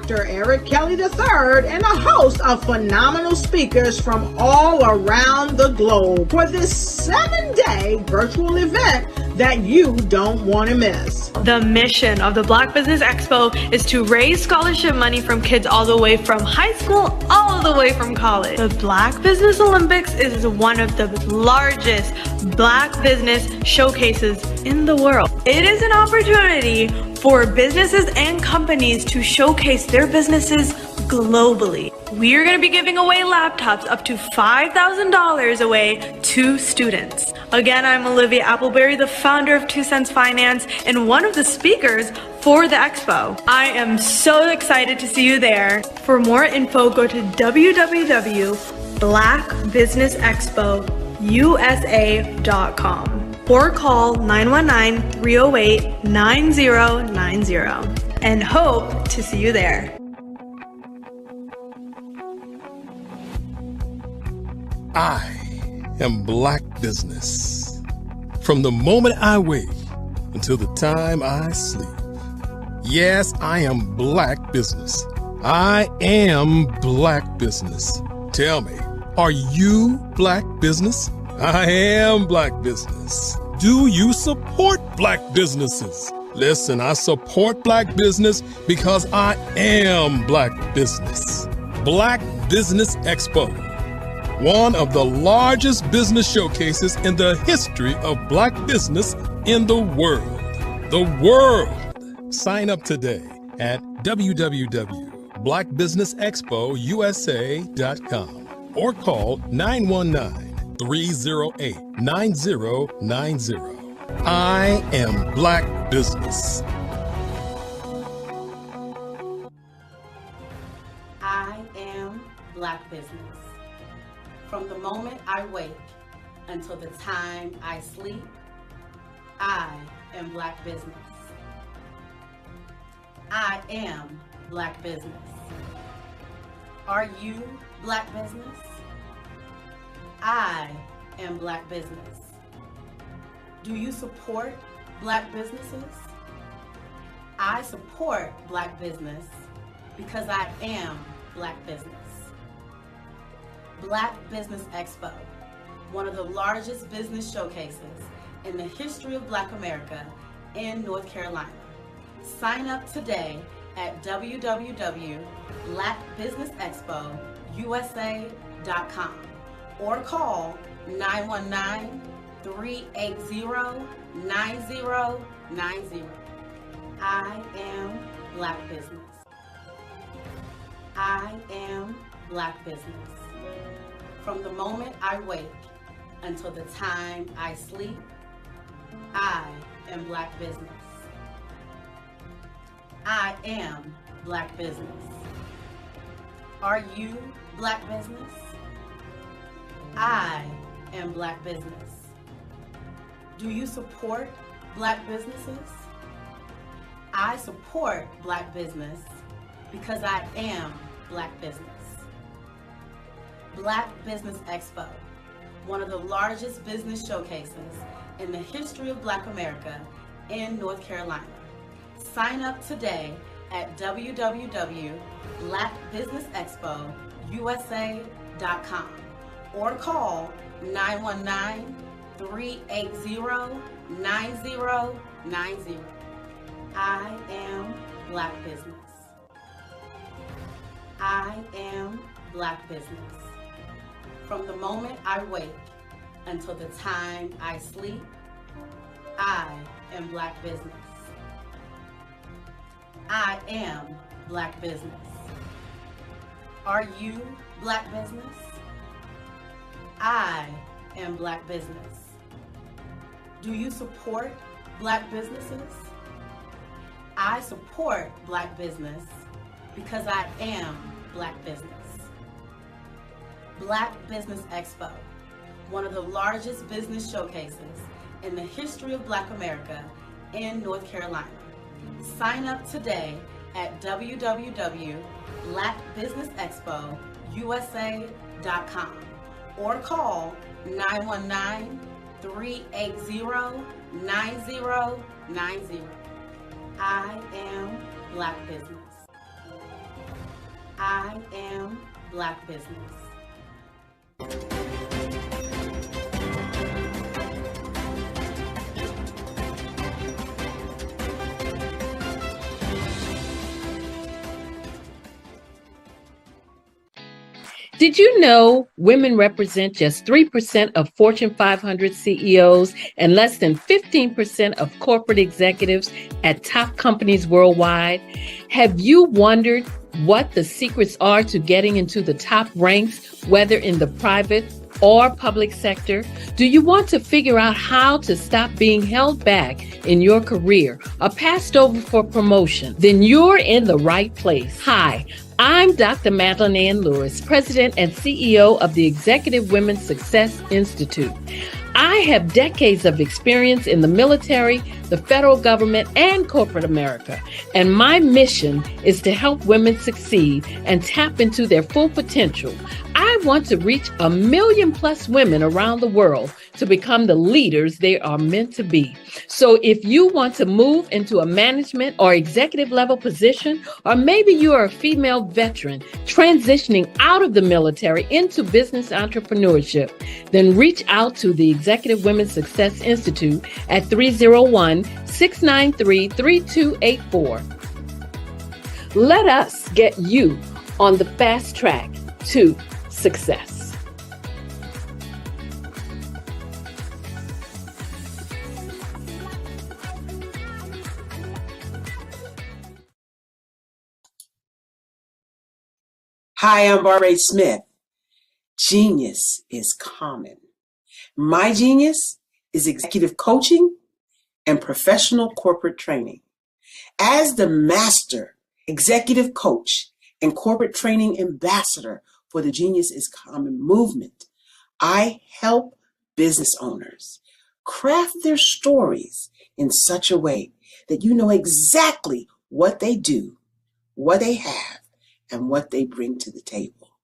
Dr. Eric Kelly III and a host of phenomenal speakers from all around the globe for this 7-day virtual event that you don't want to miss. The mission of the Black Business Expo is to raise scholarship money from kids all the way from high school all the way from college. The Black Business Olympics is one of the largest Black business showcases in the world. It is an opportunity for businesses and companies to showcase their businesses globally. We are going to be giving away laptops up to $5,000 away to students. Again, I'm Olivia Appleberry, the founder of 2 Cents Finance and one of the speakers for the expo. I am so excited to see you there. For more info, go to www.blackbusinessexpousa.com or call 919-308-9090 and hope to see you there. I am Black Business. From the moment I wake until the time I sleep. Yes, I am Black Business. I am Black Business. Tell me, are you Black Business? I am Black Business. Do you support Black businesses? Listen, I support Black business because I am Black Business. Black Business Expo, one of the largest business showcases in the history of Black business in the world. The world! Sign up today at www.blackbusinessexpousa.com or call 919-308-9090. I am Black Business. I am Black Business. From the moment I wake until the time I sleep, I am Black Business. I am Black Business. Are you Black Business? I am Black Business. Do you support Black businesses? I support Black business because I am Black Business. Black Business Expo, one of the largest business showcases in the history of Black America in North Carolina. Sign up today at www.blackbusinessexpousa.com or call 919-380-9090. I am Black Business. I am Black Business. From the moment I wake until the time I sleep, I am Black Business. I am Black Business. Are you Black Business? I am Black Business. Do you support Black businesses? I support Black business because I am Black Business. Black Business Expo, one of the largest business showcases in the history of Black America in North Carolina. Sign up today at www.blackbusinessexpousa.com or call 919-380-9090. I am Black Business. I am Black Business. From the moment I wake until the time I sleep, I am Black business. I am Black business. Are you Black business? I am Black business. Do you support Black businesses? I support Black business because I am Black business. Black Business Expo, one of the largest business showcases in the history of Black America in North Carolina. Sign up today at www.blackbusinessexpousa.com or call 919-380-9090. I am Black business. I am Black business. Did you know women represent just 3% of Fortune 500 CEOs and less than 15% of corporate executives at top companies worldwide? Have you wondered what the secrets are to getting into the top ranks, whether in the private or public sector? Do you want to figure out how to stop being held back in your career or passed over for promotion? Then you're in the right place. Hi, I'm Dr. Madeline Ann Lewis, President and CEO of the Executive Women's Success Institute. I have decades of experience in the military, the federal government, and corporate America, and my mission is to help women succeed and tap into their full potential. I want to reach 1 million+ women around the world to become the leaders they are meant to be. So if you want to move into a management or executive level position, or maybe you are a female veteran transitioning out of the military into business entrepreneurship, then reach out to the Executive Women's Success Institute at 301-693-3284. Let us get you on the fast track to success. Hi, I'm Barbara Smith. Genius is common. My genius is executive coaching and professional corporate training. As the master executive coach and corporate training ambassador for the Genius is Common movement, I help business owners craft their stories in such a way that you know exactly what they do, what they have, and what they bring to the table.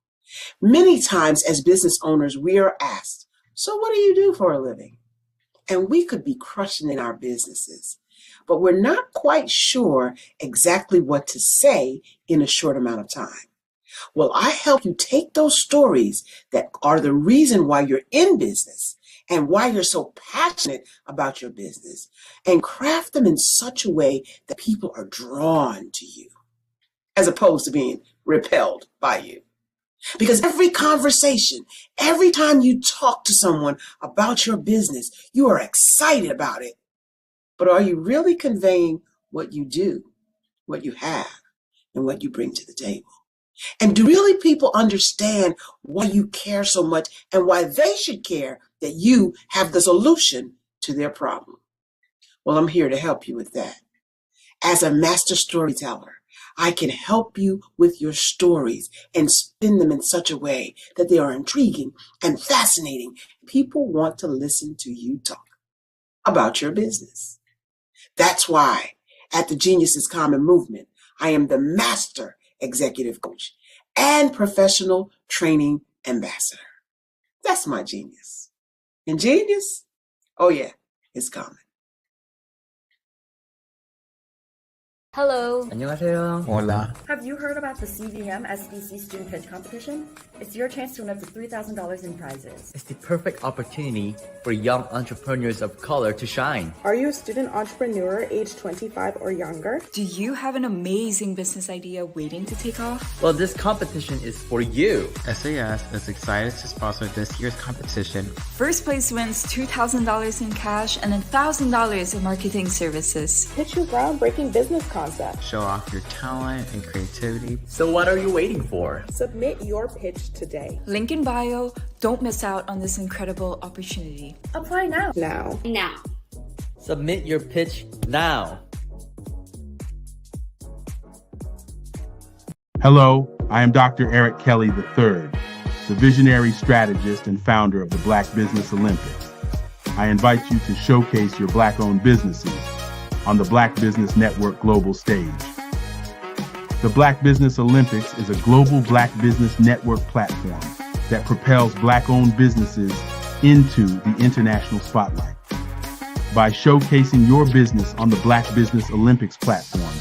Many times as business owners, we are asked, so what do you do for a living? And we could be crushing in our businesses, but we're not quite sure exactly what to say in a short amount of time. Well, I help you take those stories that are the reason why you're in business and why you're so passionate about your business and craft them in such a way that people are drawn to you as opposed to being repelled by you. Because every conversation, every time you talk to someone about your business, you are excited about it. But are you really conveying what you do, what you have, and what you bring to the table? And do really people understand why you care so much and why they should care that you have the solution to their problem? Well, I'm here to help you with that. As a master storyteller, I can help you with your stories and spin them in such a way that they are intriguing and fascinating. People want to listen to you talk about your business. That's why at the Genius is Common movement, I am the master executive coach and professional training ambassador. That's my genius. And genius? Oh yeah, it's common. Hello. 안녕하세요. Hola. Have you heard about the CVM SBC Student Pitch Competition? It's your chance to win up to $3,000 in prizes. It's the perfect opportunity for young entrepreneurs of color to shine. Are you a student entrepreneur age 25 or younger? Do you have an amazing business idea waiting to take off? Well, this competition is for you. SAS is excited to sponsor this year's competition. First place wins $2,000 in cash and $1,000 in marketing services. Pitch your groundbreaking business concept. Show off your talent and creativity. So what are you waiting for? Submit your pitch today. Link in bio. Don't miss out on this incredible opportunity. Apply now. Now. Submit your pitch now. Hello, I am Dr. Eric Kelly III, the visionary strategist and founder of the Black Business Olympics. I invite you to showcase your Black-owned businesses on the Black Business Network global stage. The Black Business Olympics is a global Black Business Network platform that propels Black-owned businesses into the international spotlight. By showcasing your business on the Black Business Olympics platform,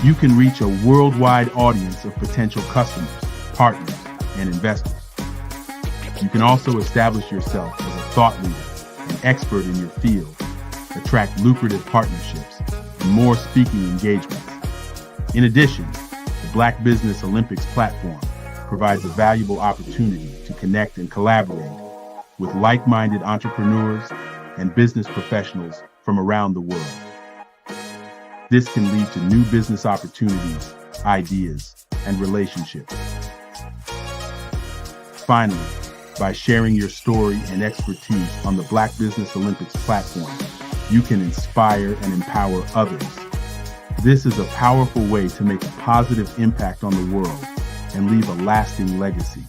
you can reach a worldwide audience of potential customers, partners, and investors. You can also establish yourself as a thought leader and expert in your field, attract lucrative partnerships, and more speaking engagements. In addition, the Black Business Olympics platform provides a valuable opportunity to connect and collaborate with like-minded entrepreneurs and business professionals from around the world. This can lead to new business opportunities, ideas, and relationships. Finally, by sharing your story and expertise on the Black Business Olympics platform, you can inspire and empower others. This is a powerful way to make a positive impact on the world and leave a lasting legacy.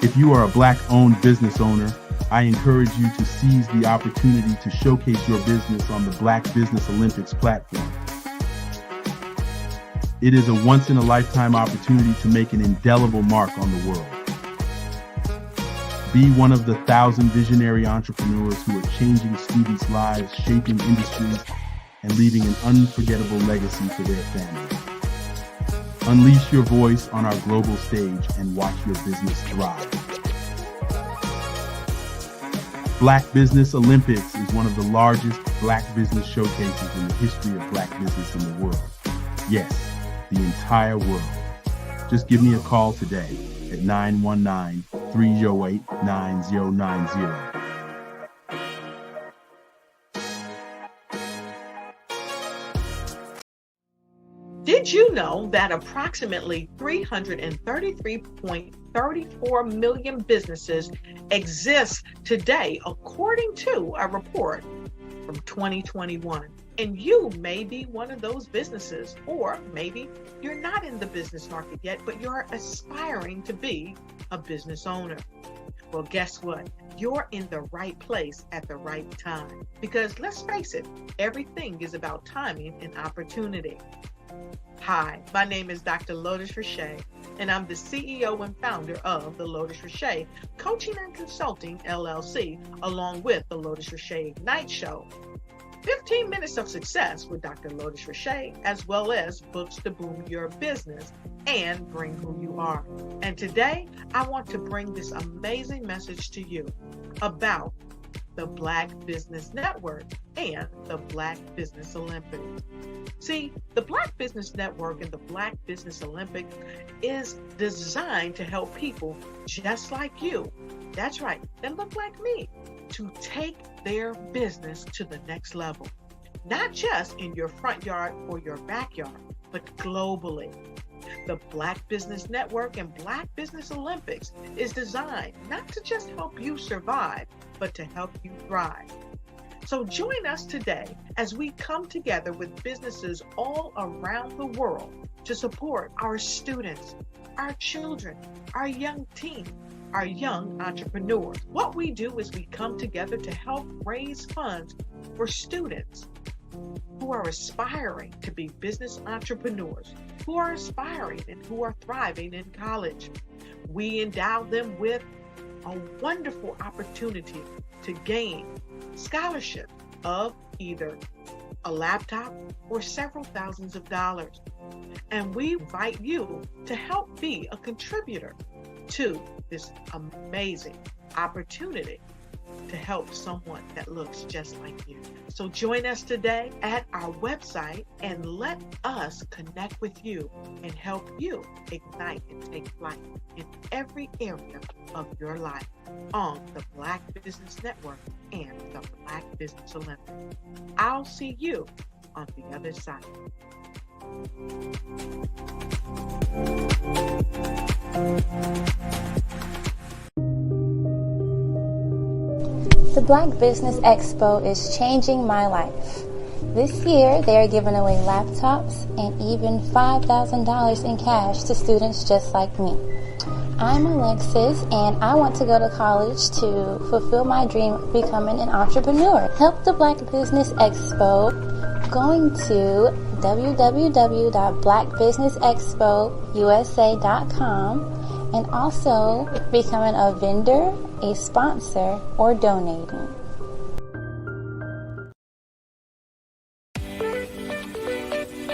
If you are a Black-owned business owner, I encourage you to seize the opportunity to showcase your business on the Black Business Olympics platform. It is a once-in-a-lifetime opportunity to make an indelible mark on the world. Be one of the 1,000 visionary entrepreneurs who are changing students' lives, shaping industries, and leaving an unforgettable legacy for their families. Unleash your voice on our global stage and watch your business thrive. Black Business Olympics is one of the largest Black business showcases in the history of Black business in the world. Yes, the entire world. Just give me a call today at 919-308-9090. Did you know that approximately 333.34 million businesses exist today, according to a report from 2021? And you may be one of those businesses, or maybe you're not in the business market yet, but you're aspiring to be a business owner. Well, guess what? You're in the right place at the right time. Because let's face it, everything is about timing and opportunity. Hi, my name is Dr. Lotus Richey, and I'm the CEO and founder of the Lotus Richey Coaching and Consulting LLC, along with the Lotus Richey Ignite Show. 15 minutes of success with Dr. Lotus Richey, as well as books to boom your business and bring who you are. And today, I want to bring this amazing message to you about the Black Business Network and the Black Business Olympics. See, the Black Business Network and the Black Business Olympics is designed to help people just like you, that's right, that look like me, to take their business to the next level. Not just in your front yard or your backyard, but globally. The Black Business Network and Black Business Olympics is designed not to just help you survive, but to help you thrive. So join us today as we come together with businesses all around the world to support our students, our children, our young teens, our young entrepreneurs. What we do is we come together to help raise funds for students who are aspiring to be business entrepreneurs, who are aspiring and who are thriving in college. We endow them with a wonderful opportunity to gain scholarship of either a laptop, or several thousands of dollars. And we invite you to help be a contributor to this amazing opportunity to help someone that looks just like you. So join us today at our website and let us connect with you and help you ignite and take flight in every area of your life on the Black Business Network and the Black Business Olympics. I'll see you on the other side. The Black Business Expo is changing my life. This year, they are giving away laptops and even $5,000 in cash to students just like me. I'm Alexis, and I want to go to college to fulfill my dream of becoming an entrepreneur. Help the Black Business Expo going to www.blackbusinessexpousa.com and also becoming a vendor, a sponsor, or donating.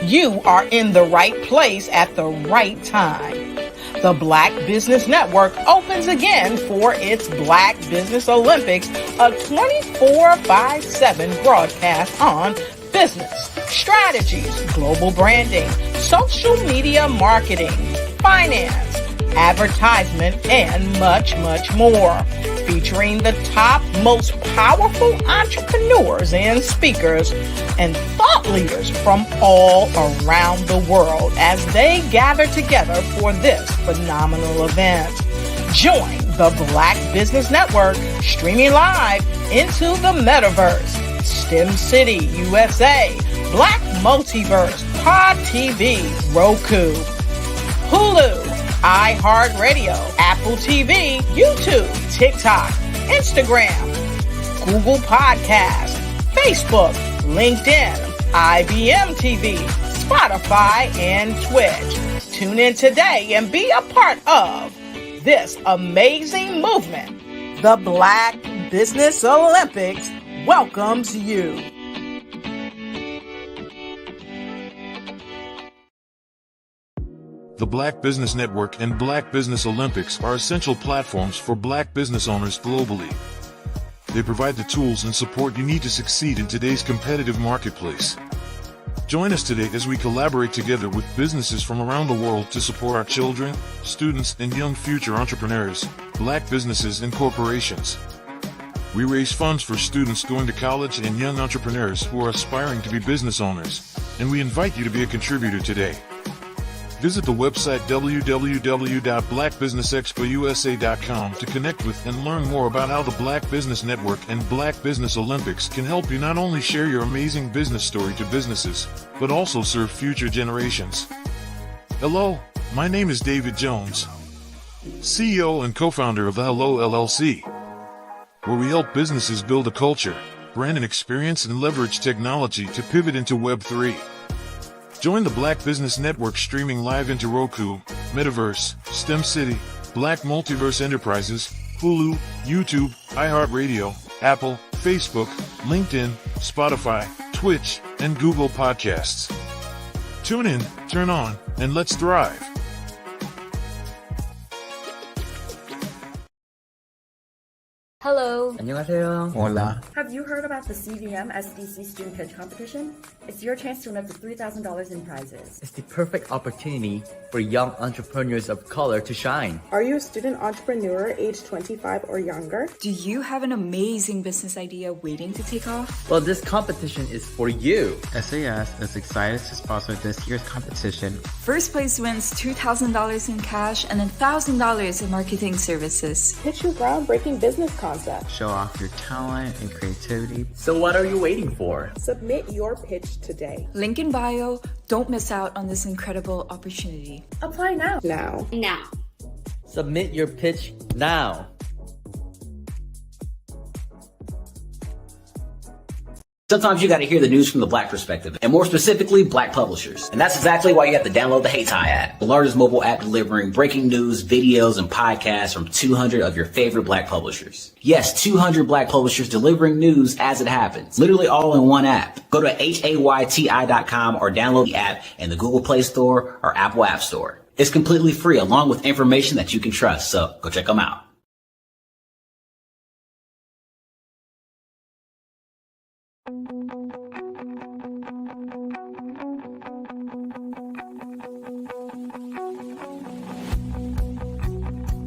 You are in the right place at the right time. The Black Business Network opens again for its Black Business Olympics, a 24/7 broadcast on business, strategies, global branding, social media marketing, finance, advertisement, and much, much more. Featuring the top, most powerful entrepreneurs and speakers and thought leaders from all around the world as they gather together for this phenomenal event. Join the Black Business Network streaming live into the metaverse, STEM City USA, Black Multiverse, Pod TV, Roku, Hulu, iHeartRadio, Apple TV, YouTube, TikTok, Instagram, Google Podcasts, Facebook, LinkedIn, IBM TV, Spotify, and Twitch. Tune in today and be a part of this amazing movement. The Black Business Olympics welcomes you. The Black Business Network and Black Business Olympics are essential platforms for Black business owners globally. They provide the tools and support you need to succeed in today's competitive marketplace. Join us today as we collaborate together with businesses from around the world to support our children, students, and young future entrepreneurs, Black businesses and corporations. We raise funds for students going to college and young entrepreneurs who are aspiring to be business owners, and we invite you to be a contributor today. Visit the website www.blackbusinessexpousa.com to connect with and learn more about how the Black Business Network and Black Business Olympics can help you not only share your amazing business story to businesses, but also serve future generations. Hello, my name is David Jones, CEO and co-founder of the Hello LLC, where we help businesses build a culture, brand and experience, and leverage technology to pivot into Web3. Join the Black Business Network streaming live into Roku, Metaverse, STEM City, Black Multiverse Enterprises, Hulu, YouTube, iHeartRadio, Apple, Facebook, LinkedIn, Spotify, Twitch, and Google Podcasts. Tune in, turn on, and let's thrive. Hello. 안녕하세요. Hola. Have you heard about the CVM SDC Student Pitch Competition? It's your chance to win up to $3,000 in prizes. It's the perfect opportunity for young entrepreneurs of color to shine. Are you a student entrepreneur aged 25 or younger? Do you have an amazing business idea waiting to take off? Well, this competition is for you. SAS is excited to sponsor this year's competition. First place wins $2,000 in cash and $1,000 in marketing services. Pitch your groundbreaking business concept. Show off your talent and creativity. So what are you waiting for? Submit your pitch today. Link in bio. Don't miss out on this incredible opportunity. Apply now. Now. Submit your pitch now. Sometimes you got to hear the news from the Black perspective, and more specifically, Black publishers. And that's exactly why you have to download the Hey Tie app, the largest mobile app delivering breaking news, videos, and podcasts from 200 of your favorite Black publishers. Yes, 200 Black publishers delivering news as it happens, literally all in one app. Go to HAYTI.com or download the app in the Google Play Store or Apple App Store. It's completely free, along with information that you can trust, so go check them out.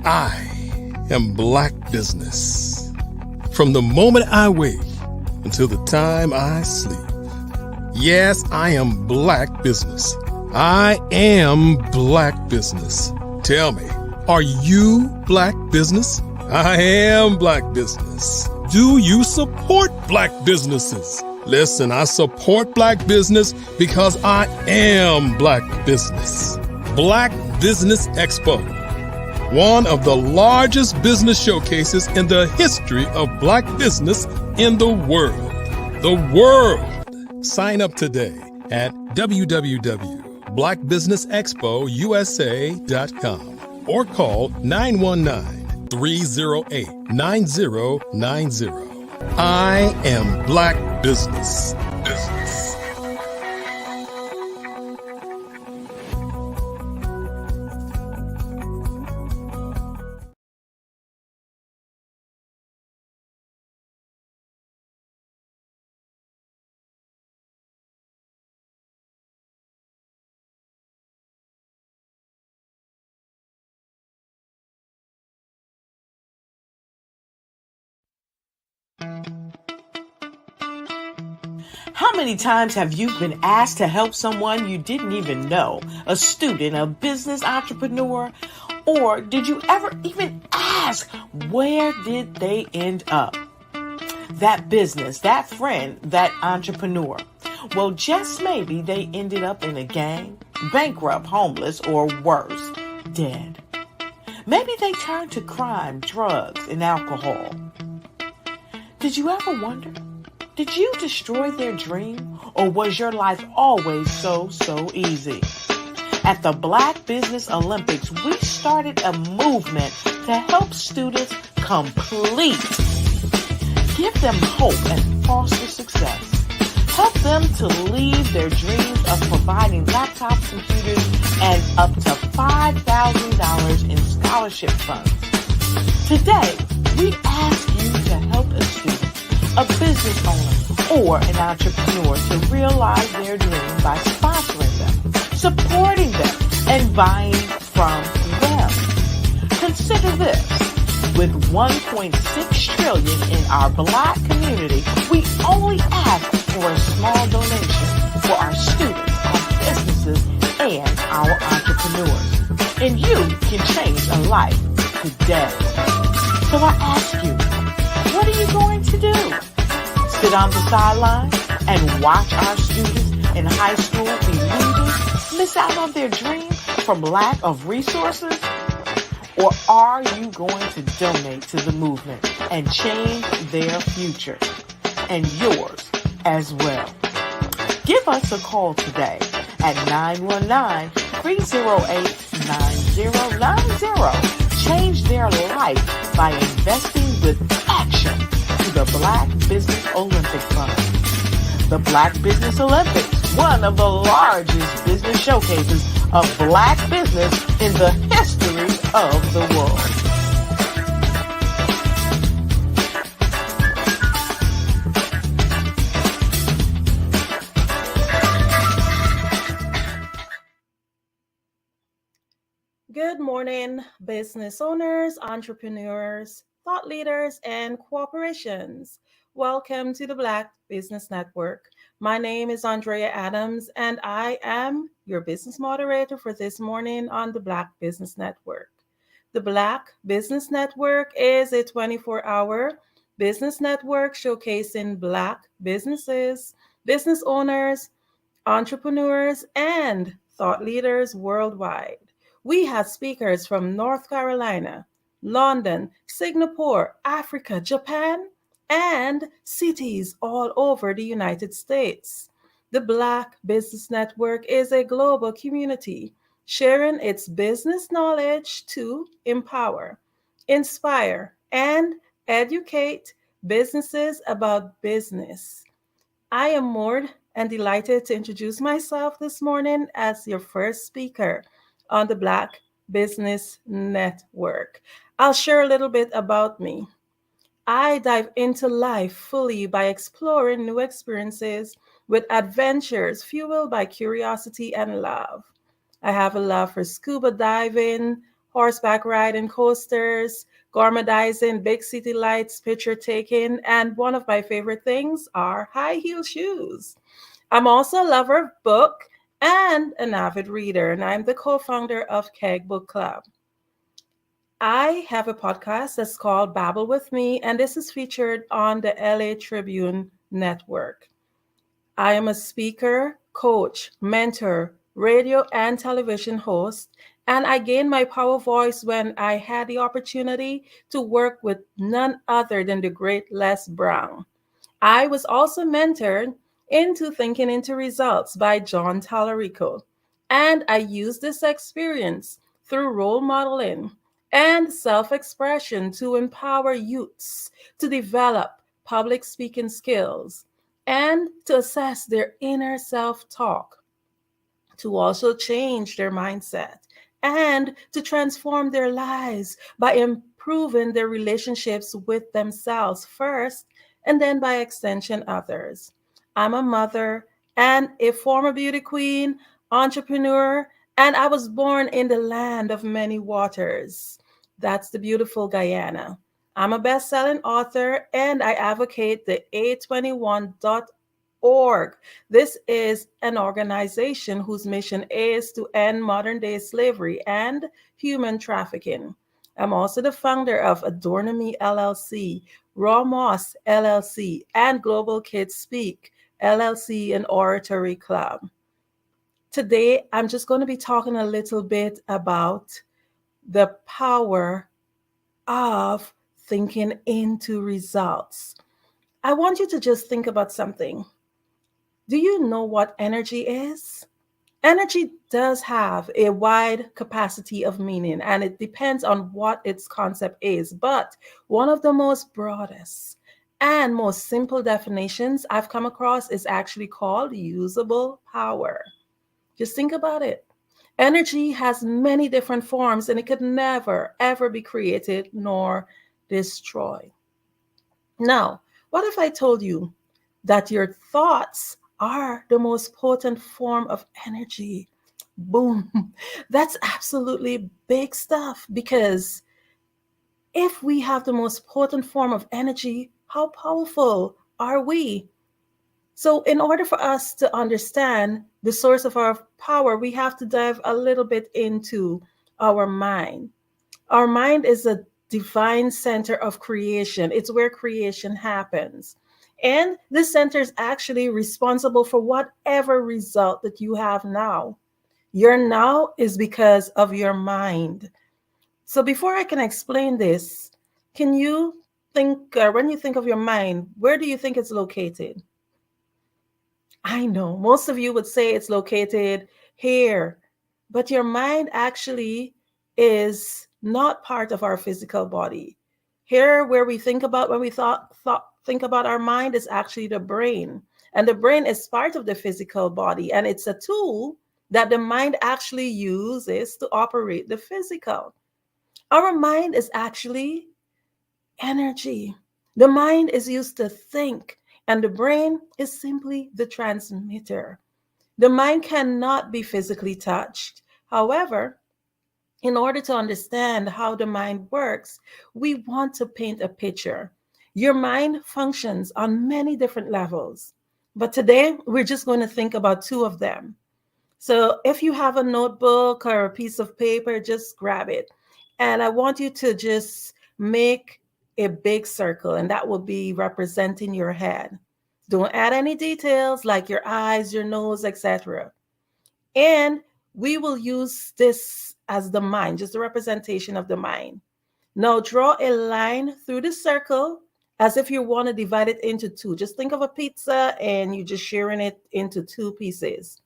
I am Black Business. From the moment I wake until the time I sleep. Yes, I am Black Business. I am Black Business. Tell me, are you Black Business? I am Black Business. Do you support Black businesses? Listen, I support Black business because I am Black Business. Black Business Expo, one of the largest business showcases in the history of Black business in the world. The world! Sign up today at www.blackbusinessexpousa.com or call 919-308-9090. I am Black Business. How many times have you been asked to help someone you didn't even know, a student, a business entrepreneur, or did you ever even ask, where did they end up? That business, that friend, that entrepreneur. Well, just maybe they ended up in a gang, bankrupt, homeless, or worse, dead. Maybe they turned to crime, drugs, and alcohol. Did you ever wonder? Did you destroy their dream, or was your life always so easy? At the Black Business Olympics, we started a movement to help students complete. Give them hope and foster success. Help them to leave their dreams of providing laptops, computers, and up to $5,000 in scholarship funds. Today, we ask you to help a student, a business owner, or an entrepreneur to realize their dream by sponsoring them, supporting them, and buying from them. Consider this. With $1.6 trillion in our Black community, we only ask for a small donation for our students, our businesses, and our entrepreneurs. And you can change a life today. So I ask you, what are you going to do? Sit on the sideline and watch our students in high school be losers, miss out on their dream from lack of resources? Or are you going to donate to the movement and change their future and yours as well? Give us a call today at 919-308-9090. Change their life by investing with action to the Black Business Olympic Fund. The Black Business Olympics, one of the largest business showcases of Black business in the history of the world. Good morning, business owners, entrepreneurs, thought leaders, and corporations. Welcome to the Black Business Network. My name is Andrea Adams, and I am your business moderator for this morning on the Black Business Network. The Black Business Network is a 24-hour business network showcasing Black businesses, business owners, entrepreneurs, and thought leaders worldwide. We have speakers from North Carolina, London, Singapore, Africa, Japan, and cities all over the United States. The Black Business Network is a global community sharing its business knowledge to empower, inspire, and educate businesses about business. I am more and delighted to introduce myself this morning as your first speaker on the Black Business Network. I'll share a little bit about me. I dive into life fully by exploring new experiences with adventures fueled by curiosity and love. I have a love for scuba diving, horseback riding, coasters, gourmetizing, big city lights, picture taking, and one of my favorite things are high heel shoes. I'm also a lover of book and an avid reader, and I'm the co-founder of Keg Book Club. I have a podcast that's called Babble with Me, and this is featured on the LA Tribune Network. I am a speaker, coach, mentor, radio and television host, and I gained my power voice when I had the opportunity to work with none other than the great Les Brown. I was also mentored into Thinking into Results by John Tallarico, and I used this experience through role modeling and self-expression to empower youths to develop public speaking skills and to assess their inner self-talk, to also change their mindset, and to transform their lives by improving their relationships with themselves first and then by extension others. I'm a mother and a former beauty queen, entrepreneur, and I was born in the land of many waters. That's the beautiful Guyana. I'm a best-selling author and I advocate the A21.org. This is an organization whose mission is to end modern-day slavery and human trafficking. I'm also the founder of Adornomy LLC, Raw Moss LLC, and Global Kids Speak LLC and Oratory Club. Today, I'm just going to be talking a little bit about the power of thinking into results. I want you to just think about something. Do you know what energy is? Energy does have a wide capacity of meaning, and it depends on what its concept is. But one of the most broadest and most simple definitions I've come across is actually called usable power. Just think about it. Energy has many different forms, and it could never, ever be created nor destroyed. Now, what if I told you that your thoughts are the most potent form of energy? Boom. That's absolutely big stuff, because if we have the most potent form of energy, how powerful are we? So, in order for us to understand the source of our power, we have to dive a little bit into our mind. Our mind is a divine center of creation. It's where creation happens. And this center is actually responsible for whatever result that you have now. Your now is because of your mind. So before I can explain this, can you think, when you think of your mind, where do you think it's located? I know most of you would say it's located here, but your mind actually is not part of our physical body. Here, where we think about when we think about our mind, is actually the brain, and the brain is part of the physical body, and it's a tool that the mind actually uses to operate the physical. Our mind is actually energy. The mind is used to think, and the brain is simply the transmitter. The mind cannot be physically touched. However, in order to understand how the mind works, we want to paint a picture. Your mind functions on many different levels, but today we're just going to think about two of them. So if you have a notebook or a piece of paper, just grab it. And I want you to just make a big circle, and that will be representing your head. Don't add any details like your eyes, your nose, etc. And we will use this as the mind, just a representation of the mind. Now draw a line through the circle as if you want to divide it into two. Just think of a pizza and you're just sharing it into two pieces.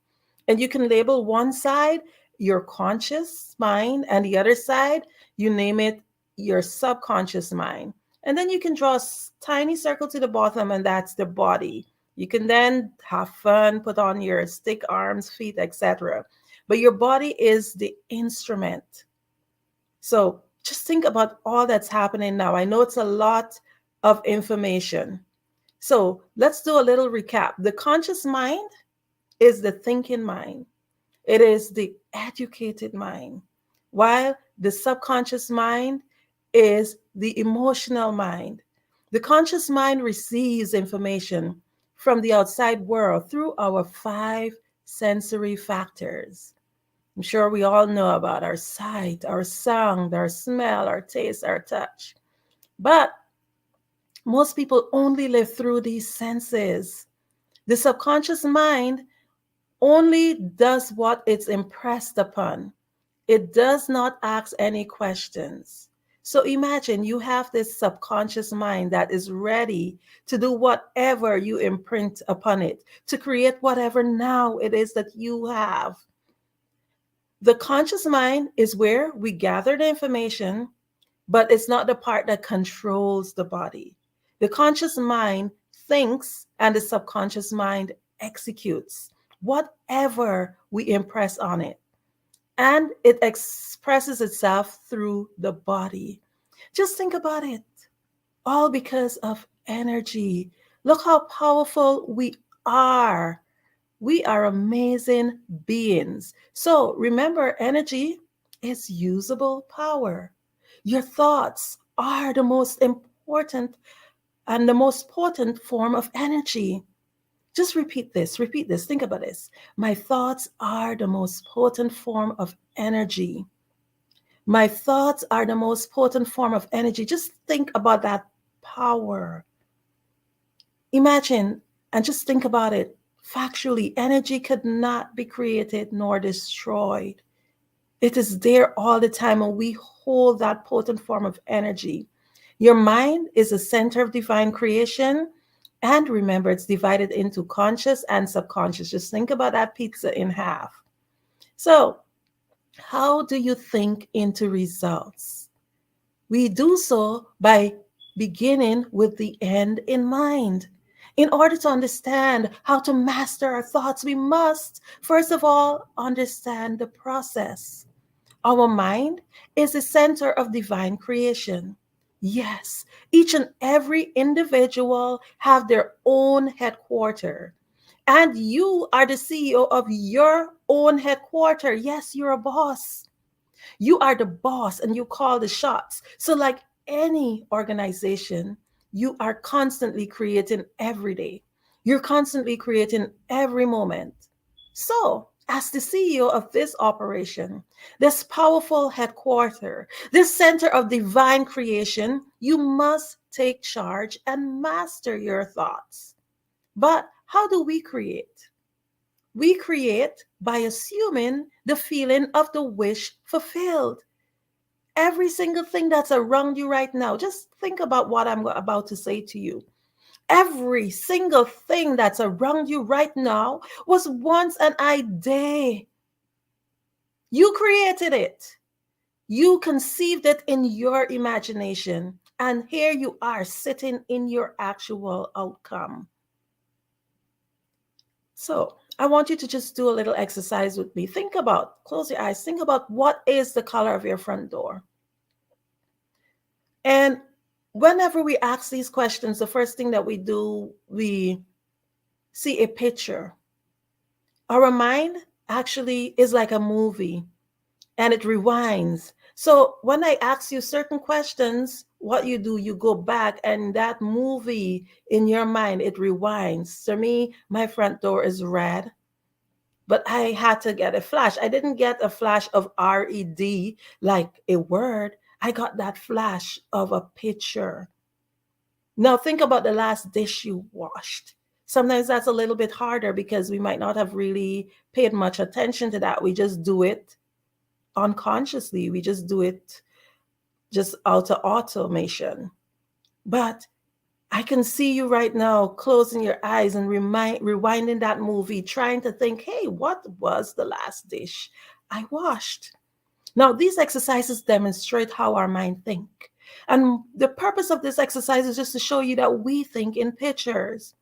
And you can label one side your conscious mind and the other side, you name it your subconscious mind. And then you can draw a tiny circle to the bottom, and that's the body. You can then have fun, put on your stick arms, feet, etc. But your body is the instrument. So just think about all that's happening now. I know it's a lot of information. So let's do a little recap. The conscious mind is the thinking mind. It is the educated mind, while the subconscious mind is the emotional mind. The conscious mind receives information from the outside world through our 5 sensory factors. I'm sure we all know about our sight, our sound, our smell, our taste, our touch. But most people only live through these senses. The subconscious mind only does what it's impressed upon. It does not ask any questions. So imagine you have this subconscious mind that is ready to do whatever you imprint upon it, to create whatever now it is that you have. The conscious mind is where we gather the information, but it's not the part that controls the body. The conscious mind thinks and the subconscious mind executes whatever we impress on it. And it expresses itself through the body. Just think about it. All because of energy. Look how powerful we are. We are amazing beings. So remember, energy is usable power. Your thoughts are the most important and the most potent form of energy. Just repeat this, think about this. My thoughts are the most potent form of energy. My thoughts are the most potent form of energy. Just think about that power. Imagine and just think about it. Factually, energy could not be created nor destroyed. It is there all the time, and we hold that potent form of energy. Your mind is a center of divine creation. And remember, it's divided into conscious and subconscious. Just think about that pizza in half. So, how do you think into results? We do so by beginning with the end in mind. In order to understand how to master our thoughts, we must, first of all, understand the process. Our mind is the center of divine creation. Yes, each and every individual have their own headquarters. And you are the CEO of your own headquarters. Yes, you're a boss. You are the boss and you call the shots. So like any organization, you are constantly creating every day. You're constantly creating every moment. So as the CEO of this operation, this powerful headquarters, this center of divine creation, you must take charge and master your thoughts. But how do we create? We create by assuming the feeling of the wish fulfilled. Every single thing that's around you right now, just think about what I'm about to say to you. Every single thing that's around you right now was once an idea. You created it. You conceived it in your imagination. And here you are sitting in your actual outcome. So I want you to just do a little exercise with me. Close your eyes. Think about what is the color of your front door. And whenever we ask these questions, the first thing that we do, we see a picture. Our mind actually is like a movie and it rewinds. So when I ask you certain questions, what you do, you go back and that movie in your mind, it rewinds. For me, my front door is red, but I had to get a flash. I didn't get a flash of RED like a word. I got that flash of a picture. Now think about the last dish you washed. Sometimes that's a little bit harder because we might not have really paid much attention to that. We just do it unconsciously. We just do it just out of automation. But I can see you right now closing your eyes and rewinding that movie, trying to think, hey, what was the last dish I washed? Now, these exercises demonstrate how our mind think. And the purpose of this exercise is just to show you that we think in pictures.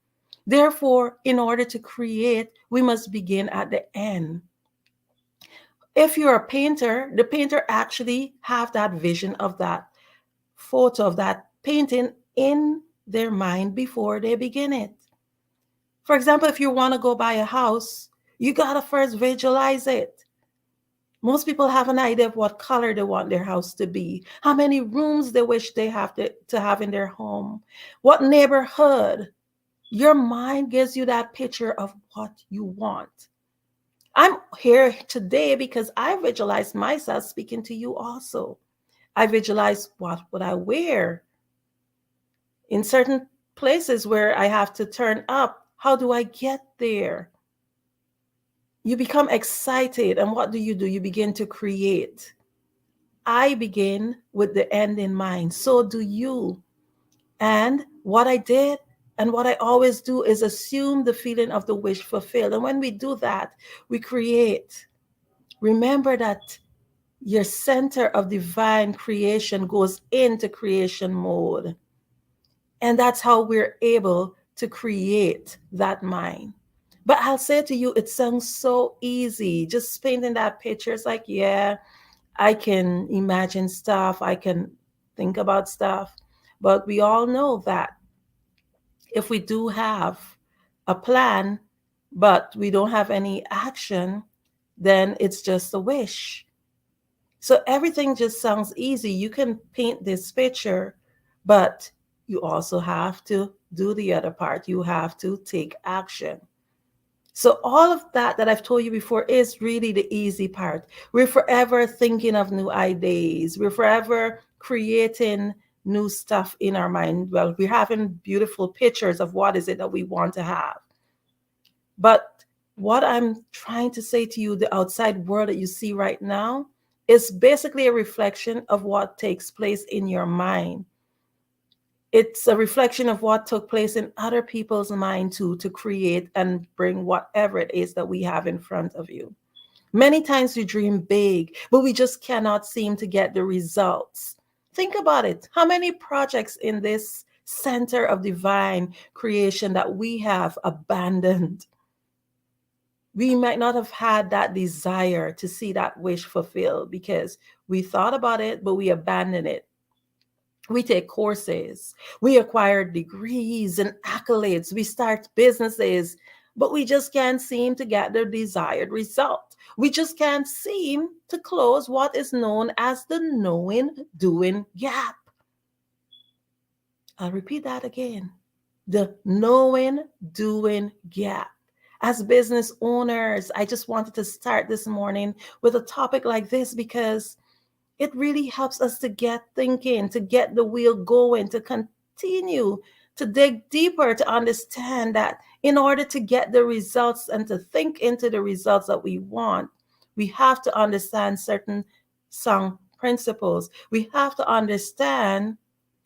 Therefore, in order to create, we must begin at the end. If you're a painter, the painter actually have that vision of that photo, of that painting in their mind before they begin it. For example, if you want to go buy a house, you got to first visualize it. Most people have an idea of what color they want their house to be, how many rooms they wish they have to have in their home, what neighborhood. Your mind gives you that picture of what you want. I'm here today because I visualize myself speaking to you also. I visualize what would I wear in certain places where I have to turn up. How do I get there? You become excited, and what do? You begin to create. I begin with the end in mind. So do you. And what I did and what I always do is assume the feeling of the wish fulfilled. And when we do that, we create. Remember that your center of divine creation goes into creation mode. And that's how we're able to create that mind. But I'll say to you, it sounds so easy. Just painting that picture. It's like, yeah, I can imagine stuff. I can think about stuff. But we all know that if we do have a plan, but we don't have any action, then it's just a wish. So everything just sounds easy. You can paint this picture, but you also have to do the other part. You have to take action. So all of that I've told you before is really the easy part. We're forever thinking of new ideas. We're forever creating new stuff in our mind. Well, we're having beautiful pictures of what is it that we want to have. But what I'm trying to say to you, the outside world that you see right now, is basically a reflection of what takes place in your mind. It's a reflection of what took place in other people's mind too, to create and bring whatever it is that we have in front of you. Many times we dream big, but we just cannot seem to get the results. Think about it. How many projects in this center of divine creation that we have abandoned? We might not have had that desire to see that wish fulfilled because we thought about it, but we abandoned it. We take courses, we acquire degrees and accolades, we start businesses, but we just can't seem to get the desired result. We just can't seem to close what is known as the knowing-doing gap. I'll repeat that again. The knowing-doing gap. As business owners, I just wanted to start this morning with a topic like this because it really helps us to get thinking, to get the wheel going, to continue to dig deeper, to understand that in order to get the results and to think into the results that we want, we have to understand certain sound principles. We have to understand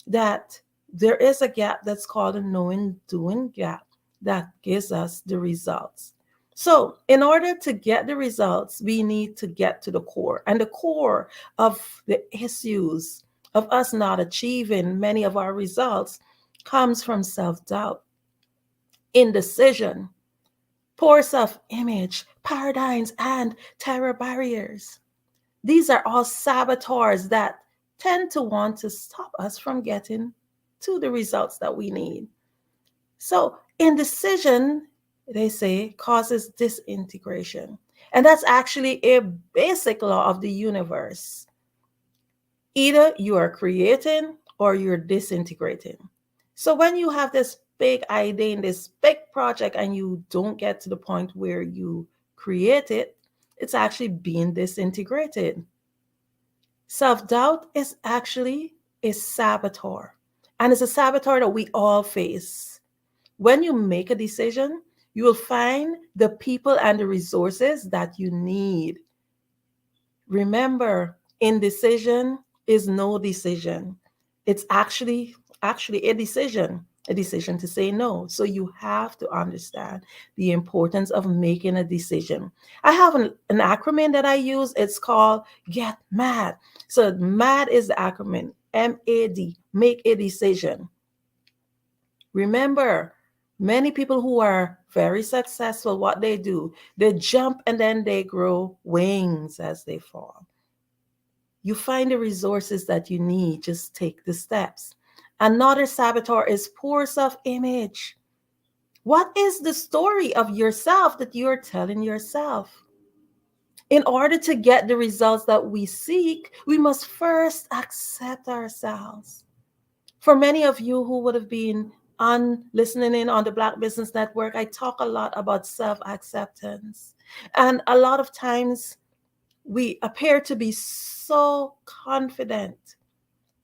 that there is a gap that's called a knowing-doing gap that gives us the results. So in order to get the results, we need to get to the core. And the core of the issues of us not achieving many of our results comes from self-doubt, indecision, poor self-image, paradigms, and terror barriers. These are all saboteurs that tend to want to stop us from getting to the results that we need. So indecision, they say, causes disintegration. And that's actually a basic law of the universe. Either you are creating or you're disintegrating. So when you have this big idea in this big project and you don't get to the point where you create it, it's actually being disintegrated. Self-doubt is actually a saboteur. And it's a saboteur that we all face. When you make a decision, you will find the people and the resources that you need. Remember, indecision is no decision. It's actually a decision. a decision to say no. So you have to understand the importance of making a decision. I have an acronym that I use. It's called Get MAD. So MAD is the acronym, MAD, make a decision. Remember, many people who are very successful, what they do, they jump and then they grow wings as they fall. You find the resources that you need, just take the steps. Another saboteur is poor self-image. What is the story of yourself that you're telling yourself? In order to get the results that we seek, we must first accept ourselves. For many of you who would have been listening in on the Black Business Network, I talk a lot about self-acceptance. And a lot of times we appear to be so confident,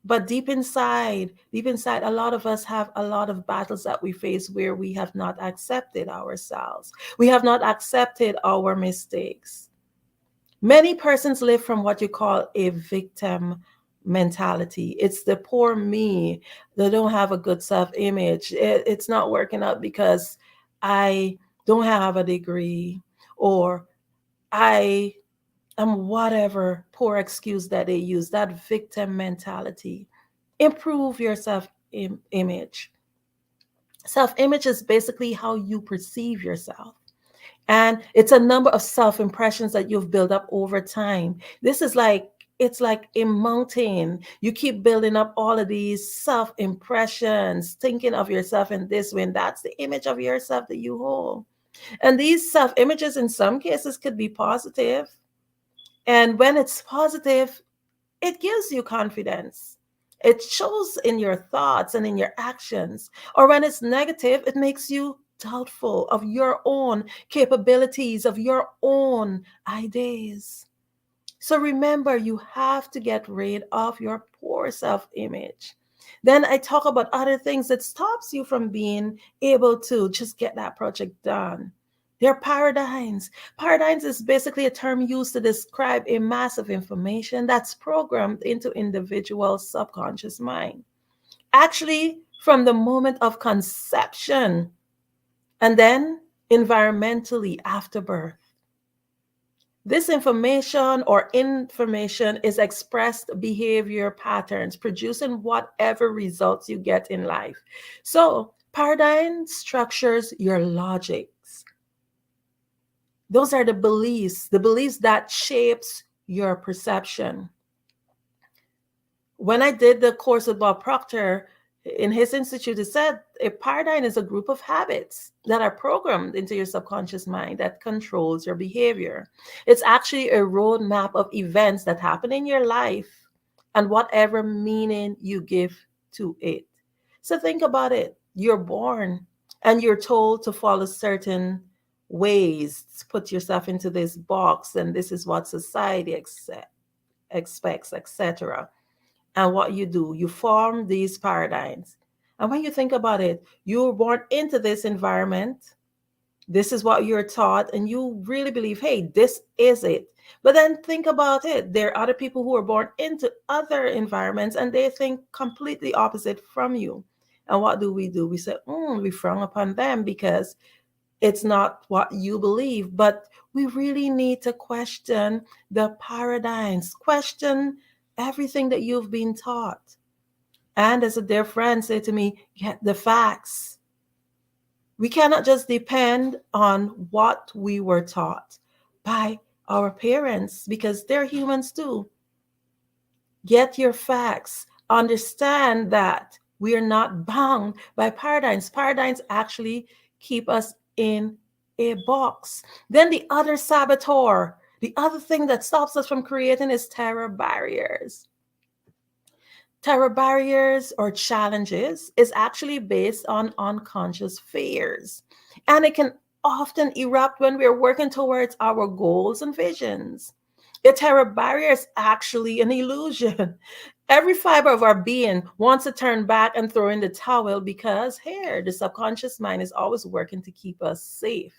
but deep inside, a lot of us have a lot of battles that we face where we have not accepted ourselves. We have not accepted our mistakes. Many persons live from what you call a victim mentality. It's the poor me. They don't have a good self-image. It's not working out because I don't have a degree, or I am whatever poor excuse that they use, that victim mentality. Improve your self-image. Self-image is basically how you perceive yourself. And it's a number of self-impressions that you've built up over time. It's like a mountain. You keep building up all of these self-impressions, thinking of yourself in this way, and that's the image of yourself that you hold. And these self-images in some cases could be positive. And when it's positive, it gives you confidence. It shows in your thoughts and in your actions. Or when it's negative, it makes you doubtful of your own capabilities, of your own ideas. So remember, you have to get rid of your poor self-image. Then I talk about other things that stops you from being able to just get that project done. They're paradigms. Paradigms is basically a term used to describe a mass of information that's programmed into individual's subconscious mind. Actually, from the moment of conception, and then environmentally after birth. This information is expressed behavior patterns, producing whatever results you get in life. So paradigm structures your logics. Those are the beliefs that shapes your perception. When I did the course with Bob Proctor, in his institute, he said a paradigm is a group of habits that are programmed into your subconscious mind that controls your behavior. It's actually a roadmap of events that happen in your life and whatever meaning you give to it. So think about it. You're born and you're told to follow certain ways, to put yourself into this box, and this is what society expects, etc. And what you do, you form these paradigms. And when you think about it, you were born into this environment. This is what you're taught, and you really believe, hey, this is it. But then think about it. There are other people who are born into other environments, and they think completely opposite from you. And what do? We say, we frown upon them because it's not what you believe. But we really need to question the paradigms, question everything that you've been taught. And as a dear friend said to me, get the facts. We cannot just depend on what we were taught by our parents because they're humans too. Get your facts. Understand that we are not bound by paradigms. Paradigms actually keep us in a box. Then the other saboteur, the other thing that stops us from creating is terror barriers. Terror barriers or challenges is actually based on unconscious fears. And it can often erupt when we're working towards our goals and visions. A terror barrier is actually an illusion. Every fiber of our being wants to turn back and throw in the towel because here, the subconscious mind is always working to keep us safe.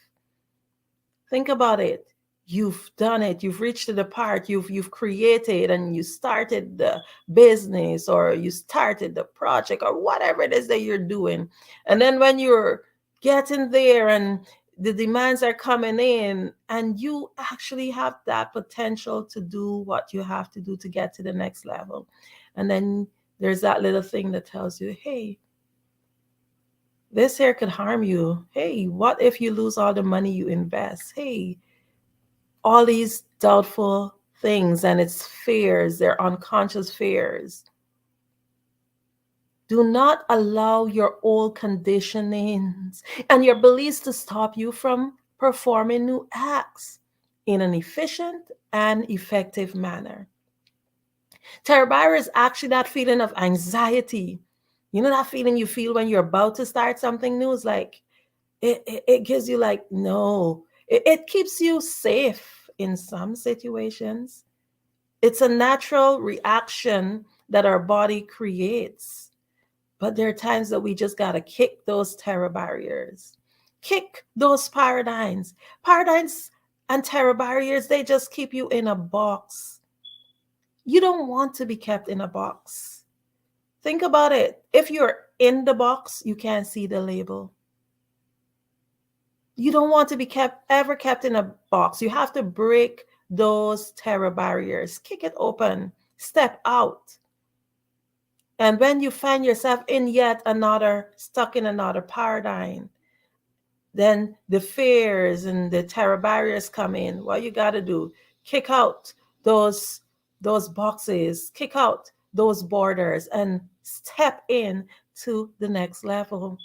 Think about it. you've done it, you've reached to the part, you've created and you started the business or you started the project or whatever it is that you're doing. And then when you're getting there and the demands are coming in and you actually have that potential to do what you have to do to get to the next level. And then there's that little thing that tells you, hey, this here could harm you. Hey, what if you lose all the money you invest? Hey, all these doubtful things, and it's fears, they're unconscious fears. Do not allow your old conditionings and your beliefs to stop you from performing new acts in an efficient and effective manner. Terrible is actually that feeling of anxiety. You know that feeling you feel when you're about to start something new? It's like, it gives you like, no. It keeps you safe in some situations. It's a natural reaction that our body creates. But there are times that we just got to kick those terror barriers, kick those paradigms. Paradigms and terror barriers, they just keep you in a box. You don't want to be kept in a box. Think about it. If you're in the box, you can't see the label. You don't want to be ever kept in a box. You have to break those terror barriers, kick it open, step out. And when you find yourself in yet another, stuck in another paradigm, then the fears and the terror barriers come in. What you got to do, kick out those boxes, kick out those borders and step in to the next level.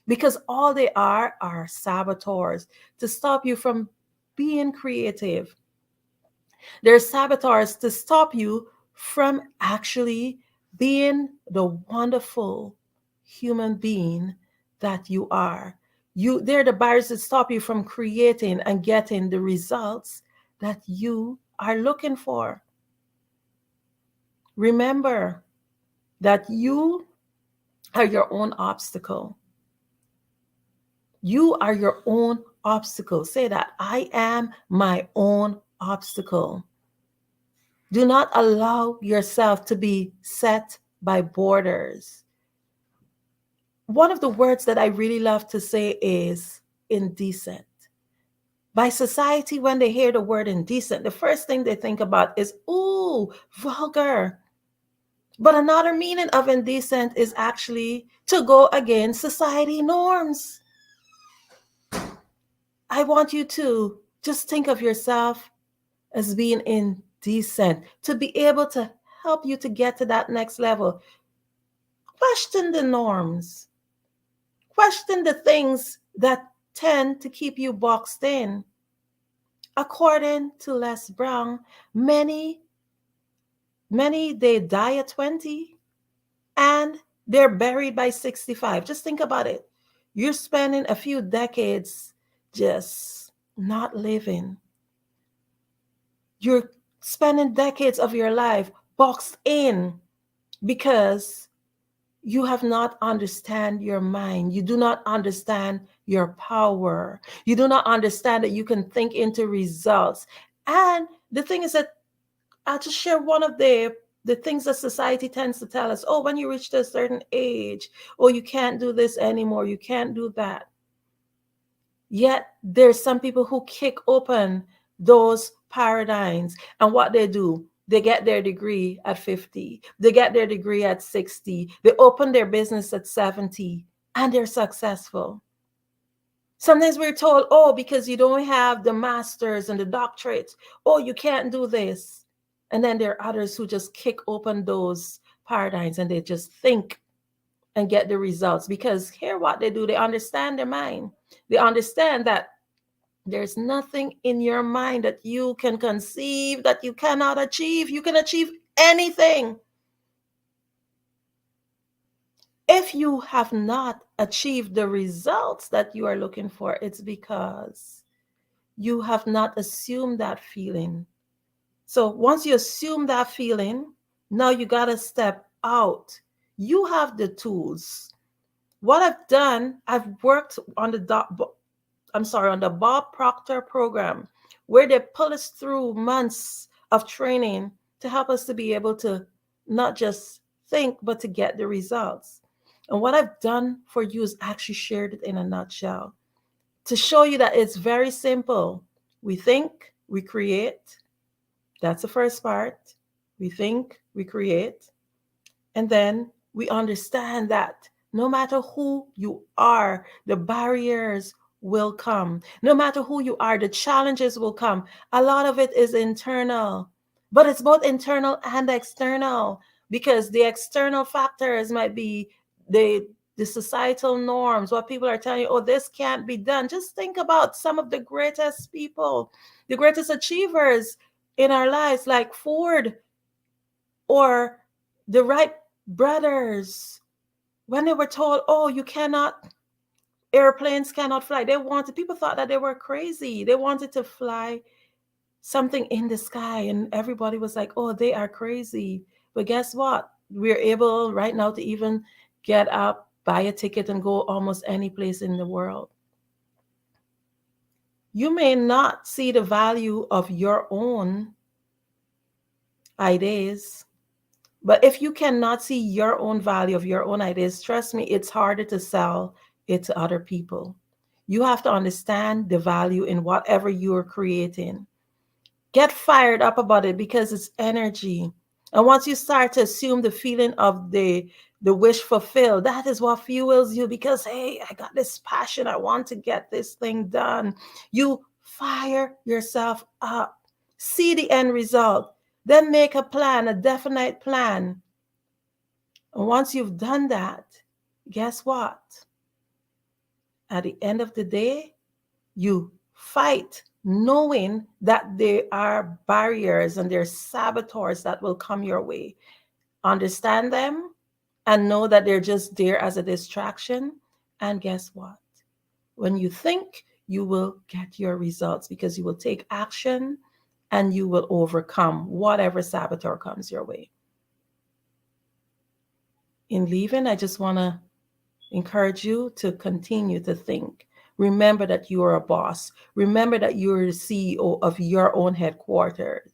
Because all they are saboteurs to stop you from being creative. They're saboteurs to stop you from actually being the wonderful human being that you are. They're the barriers that stop you from creating and getting the results that you are looking for. Remember that you are your own obstacle. You are your own obstacle. Say that. I am my own obstacle. Do not allow yourself to be set by borders. One of the words that I really love to say is indecent. By society, when they hear the word indecent, the first thing they think about is, ooh, vulgar. But another meaning of indecent is actually to go against society norms. I want you to just think of yourself as being indecent, to be able to help you to get to that next level. Question the norms. Question the things that tend to keep you boxed in. According to Les Brown, many they die at 20 and they're buried by 65. Just think about it. You're spending a few decades just not living. You're spending decades of your life boxed in because you have not understand your mind. You do not understand your power. You do not understand that you can think into results. And the thing is that I'll just share one of the things that society tends to tell us. Oh, when you reach a certain age, oh, you can't do this anymore. You can't do that. Yet there's some people who kick open those paradigms, and what they do, they get their degree at 50, they get their degree at 60, they open their business at 70, and they're successful. Sometimes we're told, oh, because you don't have the masters and the doctorates, oh, you can't do this. And then there are others who just kick open those paradigms and they just think and get the results, because here what they do, they understand their mind. They understand that there's nothing in your mind that you can conceive that you cannot achieve. You can achieve anything. If you have not achieved the results that you are looking for, it's because you have not assumed that feeling. So once you assume that feeling, now you got to step out. You have the tools. What I've done, I've worked on the Bob Proctor program, where they pull us through months of training to help us to be able to not just think, but to get the results. And what I've done for you is actually shared it in a nutshell to show you that it's very simple. We think, we create. That's the first part. We think, we create. And then we understand that no matter who you are, the barriers will come. No matter who you are, the challenges will come. A lot of it is internal, but it's both internal and external, because the external factors might be the societal norms, what people are telling you, oh, this can't be done. Just think about some of the greatest people, the greatest achievers in our lives, like Ford or the Wright brothers. When they were told, oh, you cannot, airplanes cannot fly, people thought that they were crazy. They wanted to fly something in the sky, and everybody was like, oh, they are crazy. But guess what? We're able right now to even get up, buy a ticket, and go almost any place in the world. You may not see the value of your own ideas, but if you cannot see your own value of your own ideas, trust me, it's harder to sell it to other people. You have to understand the value in whatever you're creating. Get fired up about it, because it's energy. And once you start to assume the feeling of the wish fulfilled, that is what fuels you, because, hey, I got this passion. I want to get this thing done. You fire yourself up. See the end result. Then make a plan, a definite plan. And once you've done that, guess what? At the end of the day, you fight knowing that there are barriers and there are saboteurs that will come your way. Understand them and know that they're just there as a distraction. And guess what? When you think, you will get your results, because you will take action and you will overcome whatever saboteur comes your way. In leaving, I just want to encourage you to continue to think. Remember that you are a boss. Remember that you're the CEO of your own headquarters.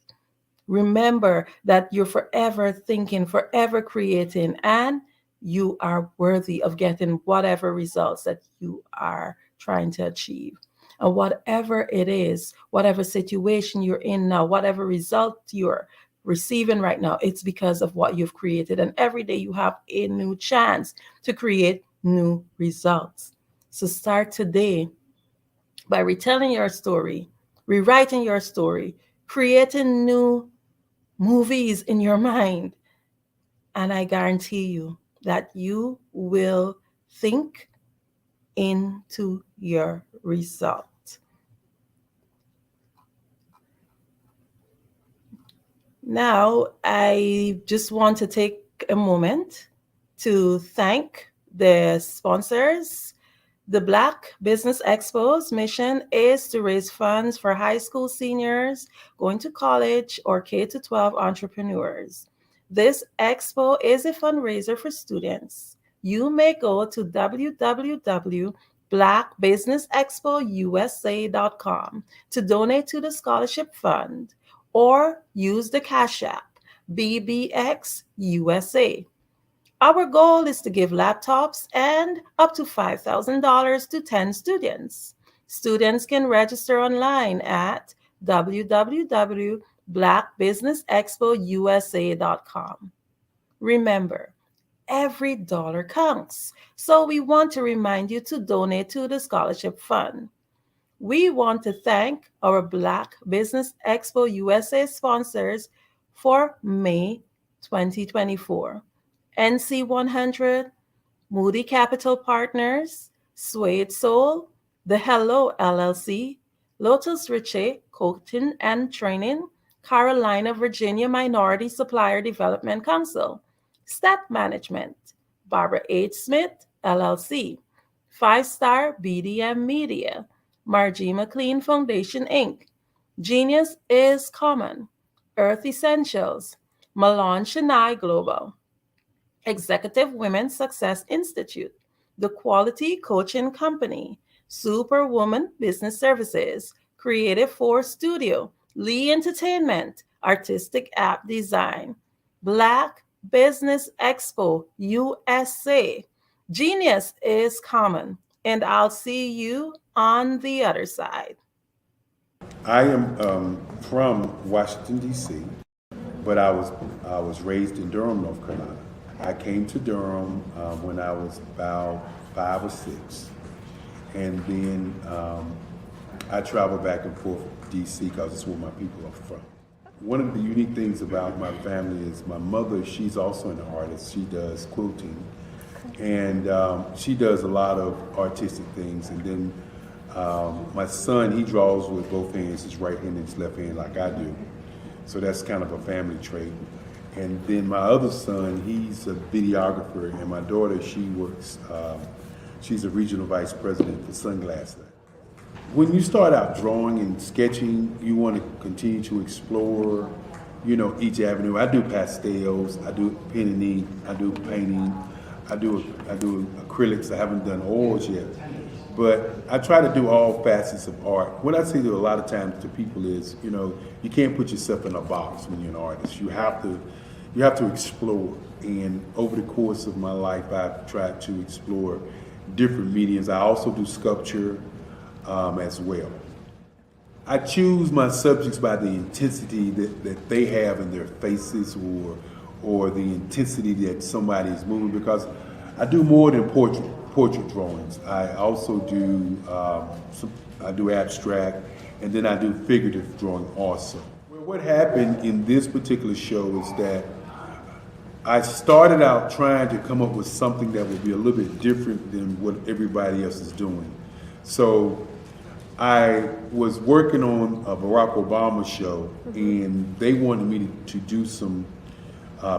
Remember that you're forever thinking, forever creating, and you are worthy of getting whatever results that you are trying to achieve. And whatever it is, whatever situation you're in now, whatever result you're receiving right now, it's because of what you've created. And every day you have a new chance to create new results. So start today by retelling your story, rewriting your story, creating new movies in your mind. And I guarantee you that you will think into your result. Now, I just want to take a moment to thank the sponsors. The Black Business Expo's mission is to raise funds for high school seniors going to college or K-12 entrepreneurs. This expo is a fundraiser for students. You may go to www.blackbusinessexpousa.com to donate to the scholarship fund, or use the Cash App, BBXUSA. Our goal is to give laptops and up to $5,000 to 10 students. Students can register online at www.blackbusinessexpousa.com. Remember, every dollar counts, so we want to remind you to donate to the scholarship fund. We want to thank our Black Business Expo USA sponsors for May 2024. NC100, Moody Capital Partners, Suede Soul, The Hello LLC, Lotus Riche Coaching and Training, Carolina, Virginia Minority Supplier Development Council, Step Management, Barbara H. Smith LLC, 5-Star BDM Media, Margie McLean Foundation Inc., Genius is Common, Earth Essentials, Malon Chennai Global, Executive Women's Success Institute, The Quality Coaching Company, Superwoman Business Services, Creative Force Studio, Lee Entertainment, Artistic App Design, Black Business Expo USA. Genius is common, and I'll see you on the other side. I am from Washington, D.C., but I was raised in Durham, North Carolina. I came to Durham when I was about 5 or 6, and then I traveled back and forth to D.C. because it's where my people are from. One of the unique things about my family is my mother, she's also an artist. She does quilting, and she does a lot of artistic things. And then my son, he draws with both hands, his right hand and his left hand, like I do. So that's kind of a family trait. And then my other son, he's a videographer, and my daughter, she works, she's a regional vice president for Sunglass Lab. When you start out drawing and sketching, you want to continue to explore, each avenue. I do pastels, I do pen and ink, I do painting, I do acrylics. I haven't done oils yet, but I try to do all facets of art. What I say to a lot of times to people is, you can't put yourself in a box when you're an artist. You have to explore. And over the course of my life, I've tried to explore different mediums. I also do sculpture as well. I choose my subjects by the intensity that they have in their faces, or the intensity that somebody is moving, because I do more than portrait drawings. I also do I do abstract, and then I do figurative drawing also. Well, what happened in this particular show is that I started out trying to come up with something that would be a little bit different than what everybody else is doing. So I was working on a Barack Obama show, and they wanted me to do some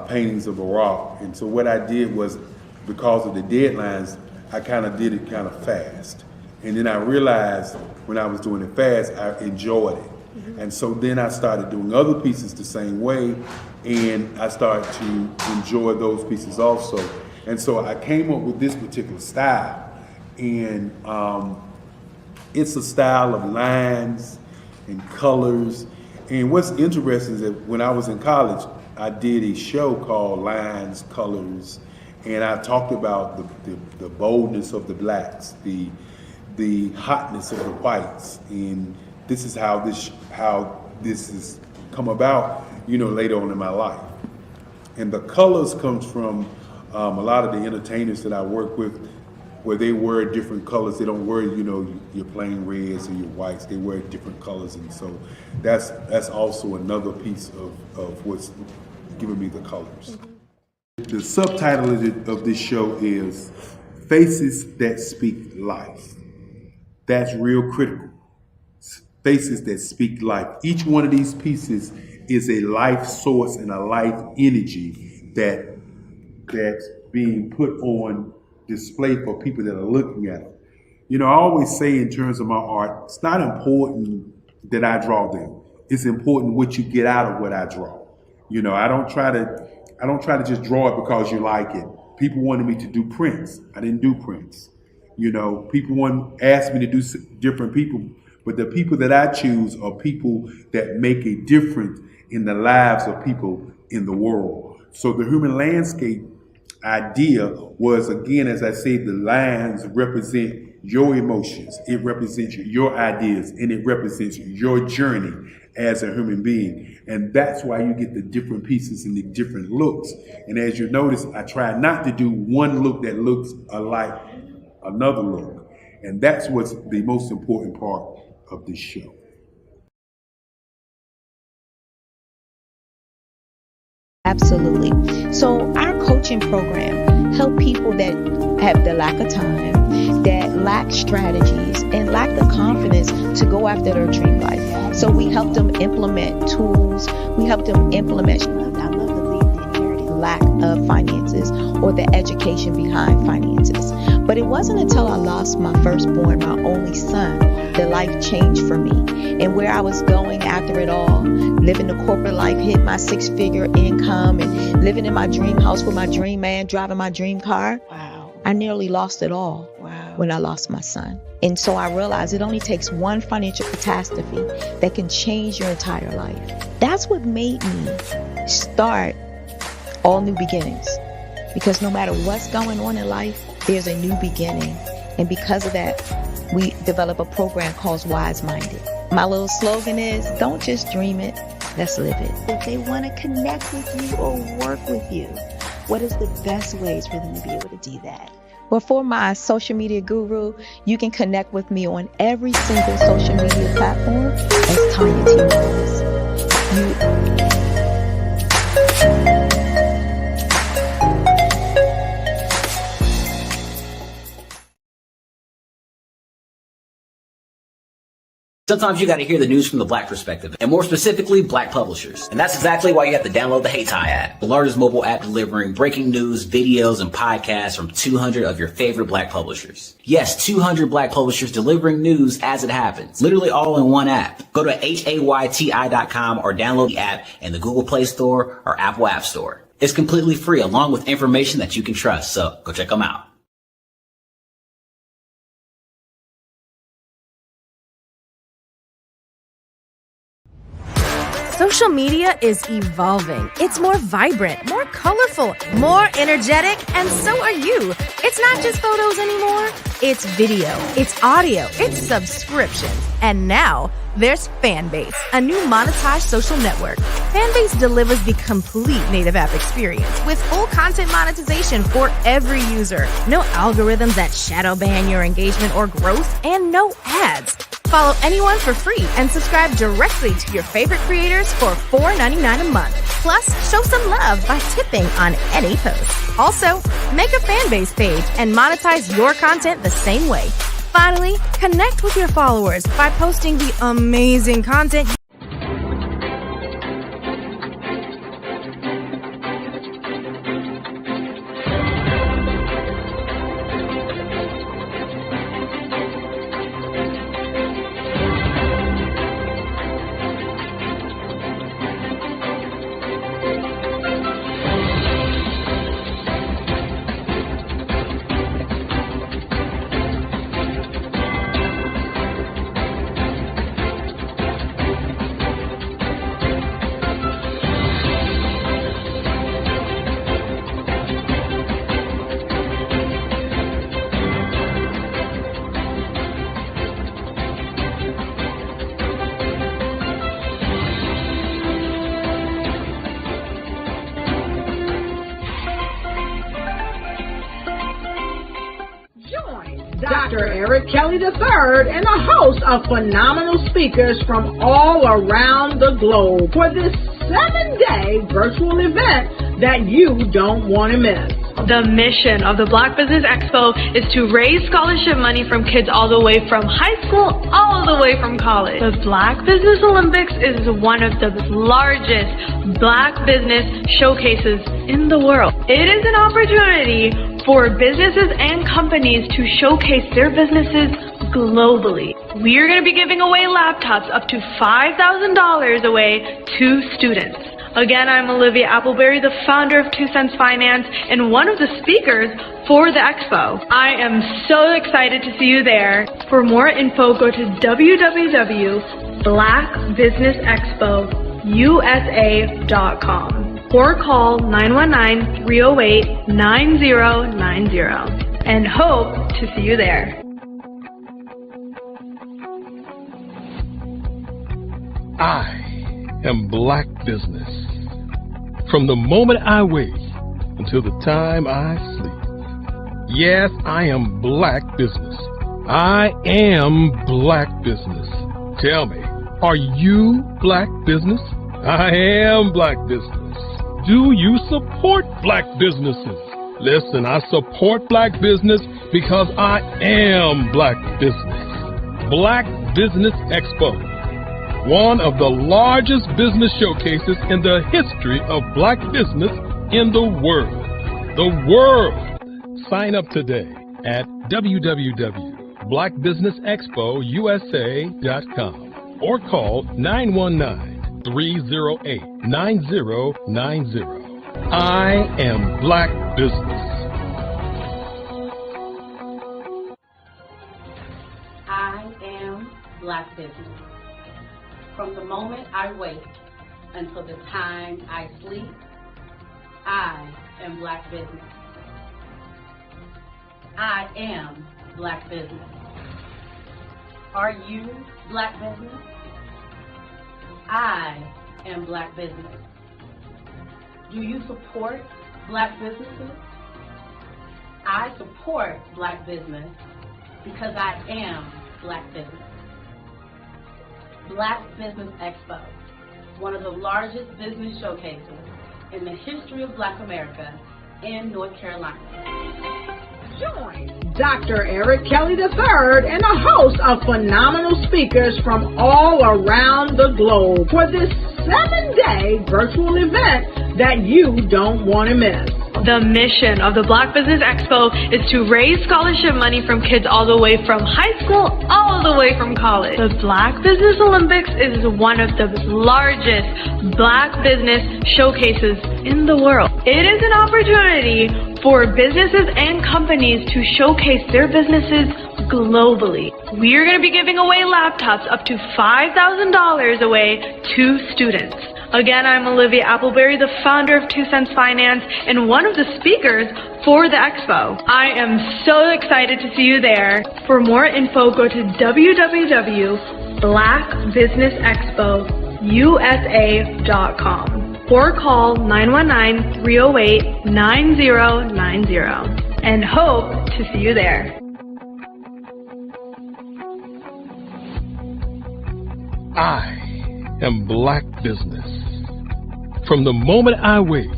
paintings of Barack. And so what I did was, because of the deadlines, I kind of did it kind of fast. And then I realized when I was doing it fast, I enjoyed it. And so then I started doing other pieces the same way, and I started to enjoy those pieces also. And so I came up with this particular style, and it's a style of lines and colors. And what's interesting is that when I was in college, I did a show called Lines, Colors, and I talked about the boldness of the blacks, the hotness of the whites, and this is how this has come about, later on in my life. And the colors comes from a lot of the entertainers that I work with, where they wear different colors. They don't wear, your plain reds or your whites. They wear different colors, and so that's also another piece of what's giving me the colors. The subtitle of this show is Faces That Speak Life. That's real critical. Faces that speak life. Each one of these pieces is a life source and a life energy that's being put on display for people that are looking at it. I always say in terms of my art, it's not important that I draw them. It's important what you get out of what I draw. I don't try to just draw it because you like it. People wanted me to do prints. I didn't do prints. People asked me to do different people, but the people that I choose are people that make a difference in the lives of people in the world. So the human landscape idea was, again, as I say, the lines represent your emotions, it represents your ideas, and it represents your journey as a human being. And that's why you get the different pieces and the different looks. And as you notice, I try not to do one look that looks alike another look. And that's what's the most important part of this show. Absolutely. So our coaching program help people that have the lack of time, that lack strategies, and lack the confidence to go after their dream life. So we help them implement tools. We help them implement, I love to leave the inherited lack of finances or the education behind finances. But it wasn't until I lost my firstborn, my only son, that life changed for me. And where I was going after it all, living the corporate life, hit my 6-figure income, and living in my dream house with my dream man, driving my dream car. Wow. I nearly lost it all. Wow. when I lost my son. And so I realized it only takes one financial catastrophe that can change your entire life. That's what made me start All New Beginnings. Because no matter what's going on in life, there's a new beginning. And because of that, we develop a program called Wise Minded. My little slogan is, don't just dream it, let's live it. If they want to connect with you or work with you, what is the best ways for them to be able to do that? Well, for my social media guru, you can connect with me on every single social media platform as Tanya T. Morris. Sometimes you got to hear the news from the Black perspective, and more specifically, Black publishers. And that's exactly why you have to download the Hey Tie app, the largest mobile app delivering breaking news, videos, and podcasts from 200 of your favorite Black publishers. Yes, 200 Black publishers delivering news as it happens, literally all in one app. Go to hayti.com or download the app in the Google Play Store or Apple App Store. It's completely free, along with information that you can trust, so go check them out. Social media is evolving. It's more vibrant, more colorful, more energetic, and so are you. It's not just photos anymore. It's video, it's audio, it's subscriptions. And now there's Fanbase, a new monetized social network. Fanbase delivers the complete native app experience with full content monetization for every user. No algorithms that shadow ban your engagement or growth, and no ads. Follow anyone for free and subscribe directly to your favorite creators for $4.99 a month. Plus, show some love by tipping on any post. Also, make a Fanbase page and monetize your content the same way. Finally, connect with your followers by posting the amazing content. Dr. Eric Kelly III and a host of phenomenal speakers from all around the globe for this 7-day virtual event that you don't want to miss. The mission of the Black Business Expo is to raise scholarship money from kids all the way from high school, all the way from college. The Black Business Olympics is one of the largest Black business showcases in the world. It is an opportunity for businesses and companies to showcase their businesses globally. We are going to be giving away laptops up to $5,000 away to students. Again, I'm Olivia Appleberry, the founder of 2 Cents Finance and one of the speakers for the expo. I am so excited to see you there. For more info, go to www.blackbusinessexpousa.com or call 919-308-9090 and hope to see you there. I am Black Business. From the moment I wake until the time I sleep. Yes, I am Black Business. I am Black Business. Tell me, are you Black Business? I am Black Business. Do you support Black businesses? Listen, I support Black business because I am Black Business. Black Business Expo, one of the largest business showcases in the history of Black business in the world. The world! Sign up today at www.blackbusinessexpousa.com or call 919-308-9090. I am Black Business. Black business. From the moment I wake until the time I sleep, I am Black business. I am Black business. Are you Black business? I am Black business. Do you support Black businesses? I support Black business because I am Black business. Black Business Expo, one of the largest business showcases in the history of Black America in North Carolina. Join Dr. Eric Kelly III and a host of phenomenal speakers from all around the globe for this 7-day virtual event that you don't want to miss. The mission of the Black Business Expo is to raise scholarship money from kids all the way from high school, all the way from college. The Black Business Olympics is one of the largest Black business showcases in the world. It is an opportunity for businesses and companies to showcase their businesses globally. We are going to be giving away laptops up to $5,000 away to students. Again, I'm Olivia Appleberry, the founder of 2 Cents Finance and one of the speakers for the expo. I am so excited to see you there. For more info, go to www.blackbusinessexpousa.com or call 919-308-9090 and hope to see you there. I am Black business. From the moment I wake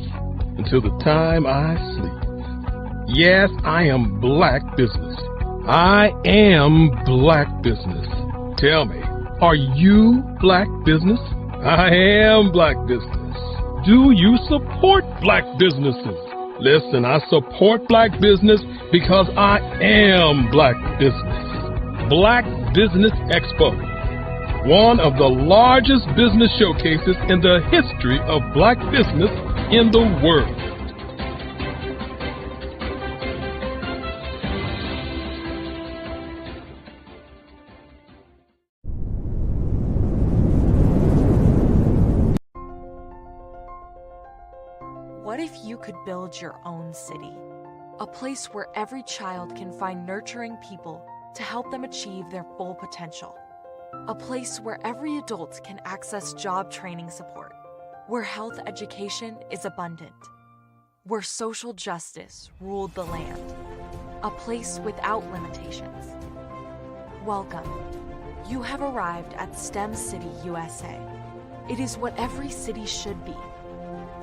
until the time I sleep. Yes, I am Black business. I am Black business. Tell me, are you Black business? I am Black business. Do you support Black businesses? Listen, I support Black business because I am Black business. Black Business Expo, one of the largest business showcases in the history of Black business in the world. What if you could build your own city? A place where every child can find nurturing people to help them achieve their full potential. A place where every adult can access job training support, where health education is abundant, where social justice ruled the land. A place without limitations. Welcome. You have arrived at STEM City USA. It is what every city should be.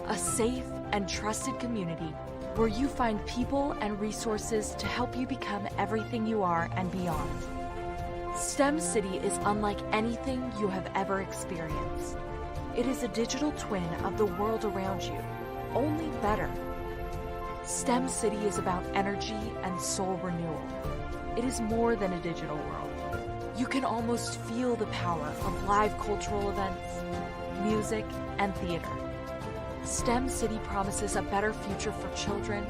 A safe and trusted community where you find people and resources to help you become everything you are and beyond. STEM City is unlike anything you have ever experienced. It is a digital twin of the world around you, only better. STEM City is about energy and soul renewal. It is more than a digital world. You can almost feel the power of live cultural events, music, and theater. STEM City promises a better future for children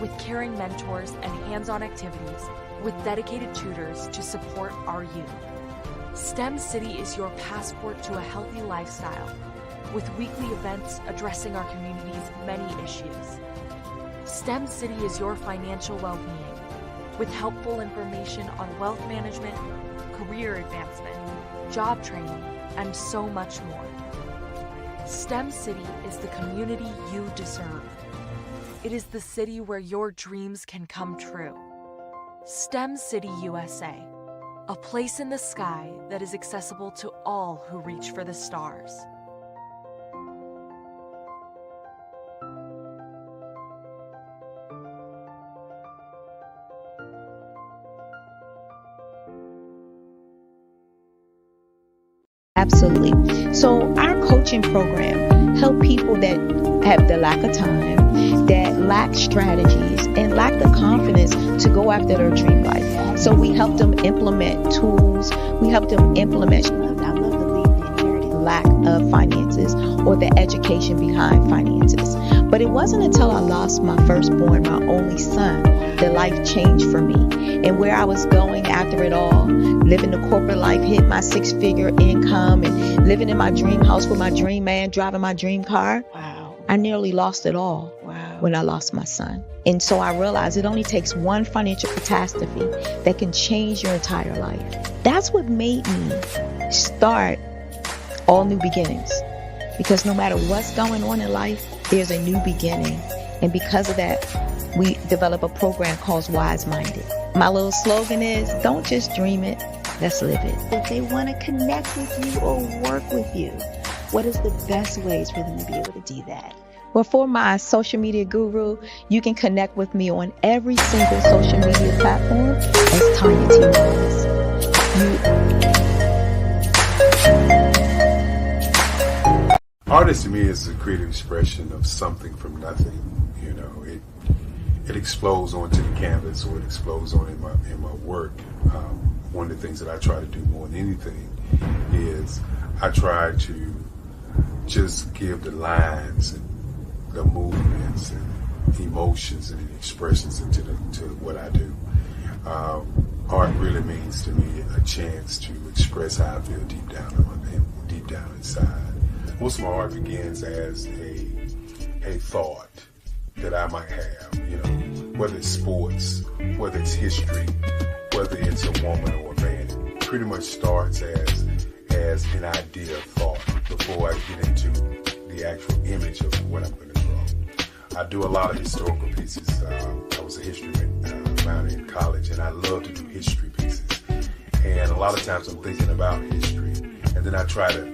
with caring mentors and hands-on activities with dedicated tutors to support our youth. STEM City is your passport to a healthy lifestyle with weekly events addressing our community's many issues. STEM City is your financial well-being with helpful information on wealth management, career advancement, job training, and so much more. STEM City is the community you deserve. It is the city where your dreams can come true. STEM City USA, a place in the sky that is accessible to all who reach for the stars. Absolutely. So our coaching program help people that have the lack of time, that lack strategies, and lack the confidence to go after their dream life. So we help them implement tools. We help them implement, I love to leave the inherited lack of finances or the education behind finances. But it wasn't until I lost my firstborn, my only son, that life changed for me. And where I was going after it all, living the corporate life, hit my 6-figure income, and living in my dream house with my dream man, driving my dream car. Wow. I nearly lost it all when I lost my son. And so I realized it only takes one financial catastrophe that can change your entire life. That's what made me start All New Beginnings. Because no matter what's going on in life, there's a new beginning. And because of that, we develop a program called Wise Minded. My little slogan is, don't just dream it, let's live it. If they want to connect with you or work with you, what is the best ways for them to be able to do that? Well, for my social media guru, you can connect with me on every single social media platform as Tanya T. Wallace. Artist to me is a creative expression of something from nothing. You know, it explodes onto the canvas, or it explodes on in my work. One of the things that I try to do more than anything is I try to just give the lines and the movements and emotions and expressions into what I do. Art really means to me a chance to express how I feel deep down inside. Most of my art begins as a thought that I might have, you know, whether it's sports, whether it's history, whether it's a woman or a man. It pretty much starts as an idea of thought before I get into the actual image of what I'm going to draw. I do a lot of historical pieces. I was a history minor in college, and I love to do history pieces. And a lot of times I'm thinking about history, and then I try to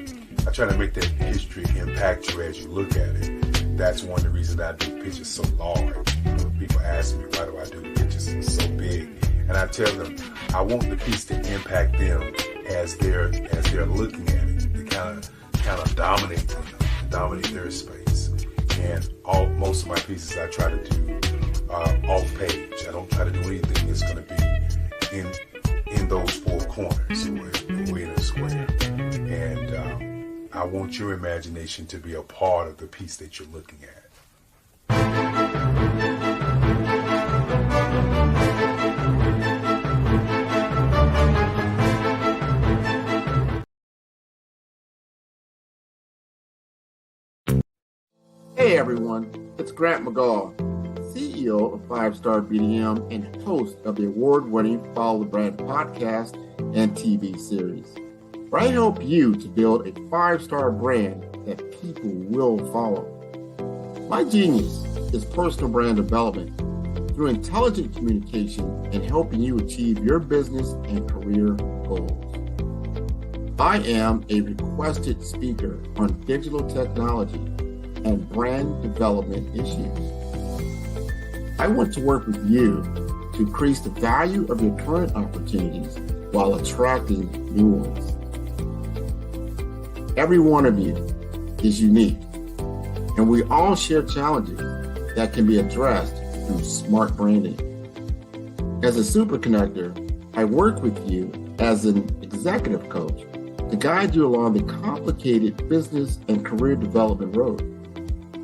make that history impact you as you look at it. That's one of the reasons I do pictures so large. People ask me, why do I do pictures so big? And I tell them, I want the piece to impact them as they're looking at it. To kind of dominate their space. And most of my pieces I try to do off page. I don't try to do anything that's going to be in those four corners or in a square. And I want your imagination to be a part of the piece that you're looking at. Hey everyone, it's Grant McGaw, CEO of 5-Star BDM and host of the award-winning Follow the Brand podcast and TV series, where I help you to build a 5-star brand that people will follow. My genius is personal brand development through intelligent communication and helping you achieve your business and career goals. I am a requested speaker on digital technology and brand development issues. I want to work with you to increase the value of your current opportunities while attracting new ones. Every one of you is unique, and we all share challenges that can be addressed through smart branding. As a super connector, I work with you as an executive coach to guide you along the complicated business and career development road,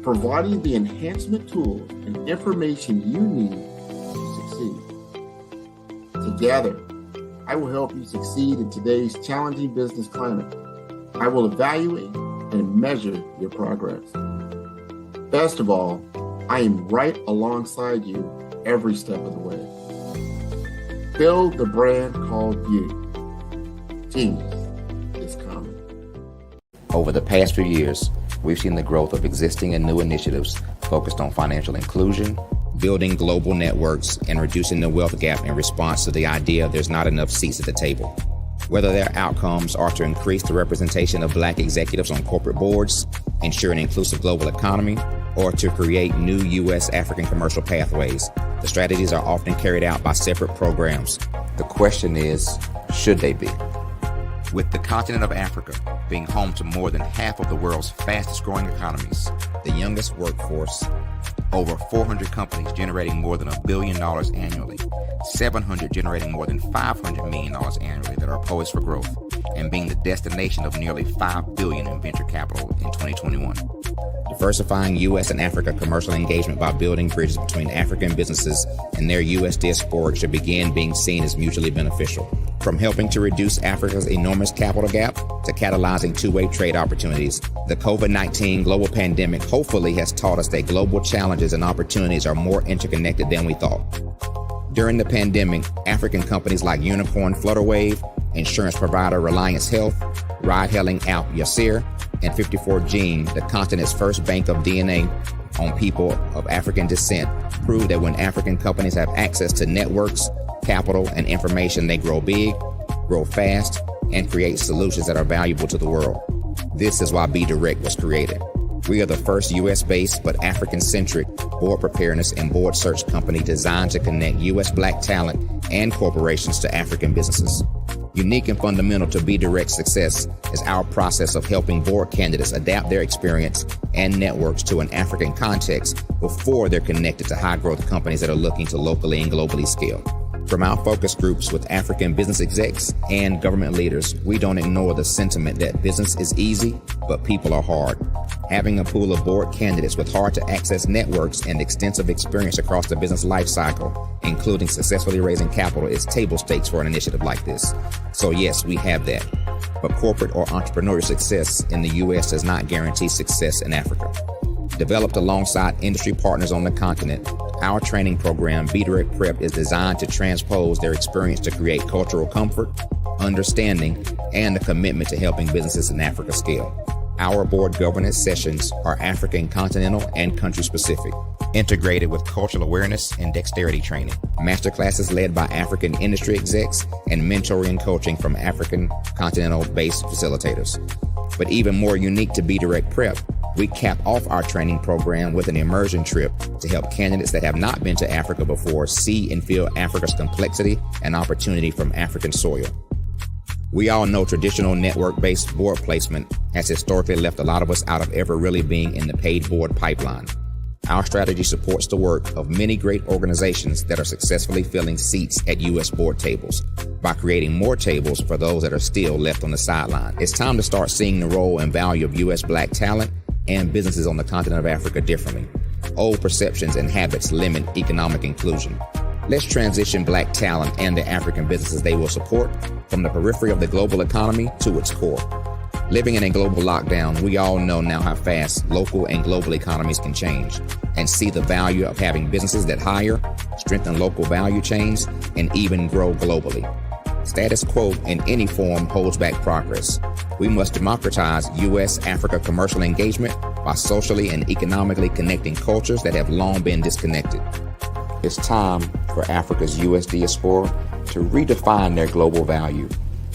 providing the enhancement tools and information you need to succeed. Together, I will help you succeed in today's challenging business climate. I will evaluate and measure your progress. Best of all, I am right alongside you every step of the way. Build the brand called you. Genius is coming. Over the past few years, we've seen the growth of existing and new initiatives focused on financial inclusion, building global networks, and reducing the wealth gap in response to the idea there's not enough seats at the table. Whether their outcomes are to increase the representation of Black executives on corporate boards, ensure an inclusive global economy, or to create new U.S. African commercial pathways, the strategies are often carried out by separate programs. The question is, should they be? With the continent of Africa being home to more than half of the world's fastest growing economies, the youngest workforce, over 400 companies generating more than $1 billion annually, 700 generating more than $500 million annually that are poised for growth, and being the destination of nearly $5 billion in venture capital in 2021. diversifying U.S. and Africa commercial engagement by building bridges between African businesses and their U.S. diaspora should begin being seen as mutually beneficial. From helping to reduce Africa's enormous capital gap to catalyzing two-way trade opportunities, the COVID-19 global pandemic hopefully has taught us that global challenges and opportunities are more interconnected than we thought. During the pandemic, African companies like Unicorn Flutterwave, insurance provider Reliance Health, ride-hailing app Yasir, and 54Gene, the continent's first bank of DNA on people of African descent, prove that when African companies have access to networks, capital, and information, they grow big, grow fast, and create solutions that are valuable to the world. This is why Be Direct was created. We are the first U.S.-based but African-centric board preparedness and board search company designed to connect U.S. Black talent and corporations to African businesses. Unique and fundamental to Be Direct's success is our process of helping board candidates adapt their experience and networks to an African context before they're connected to high-growth companies that are looking to locally and globally scale. From our focus groups with African business execs and government leaders, we don't ignore the sentiment that business is easy, but people are hard. Having a pool of board candidates with hard-to-access networks and extensive experience across the business life cycle, including successfully raising capital, is table stakes for an initiative like this. So yes, we have that. But corporate or entrepreneurial success in the U.S. does not guarantee success in Africa. Developed alongside industry partners on the continent, our training program, Be Direct Prep, is designed to transpose their experience to create cultural comfort, understanding, and a commitment to helping businesses in Africa scale. Our board governance sessions are African, continental, and country-specific, integrated with cultural awareness and dexterity training, masterclasses led by African industry execs, and mentoring and coaching from African continental-based facilitators. But even more unique to Be Direct Prep, we cap off our training program with an immersion trip to help candidates that have not been to Africa before see and feel Africa's complexity and opportunity from African soil. We all know traditional network-based board placement has historically left a lot of us out of ever really being in the paid board pipeline. Our strategy supports the work of many great organizations that are successfully filling seats at U.S. board tables by creating more tables for those that are still left on the sideline. It's time to start seeing the role and value of U.S. Black talent and businesses on the continent of Africa differently. Old perceptions and habits limit economic inclusion. Let's transition Black talent and the African businesses they will support from the periphery of the global economy to its core. Living in a global lockdown, we all know now how fast local and global economies can change, and see the value of having businesses that hire, strengthen local value chains, and even grow globally. Status quo in any form holds back progress. We must democratize U.S.-Africa commercial engagement by socially and economically connecting cultures that have long been disconnected. It's time for Africa's U.S. diaspora to redefine their global value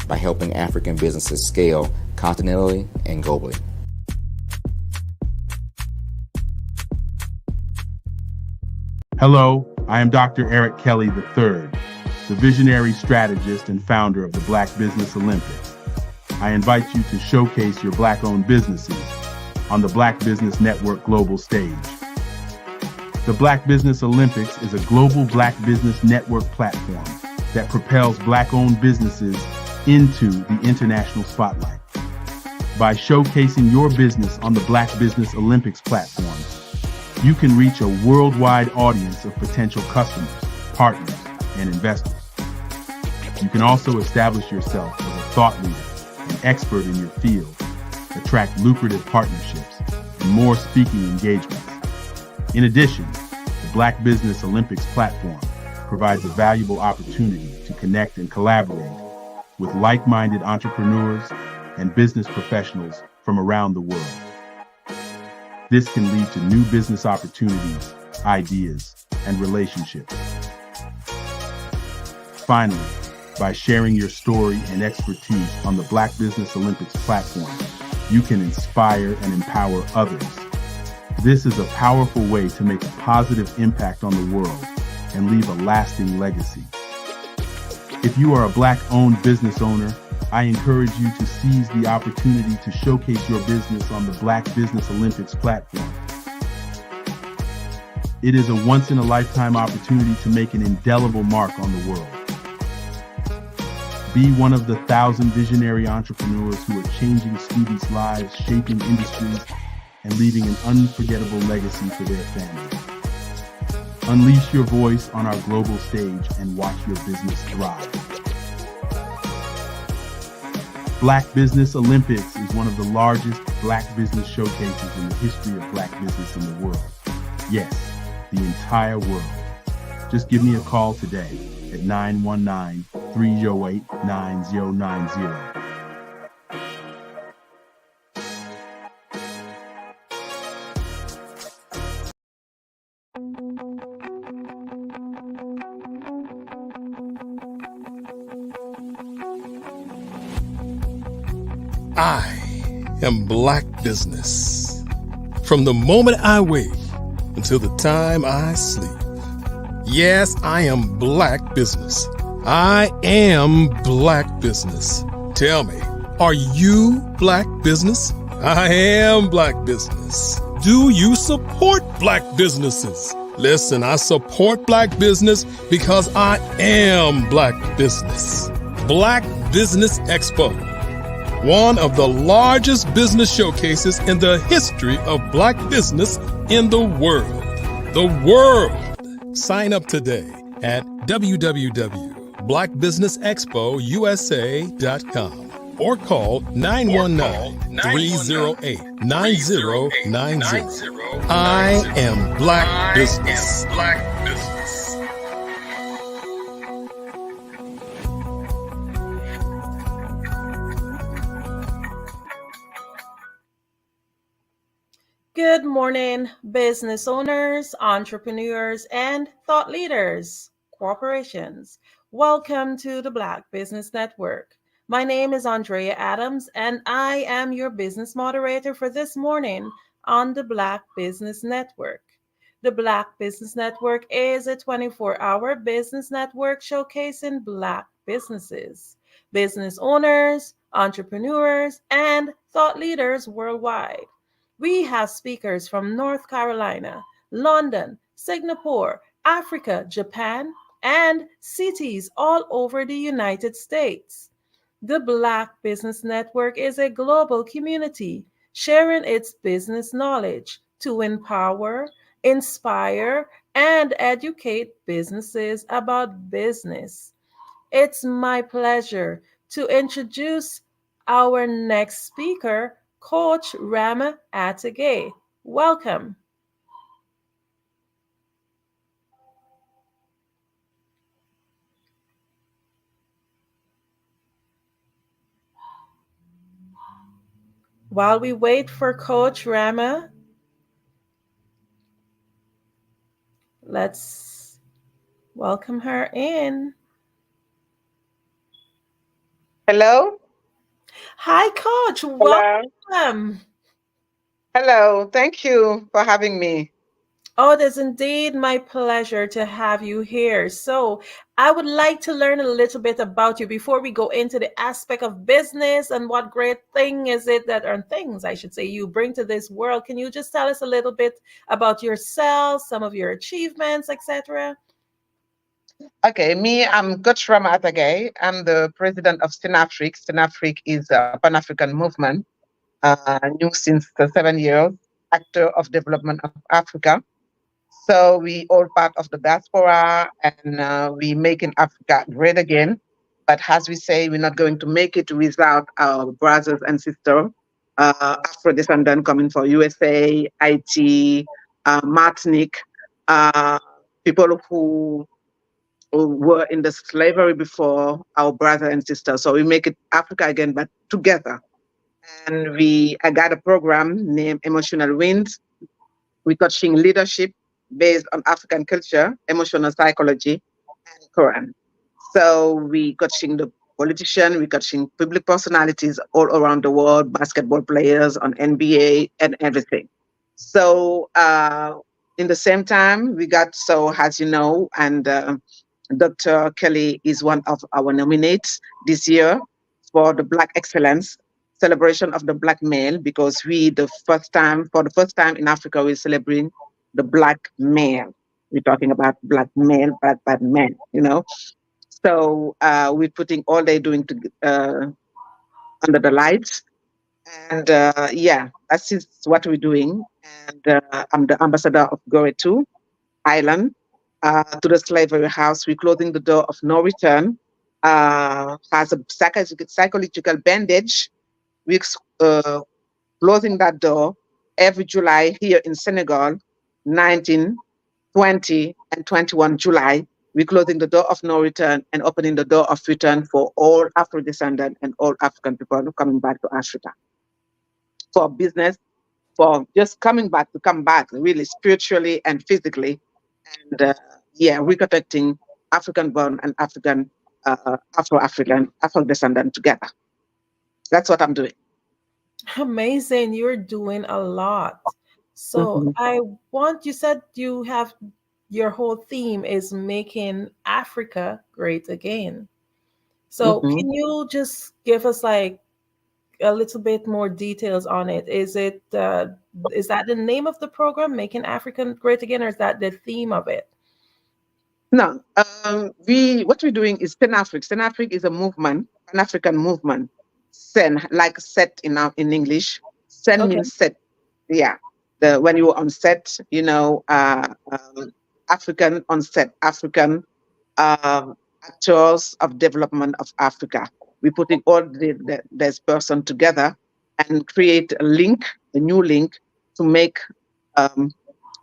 by helping African businesses scale continentally and globally. Hello, I am Dr. Eric Kelly III, the visionary strategist and founder of the Black Business Olympics. I invite you to showcase your Black-owned businesses on the Black Business Network global stage. The Black Business Olympics is a global Black Business Network platform that propels Black-owned businesses into the international spotlight. By showcasing your business on the Black Business Olympics platform, you can reach a worldwide audience of potential customers, partners, and investors. You can also establish yourself as a thought leader and expert in your field, attract lucrative partnerships, and more speaking engagements. In addition, the Black Business Olympics platform provides a valuable opportunity to connect and collaborate with like-minded entrepreneurs and business professionals from around the world. This can lead to new business opportunities, ideas, and relationships. Finally, by sharing your story and expertise on the Black Business Olympics platform, you can inspire and empower others. This is a powerful way to make a positive impact on the world and leave a lasting legacy. If you are a Black-owned business owner, I encourage you to seize the opportunity to showcase your business on the Black Business Olympics platform. It is a once-in-a-lifetime opportunity to make an indelible mark on the world. Be one of the 1,000 visionary entrepreneurs who are changing students' lives, shaping industries, and leaving an unforgettable legacy for their families. Unleash your voice on our global stage and watch your business thrive. Black Business Olympics is one of the largest Black business showcases in the history of Black business in the world. Yes, the entire world. Just give me a call today at 919-308-9090. I am Black business. From the moment I wake until the time I sleep. Yes, I am Black business. I am Black business. Tell me, are you Black business? I am Black business. Do you support Black businesses? Listen, I support Black business because I am Black business. Black Business Expo, one of the largest business showcases in the history of Black business in the world. The world. Sign up today at www.blackbusinessexpousa.com or call 919-308-9090. I am Black business. Good morning, business owners, entrepreneurs, and thought leaders, corporations. Welcome to the Black Business Network. My name is Andrea Adams, and I am your business moderator for this morning on the Black Business Network. The Black Business Network is a 24-hour business network showcasing Black businesses, business owners, entrepreneurs, and thought leaders worldwide. We have speakers from North Carolina, London, Singapore, Africa, Japan, and cities all over the United States. The Black Business Network is a global community sharing its business knowledge to empower, inspire, and educate businesses about business. It's my pleasure to introduce our next speaker, Coach Rama Atage. Welcome. While we wait for Coach Rama, let's welcome her in. Hello? Hi, Coach. Welcome. Hello. Thank you for having me. Oh, it is indeed my pleasure to have you here. So, I would like to learn a little bit about you before we go into the aspect of business and what great thing is it that, or things I should say, you bring to this world. Can you just tell us a little bit about yourself, some of your achievements, etc.? Okay, I'm Coach Rama Atagay. I'm the president of STENAFRIC. STENAFRIC is a Pan-African movement, new since 7 years, actor of development of Africa. So we all part of the diaspora and we making Africa great again. But as we say, we're not going to make it without our brothers and sisters, Afro-descendant coming from USA, Haiti, Martinique, people who were in the slavery before, our brother and sister. So we make it Africa again, but together. And I got a program named Emotional Wins. We're coaching leadership based on African culture, emotional psychology, and Quran. So we coaching the politician, we coaching public personalities all around the world, basketball players on NBA and everything. So in the same time, as you know, and Dr. Kelly is one of our nominates this year for the Black Excellence celebration of the Black male, because for the first time in Africa, we're celebrating the Black male. We're talking about Black male, Black men, So we're putting all they're doing under the lights. And that's what we're doing. And I'm the ambassador of Gore 2 Island to the slavery house. We're closing the door of no return. Has a psychological bandage. We're closing that door every July here in Senegal, 19, 20, and 21 July. We're closing the door of no return and opening the door of return for all Afro-descendant and all African people coming back to Africa for business, for just come back really spiritually and physically. And reconnecting African-born and Afro-African, Afro-descendant together. That's what I'm doing. Amazing. You're doing a lot. So you said you have your whole theme is making Africa great again. So can you just give us like a little bit more details on it? Is that the name of the program, Making Africa Great Again, or is that the theme of it? No, what we're doing is Senafric. Senafric is a movement, an African movement. Sen, like set in English. Sen means set. Yeah. When you're on set, African on set, African actors of development of Africa. We're putting all this person together and create a new link to make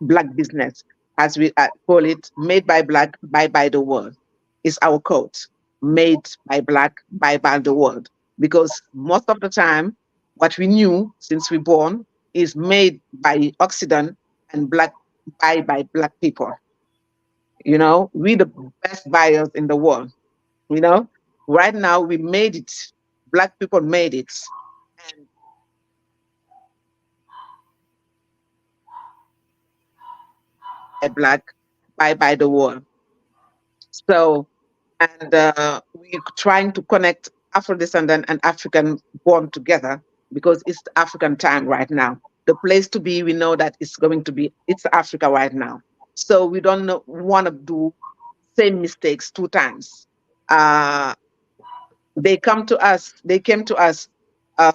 Black business, as we call it, made by Black, by the world. Is our quote. Made by Black, by the world. Because most of the time, what we knew since we born is made by Occident and by Black people. We the best buyers in the world. Right now we made it. Black people made it. And Black, by the world. So, and we're trying to connect Afro-descendant and African born together because it's the African time right now. The place to be, we know that it's Africa right now. So we don't want to do same mistakes 2 times. They came to us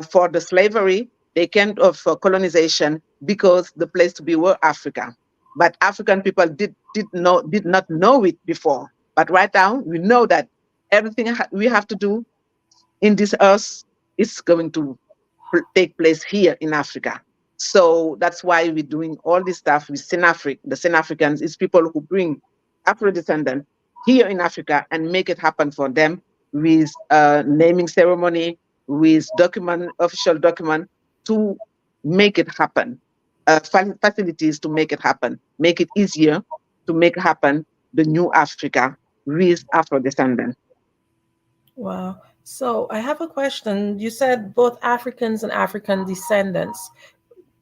for the slavery. They came for colonization because the place to be were Africa. But African people did not know it before. But right now, we know that everything we have to do in this earth is going to take place here in Africa. So that's why we're doing all this stuff with Senafric. The Senafricans is people who bring Afro-descendants here in Africa and make it happen for them with naming ceremony, with official document to make it happen, facilities to make it happen, make it easier to make happen the new Africa with Afro-descendants. Wow. So I have a question. You said both Africans and African descendants.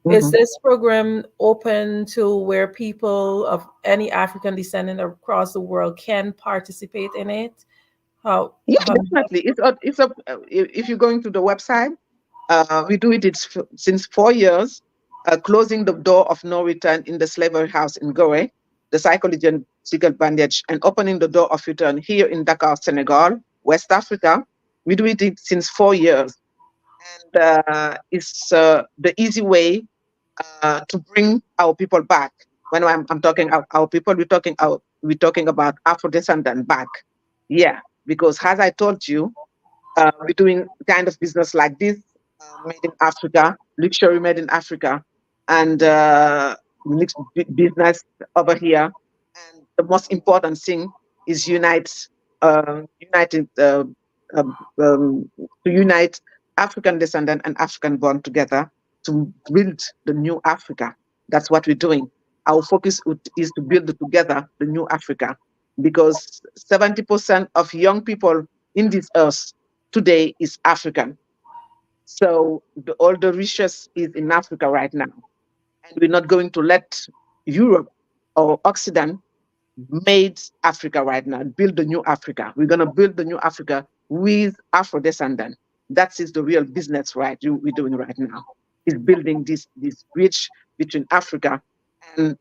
Is this program open to where people of any African descendant across the world can participate in it? Definitely. It's up. If you're going to the website, we do it since 4 years, closing the door of no return in the slavery house in Gore, the psychological bandage, and opening the door of return here in Dakar, Senegal, West Africa. We do it since 4 years. And it's the easy way to bring our people back. When I'm talking our people, we're talking about Afro-descendant back. Yeah, because as I told you, we're doing kind of business like this, made in Africa, luxury made in Africa, and business over here. And the most important thing is to unite African descendant and African born together to build the new Africa. That's what we're doing. Our focus is to build together the new Africa, because 70% of young people in this earth today is African. So all the riches is in Africa right now. And we're not going to let Europe or Occident made Africa right now, build the new Africa. We're going to build the new Africa with Afro-descendant. That is the real business we're doing right now, is building this bridge between Africa and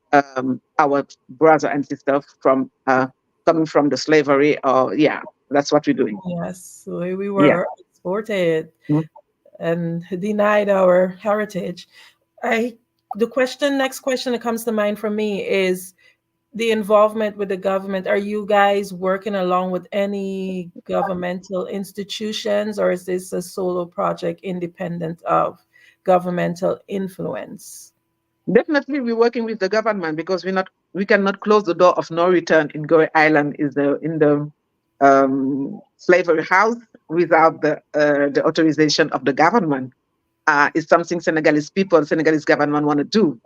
our brother and sister from coming from the slavery. That's what we're doing. Yes, we were exported. and denied our heritage. Next question that comes to mind for me is the involvement with the government. Are you guys working along with any governmental institutions, or is this a solo project independent of governmental influence? Definitely, we're working with the government because we cannot close the door of no return in Goree Island is in the slavery house without the authorization of the government. It's something Senegalese government want to do.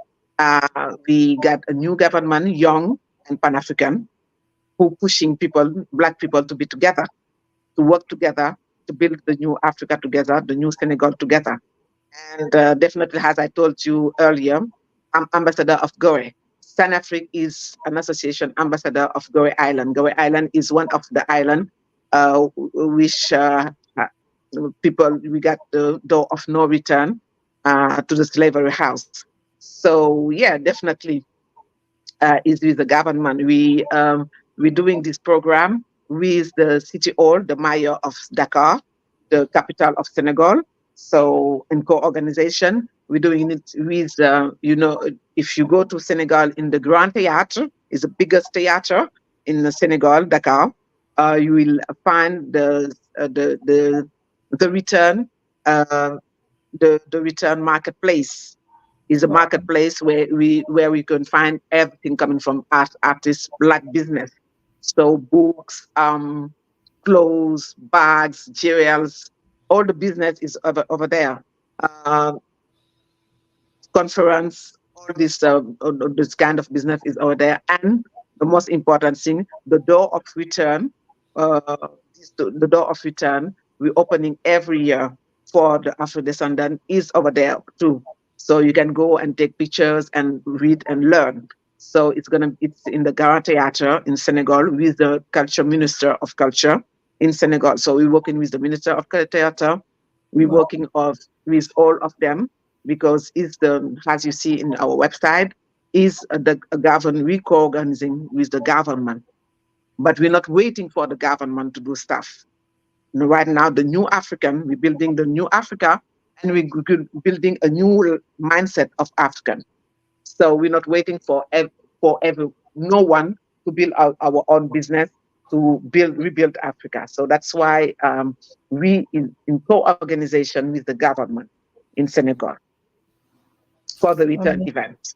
We got a new government, young and Pan-African, who pushing Black people to be together, to work together, to build the new Africa together, the new Senegal together. And definitely, as I told you earlier, I'm ambassador of Goree. Sanafric is an association ambassador of Goree Island. Goree Island is one of the island which we got the door of no return to the slavery house. So yeah, definitely is with the government. We're doing this program with the city hall, the mayor of Dakar, the capital of Senegal. So in co-organization, we're doing it with, if you go to Senegal in the Grand Theatre, is the biggest theater in Senegal, Dakar, you will find the return, the return marketplace is a marketplace where we can find everything coming from artists, Black business. So books, clothes, bags, jewels, all the business is over there. Conference, all this kind of business is over there. And the most important thing, the door of return, the door of return, we're opening every year for the Afro-descendant is over there too. So you can go and take pictures and read and learn. So it's in the Gara Theatre in Senegal with the culture minister of culture in Senegal. So we're working with the minister of theatre. We're working with all of them because as you see in our website, is the government, we co-organizing with the government. But we're not waiting for the government to do stuff. Right now, the new African, we're building the new Africa, and we're building a new mindset of African. So we're not waiting for no one to build our own business to rebuild Africa. So that's why we in co-organization with the government in Senegal for the return event.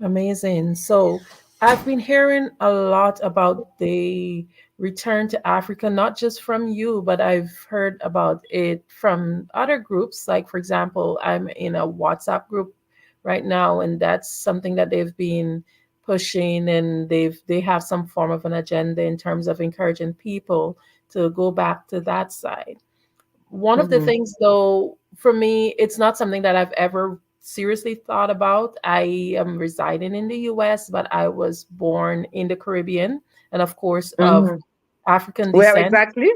Amazing. So I've been hearing a lot about the return to Africa, not just from you, but I've heard about it from other groups. Like, for example, I'm in a WhatsApp group right now, and that's something that they've been pushing, and they have some form of an agenda in terms of encouraging people to go back to that side. One of the things, though, for me, it's not something that I've ever seriously thought about. I am residing in the US, but I was born in the Caribbean and, of course, of African descent. Where exactly?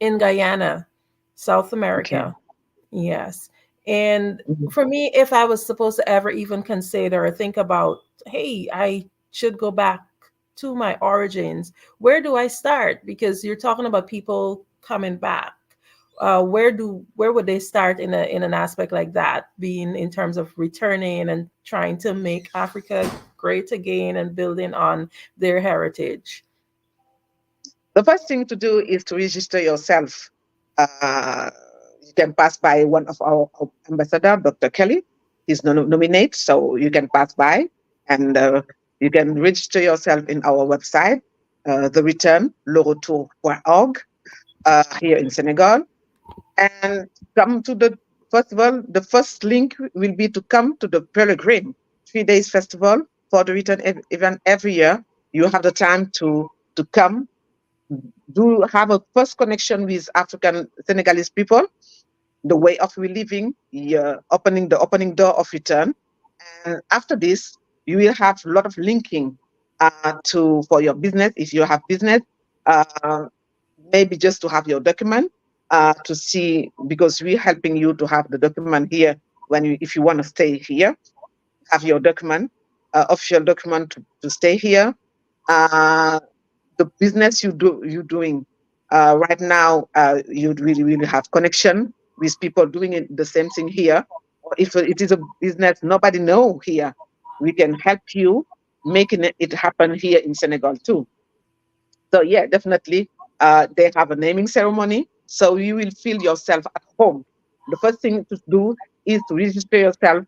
In Guyana, South America. Okay. Yes. And for me, if I was supposed to ever even consider or think about, hey, I should go back to my origins, where do I start? Because you're talking about people coming back. Where would they start in an aspect like that, being in terms of returning and trying to make Africa great again and building on their heritage? The first thing to do is to register yourself. You can pass by one of our ambassador, Dr. Kelly. He's nominated, so you can pass by and you can register yourself in our website, the return, leretour.org, here in Senegal. And come to the festival. The first link will be to come to the Peregrine 3 days festival for the return event every year. You have the time to come, do have a first connection with African Senegalese people, the way of we living, the opening door of return. And after this, you will have a lot of linking for your business. If you have business, maybe just to have your document to see, because we're helping you to have the document here if you want to stay here, have your document, official document to stay here. The business you're doing right now, you really have connection with people doing the same thing here. Or if it is a business nobody know here, we can help you making it happen here in Senegal too. So yeah, definitely, they have a naming ceremony, so you will feel yourself at home. The first thing to do is to register yourself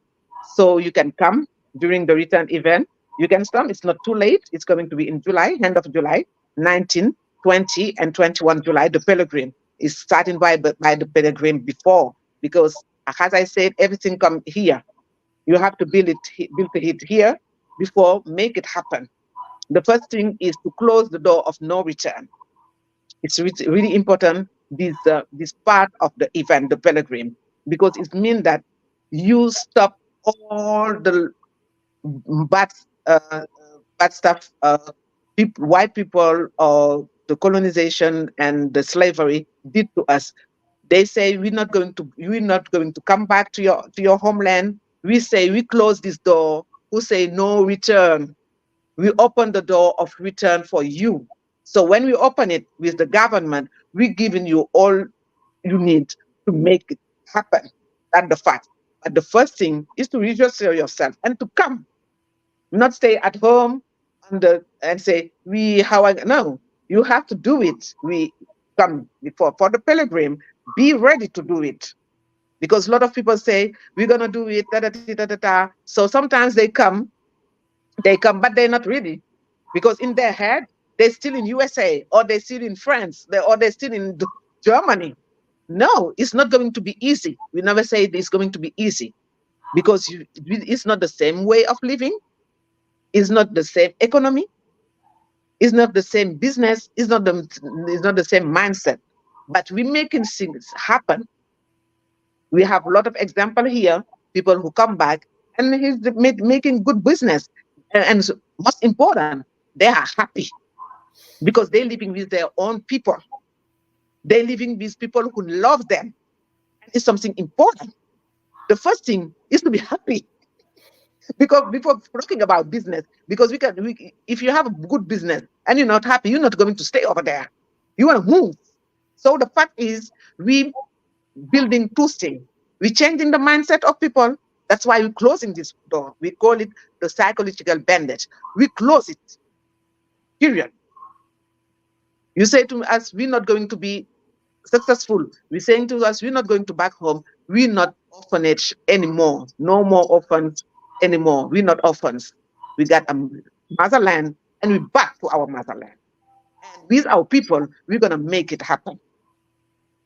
so you can come during the return event. You can come, it's not too late. It's going to be in July, end of July, 19, 20, and 21 July. The pilgrim is starting by the pilgrim before, because as I said, everything come here. You have to build it here before make it happen. The first thing is to close the door of no return. It's really important, this part of the event, the pilgrim, because it means that you stop all the bad uh, bad stuff, white people or the colonization and the slavery did to us. They say we're not going to come back to your homeland. We say we close this door. Who say no return? We open the door of return for you. So when we open it with the government, we're giving you all you need to make it happen. That's the fact. But the first thing is to register yourself and to come, not stay at home and say, no, you have to do it. We come before for the pilgrim, be ready to do it. Because a lot of people say, we're going to do it, da, da, da, da, da, da. So sometimes they come, but they're not ready, because in their head they're still in USA, or they're still in France, or they're still in Germany. No, it's not going to be easy. We never say it's going to be easy, because it's not the same way of living, it's not the same economy, it's not the same business, it's not the same mindset. But we're making things happen. We have a lot of example here, people who come back and he's making good business, and most important, they are happy because they're living with their own people. They're living with people who love them. It's something important. The first thing is to be happy. Because before talking about business, because if you have a good business and you're not happy, you're not going to stay over there. You want to move. So the fact is, we building two things. We're changing the mindset of people. That's why we're closing this door. We call it the psychological bandage. We close it. Period. You say to us, we're not going to be successful. We're saying to us, we're not going to back home. We're not orphanage anymore. No more orphans anymore. We're not orphans. We got a motherland, and we're back to our motherland. And with our people, we're going to make it happen.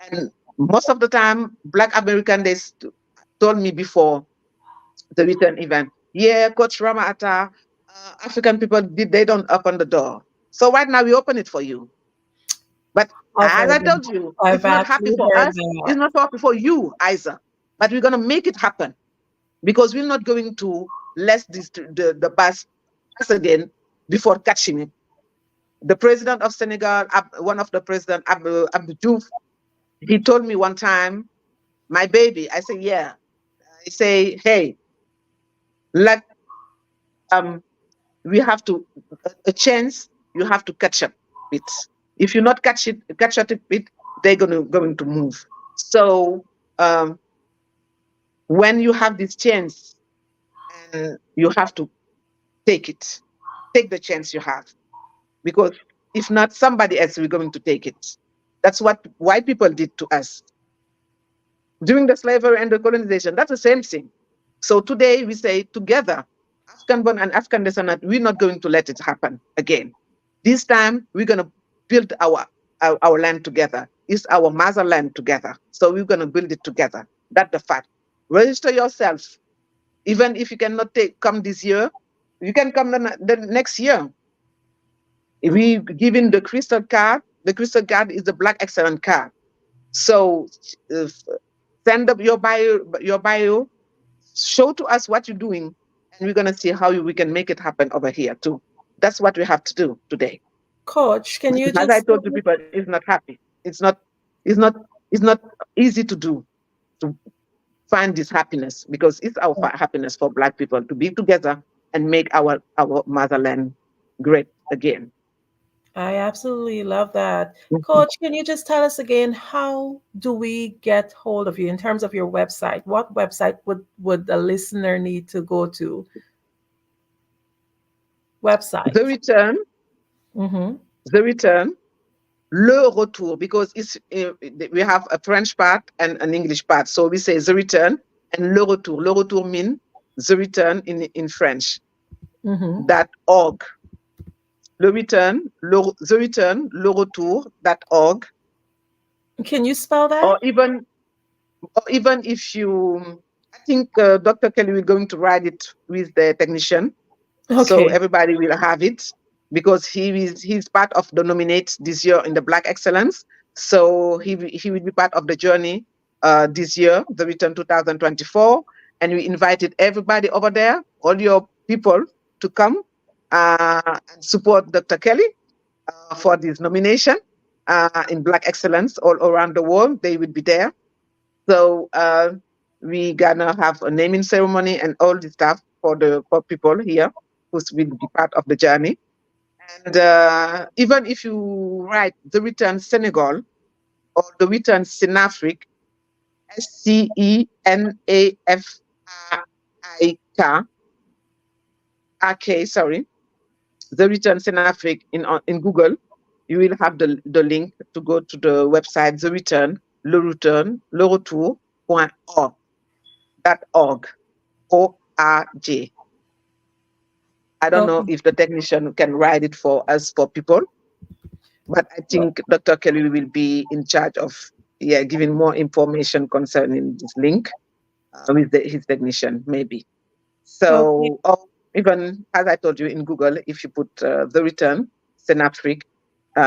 And most of the time, Black American, they told me before the return event, yeah, Coach Ramata, African people, they don't open the door. So right now, we open it for you. But as I told you, it's not happy for us. It's not happy for you either. But we're going to make it happen, because we're not going to let the bus pass again before catching it. The president of Senegal, one of the president, Abdou Diouf, he told me one time, my baby, I say, yeah. I say, hey, we have to, a chance, you have to catch up with. If you not catch up with, they're going to move. So when you have this chance, and you have to take it, take the chance you have, because if not, somebody else will going to take it. That's what white people did to us during the slavery and the colonization. That's the same thing. So today we say together, African born and African descendant, we're not going to let it happen again. This time we're going to build our land together. It's our motherland together. So we're going to build it together. That's the fact. Register yourself. Even if you cannot come this year, you can come the next year. If we giving the crystal card is the Black Excellent card. So send up your bio, show to us what you're doing, and we're gonna see how we can make it happen over here too. That's what we have to do today. Coach, can you as I told the people, it's not happy. It's not easy to do, to find this happiness, because it's our happiness for Black people to be together and make our motherland great again. I absolutely love that. Mhm. Coach, can you just tell us again, how do we get hold of you in terms of your website? What website would a listener need to go to? Website. The return, Mm-hmm. the return, le retour, because we have a French part and an English part. So we say the return and le retour. Le retour means the return in French. Mm-hmm. .org. The return, le retour.org. Can you spell Or that? even if you, I think Dr. Kelly will going to write it with the technician, so Okay. everybody will have it, because he's part of the nominate this year in the Black Excellence. So he will be part of the journey this year, the return 2024, and we invited everybody over there, all your people, to come and support Dr. Kelly for this nomination in Black Excellence all around the world. They will be there. So we gonna have a naming ceremony and all the stuff for people here who will be part of the journey. And even if you write the return Senegal or the return Senafric, SCENAFRIK, sorry, the return Senafric in Google, you will have the link to go to the website, the return, le retour.org. .org. O-R-G. I don't know Okay. if the technician can write it for us, for people, but I think Dr. Kelly will be in charge of giving more information concerning this link with his technician, maybe. Okay. So, or even as I told you in Google, if you put the return, Synaptric,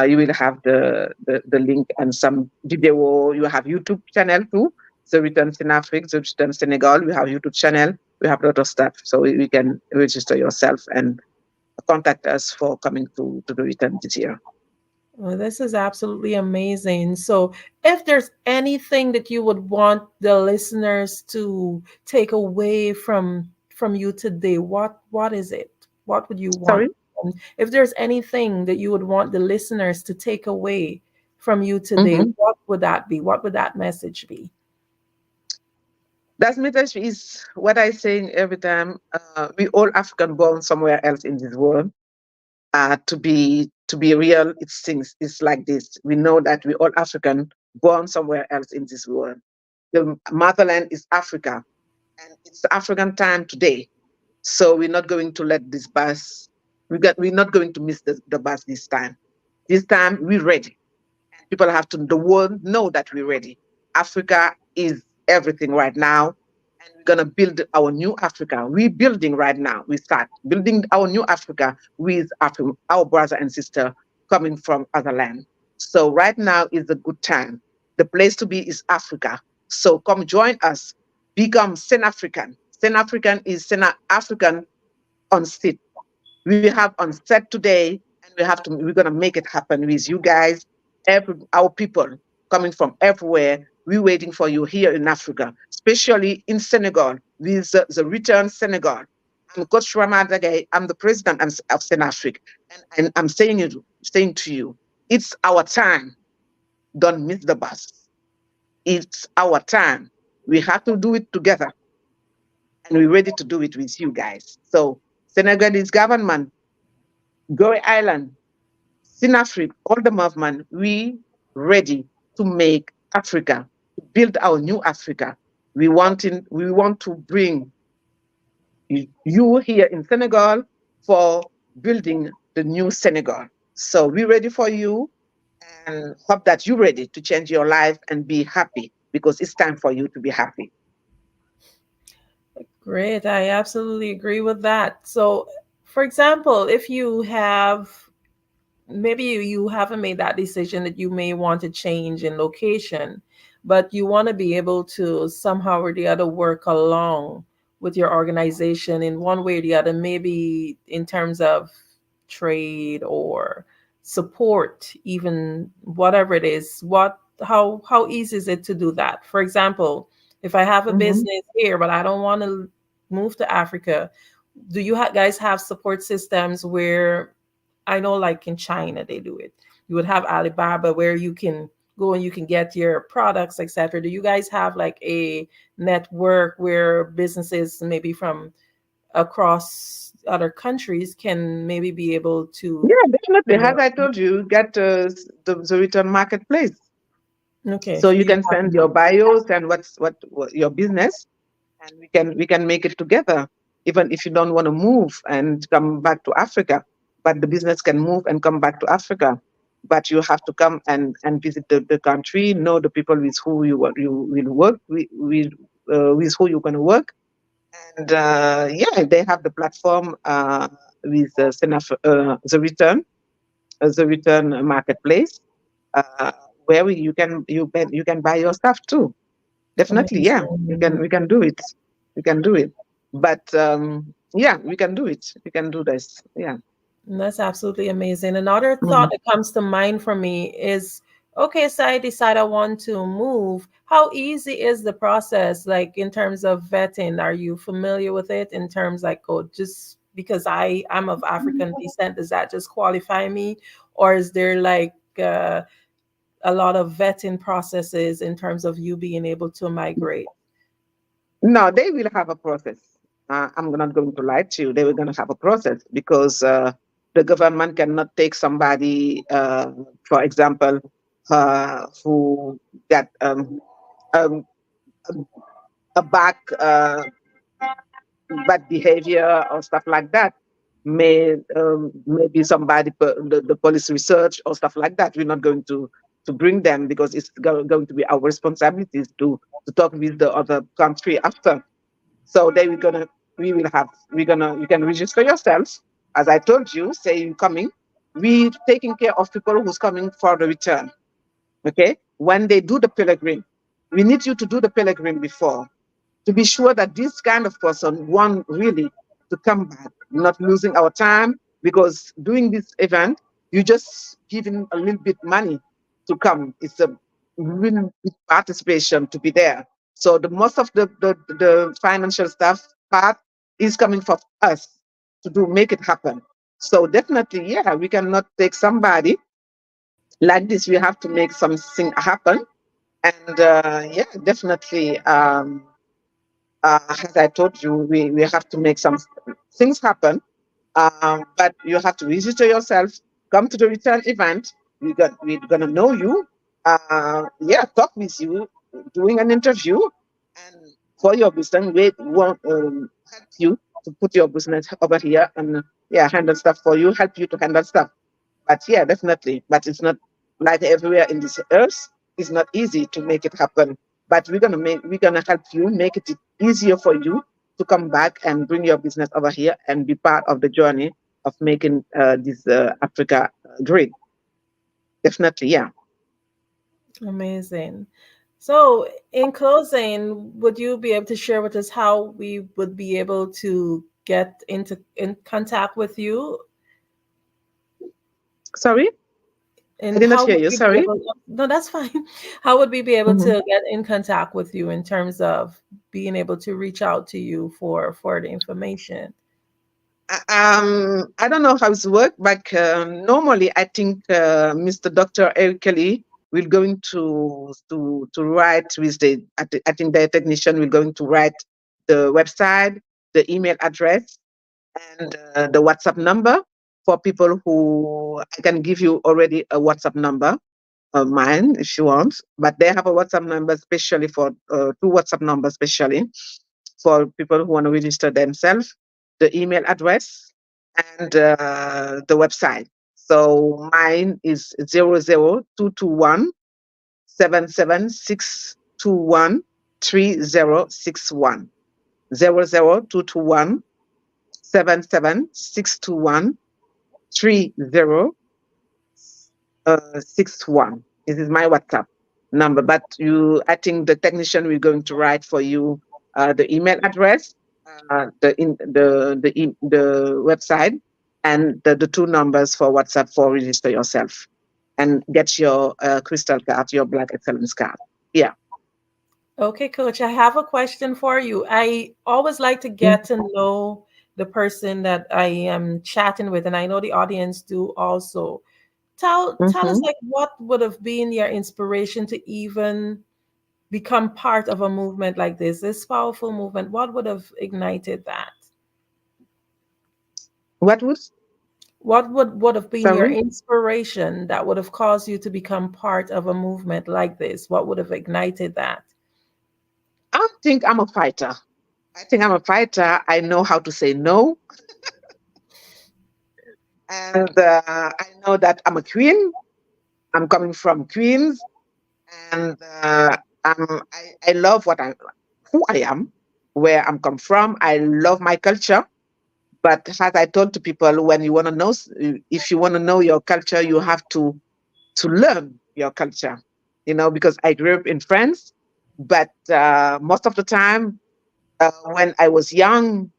you will have the link and some video. You have YouTube channel too. The return Synaptric, the return Senegal. We have YouTube channel. We have a lot of stuff, so you can register yourself and contact us for coming to the return this year. Well, this is absolutely amazing. So, if there's anything that you would want the listeners to take away from you today, what is it? What would you Sorry. want? If there's anything that you would want the listeners to take away from you today, Mm-hmm. what would that be? What would that message be? That message is what I say every time. We all African born somewhere else in this world. To be real, it's like this. We know that we all African born somewhere else in this world. The motherland is Africa, and it's African time today. So we're not going to let this bus. We're not going to miss the bus this time. This time we're ready. People have to, the world know that we're ready. Africa is everything right now. And we're going to build our new Africa. We're building right now. We start building our new Africa with our brother and sister coming from other land. So right now is a good time. The place to be is Africa. So come join us. Become Sen African. Sen African is Sen African on seat. We have on set today, and we're gonna make it happen with you guys, our people coming from everywhere. We're waiting for you here in Africa, especially in Senegal, with the return Senegal. I'm Coach Ramadagay. I'm the president of Senafric, and I'm saying to you, it's our time. Don't miss the bus. It's our time. We have to do it together, and we're ready to do it with you guys. So Senegalese government, Goree Island, Sinafric, all the movement, we ready to make Africa, to build our new Africa. We want to bring you here in Senegal for building the new Senegal. So we're ready for you and hope that you're ready to change your life and be happy, because it's time for you to be happy. Great. I absolutely agree with that. So, for example, if you have maybe you haven't made that decision that you may want to change in location, but you want to be able to somehow or the other work along with your organization in one way or the other, maybe in terms of trade or support, even whatever it is, how easy is it to do that? For example, if I have a Mhm. business here but I don't want to move to Africa, do you guys have support systems where I know like in China they do it. You would have Alibaba where you can go and you can get your products, etc. Do you guys have like a network where businesses maybe from across other countries can maybe be able to? Yeah, definitely. As I told you, get the return marketplace. Okay. So you you can have send your bios and what your business, and we can make it together. Even if you don't want to move and come back to Africa, but the business can move and come back to Africa. But you have to come and visit the country, know the people with who you will work with who you're going to work, and yeah, they have the platform with the return marketplace, uh, where you can buy your stuff too. Definitely, yeah, we can do it. We can do it. But yeah, we can do it. We can do this. Yeah. And that's absolutely amazing. Another thought that comes to mind for me is, okay, so I decide I want to move. How easy is the process, like in terms of vetting? Are you familiar with it in terms like, oh, just because I'm of African descent, does that just qualify me? Or is there like a lot of vetting processes in terms of you being able to migrate? No, they will have a process. I'm not going to lie to you. They were going to have a process because the government cannot take somebody, for example, who got um, a back bad behavior or stuff like that. Maybe somebody the police research or stuff like that. We're not going to bring them because it's going to be our responsibilities to talk with the other country after. So they we're gonna we will have we're gonna you can register yourself. As I told you, say you're coming. We taking care of people who's coming for the return. Okay, when they do the pilgrim, we need you to do the pilgrim before to be sure that this kind of person want really to come back, not losing our time, because doing this event, you just giving a little bit money to come. It's a really big participation to be there. So the most of the financial stuff part is coming from us to do make it happen. So definitely, yeah, we cannot take somebody like this. We have to make something happen. And yeah, definitely. As I told you, we have to make some things happen. But you have to register yourself, come to the return event. We're gonna know you. Yeah, talk with you, doing an interview, and for your business, we want help you to put your business over here and yeah, handle stuff for you, help you to handle stuff. But yeah, definitely. But it's not like everywhere in this earth. It's not easy to make it happen. But we're gonna help you make it easier for you to come back and bring your business over here and be part of the journey of making this Africa great. Definitely, yeah. Amazing. So, in closing, would you be able to share with us how we would be able to get in contact with you? Sorry, I And did not how hear would you. we be Sorry. able? No, that's fine. How would we be able Mhm. to get in contact with you in terms of being able to reach out to you for the information? I don't know how it's work, but normally I think Mr. Dr. Eric Kelly will going to write with I think the technician will going to write the website, the email address, and the WhatsApp number for people who I can give you already a WhatsApp number of mine if you want, but they have a WhatsApp number especially for two WhatsApp numbers especially for people who want to register themselves, the email address, and the website. So mine is 00221 77621 3061. 00221 77621 3061. This is my WhatsApp number. But I think the technician will going to write for you the email address, the website, and the two numbers for WhatsApp for register yourself and get your crystal card, your Black Excellence card. Yeah. Okay, Coach, I have a question for you. I always like to get to know the person that I am chatting with, and I know the audience do also. Tell us, like, what would have been your inspiration to even become part of a movement like this powerful movement? What would have ignited that? What would have been your sorry? inspiration that would have caused you to become part of a movement like this? What would have ignited that? I think I'm a fighter. I think I'm a fighter. I know how to say no. And I know that I'm a queen. I'm coming from Queens. And I love who I am, where I'm come from. I love my culture. But as I told to people, when you want to know, if you want to know your culture, you have to learn your culture, because I grew up in France, but most of the time, when I was young,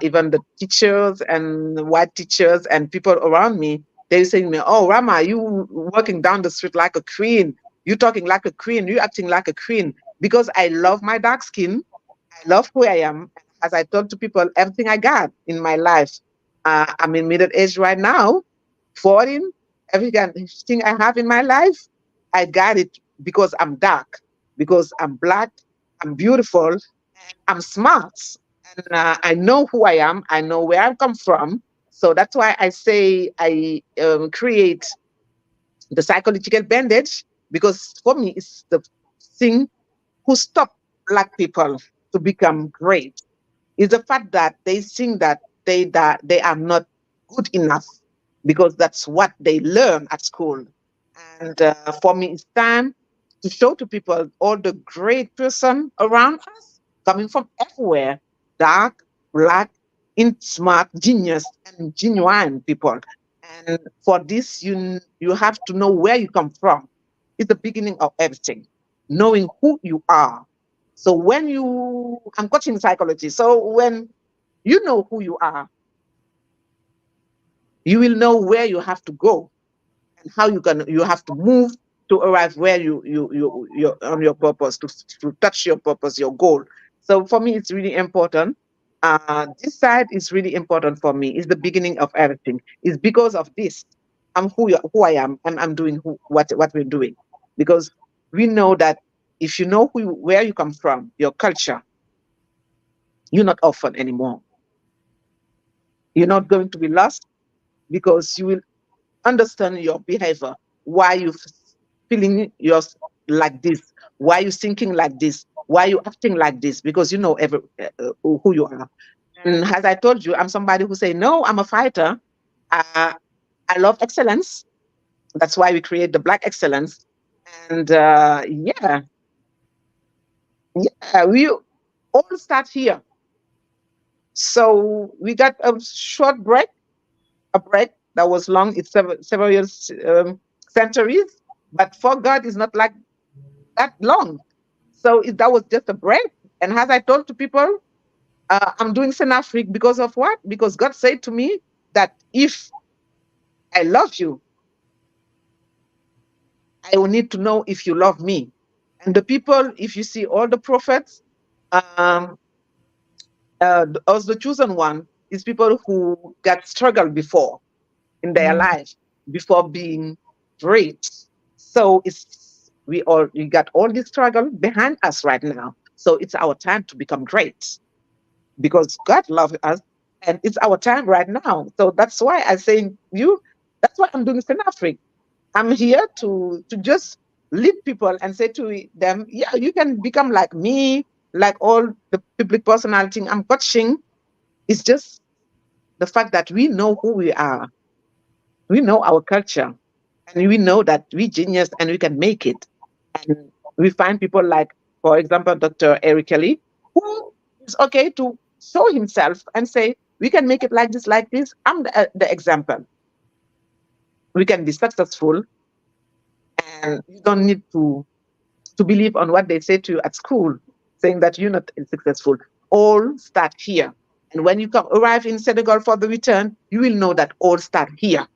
even the teachers and white teachers and people around me, they saying to me, "Oh, Rama, you walking down the street like a queen. You talking like a queen. You acting like a queen." Because I love my dark skin. I love who I am. As I told to people, everything I got in my life, I'm in middle age right now, 14. Everything I have in my life, I got it because I'm dark, because I'm black, I'm beautiful, I'm smart, and I know who I am. I know where I come from. So that's why I say I create the psychological bandage, because for me, it's the thing who stop Black people to become great. Is the fact that they think that they are not good enough, because that's what they learn at school. And for me, it's time to show to people all the great person around us, coming from everywhere, dark, black, smart, genius, and genuine people. And for this, you have to know where you come from. It's the beginning of everything, knowing who you are. So I'm coaching psychology. So when you know who you are, you will know where you have to go and how you have to move to arrive where you're on your purpose, to touch your purpose, your goal. So for me, it's really important. This side is really important for me. It's the beginning of everything. It's because of this. I'm who I am, and I'm doing what we're doing. Because we know that if you know where you come from, your culture, you're not orphan anymore. You're not going to be lost, because you will understand your behavior, why you feeling like this, why you thinking like this, why you acting like this, because you know who you are. And as I told you, I'm somebody who say, no, I'm a fighter. I love excellence. That's why we create the Black Excellence. And we all start here. So we got a short break, a break that was long. It's several years, centuries. But for God, it's not like that long. So that was just a break. And as I told to people, I'm doing Senafric because of what? Because God said to me that if I love you, I will need to know if you love me. And the people, if you see all the prophets, as the chosen one, is people who got struggled before in their life, before being great. So we got all this struggle behind us right now. So it's our time to become great, because God loves us, and it's our time right now. So that's why I say that's why I'm doing Senafric. I'm here to just lead people and say to them, yeah, you can become like me, like all the public personality I'm coaching. It's just the fact that we know who we are. We know our culture, and we know that we genius and we can make it. And we find people like, for example, Dr. Eric Kelly, who is okay to show himself and say, we can make it like this, like this. I'm the example. We can be successful, and you don't need to believe on what they say to you at school, saying that you're not successful. All start here. And when you arrive in Senegal for the return, you will know that all start here.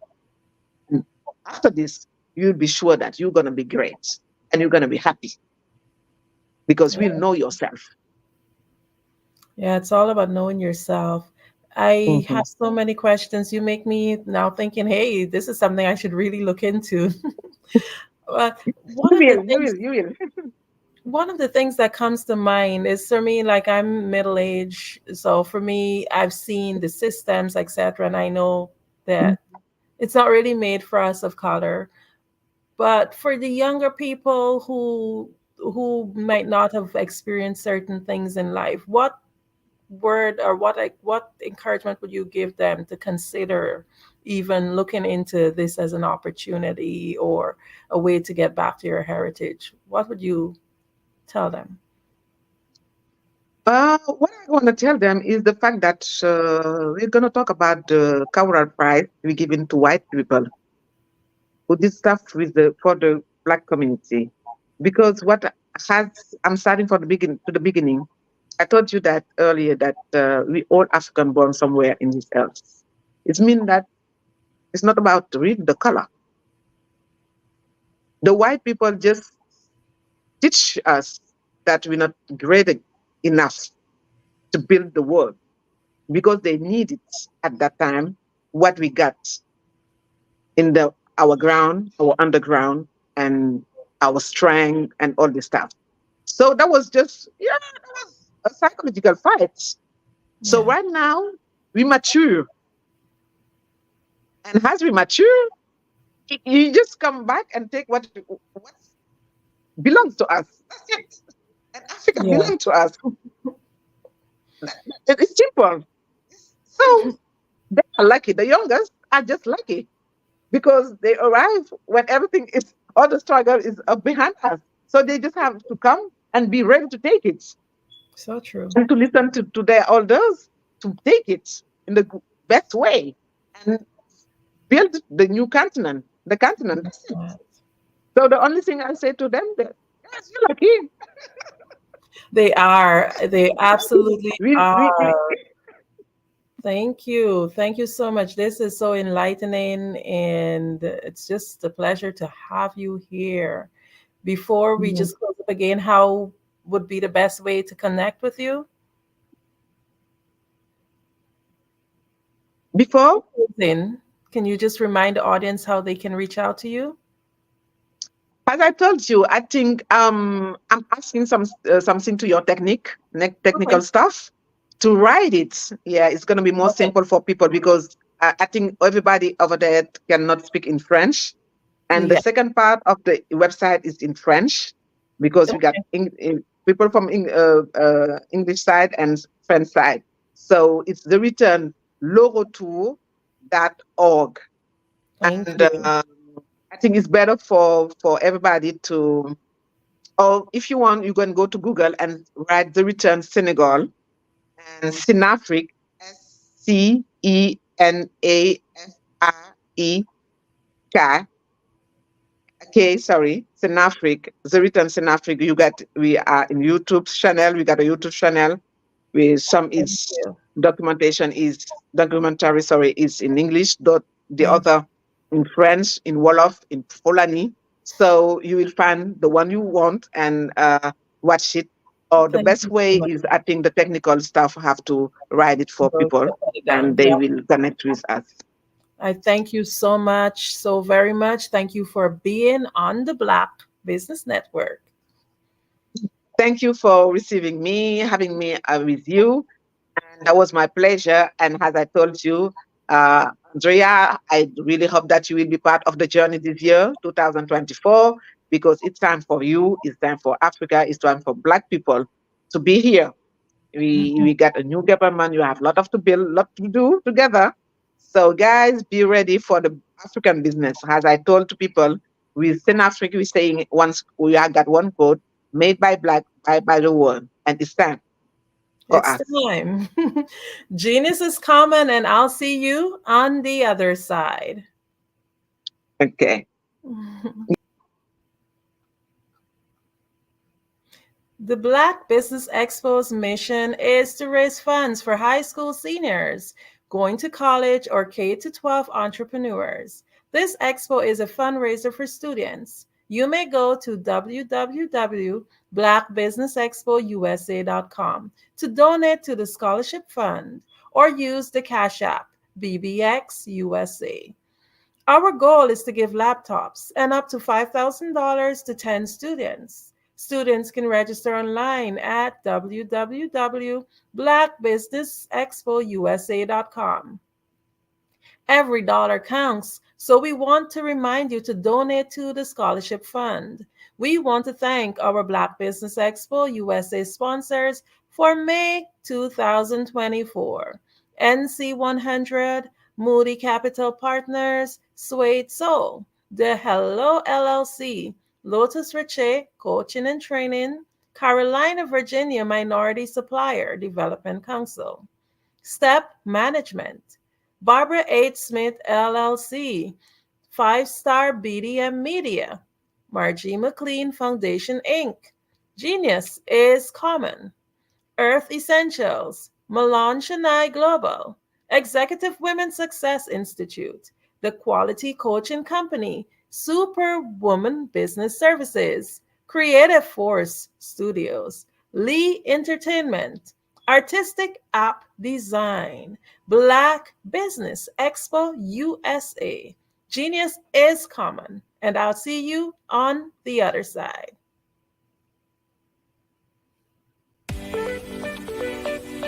And after this, you'll be sure that you're going to be great and you're going to be happy, because we'll know yourself. Yeah, it's all about knowing yourself. I have so many questions. You make me now thinking, hey, this is something I should really look into. But You will. one of the things that comes to mind is, for me, like, I'm middle aged, so for me, I've seen the systems, etc., and I know that it's not really made for us of color. But for the younger people who might not have experienced certain things in life, what word or what encouragement would you give them to consider even looking into this as an opportunity or a way to get back to your heritage? What would you tell them? What I want to tell them is the fact that we're going to talk about the cultural pride we given to white people who did stuff for the Black community. Because I'm starting from the beginning. I told you that earlier that we all African born somewhere in this earth. It means that it's not about reading the color. The white people just teach us that we're not great enough to build the world because they need it at that time, what we got in our ground, our underground, and our strength and all this stuff. So that was just, that was a psychological fight. So right now, we mature. And as we mature, you just come back and take what belongs to us. That's it. And Africa belongs to us. It's simple. So they are lucky. The youngest are just lucky because they arrive when all the struggle is up behind us. So they just have to come and be ready to take it. So true. And to listen to their elders, to take it in the best way and build the new continent, the continent. That's it. So the only thing I say to them, yes, you're lucky. They are. They absolutely are. Thank you. Thank you so much. This is so enlightening, and it's just a pleasure to have you here. Before we just close up again, how would be the best way to connect with you? Before? Can you just remind the audience how they can reach out to you? As I told you, I think I'm asking something to your technical stuff to write it. Yeah, it's going to be more simple for people because I think everybody over there cannot speak in French. And the second part of the website is in French because we got people from English side and French side. So it's the return lorotour.org. And I think it's better for everybody to, or if you want, you can go to Google and write the return Senegal and Sinafrique, SENAFRICK. Okay, sorry, Sinafrique, the return Sinafrique. We are in YouTube channel. We got a YouTube channel with some documentary is in English. The other in French, in Wolof, in Fulani. So you will find the one you want and watch it. Or the best way is, I think the technical staff have to write it for people and they will connect with us. I thank you so much, so very much. Thank you for being on the Black Business Network. Thank you for receiving me, having me with you. And that was my pleasure. And as I told you, Andrea, I really hope that you will be part of the journey this year, 2024, because it's time for you, it's time for Africa, it's time for Black people to be here. We got a new government, you have a lot to build, a lot to do together. So guys, be ready for the African business. As I told to people, with Africa, we're saying once we have got one code, made by Black, by the world, and it's time. It's time. Genius is coming, and I'll see you on the other side. Okay. The Black Business Expo's mission is to raise funds for high school seniors going to college or K-12 entrepreneurs. This expo is a fundraiser for students. You may go to www.blackbusinessexpousa.com to donate to the scholarship fund, or use the Cash App, BBX USA. Our goal is to give laptops and up to $5,000 to 10 students. Students can register online at www.blackbusinessexpousa.com. Every dollar counts, so we want to remind you to donate to the scholarship fund. We want to thank our Black Business Expo USA sponsors for May 2024. NC100, Moody Capital Partners, Suede Soul, The Hello LLC, Lotus Riche Coaching and Training, Carolina, Virginia Minority Supplier Development Council, Step Management, Barbara H. Smith LLC, 5-Star BDM Media, Margie McLean Foundation Inc., Genius is Common, Earth Essentials, Milan Chennai Global, Executive Women Success Institute, The Quality Coaching Company, Superwoman Business Services, Creative Force Studios, Lee Entertainment, Artistic App Design, Black Business Expo USA. Genius is common, and I'll see you on the other side.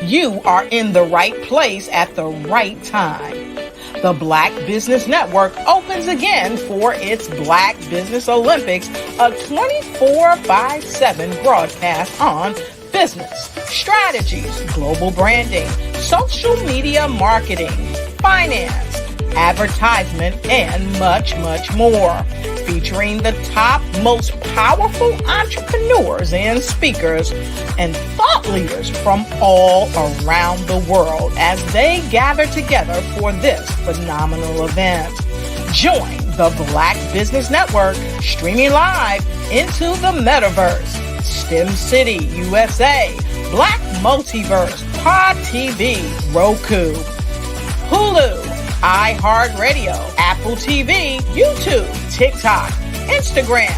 You are in the right place at the right time. The Black Business Network opens again for its Black Business Olympics, a 24/7 broadcast on business, strategies, global branding, social media marketing, finance, advertisement, and much, much more. Featuring the top, most powerful entrepreneurs and speakers and thought leaders from all around the world as they gather together for this phenomenal event. Join the Black Business Network streaming live into the metaverse, STEM City USA, Black Multiverse, Pod TV, Roku, Hulu, iHeartRadio, Apple TV, YouTube, TikTok, Instagram,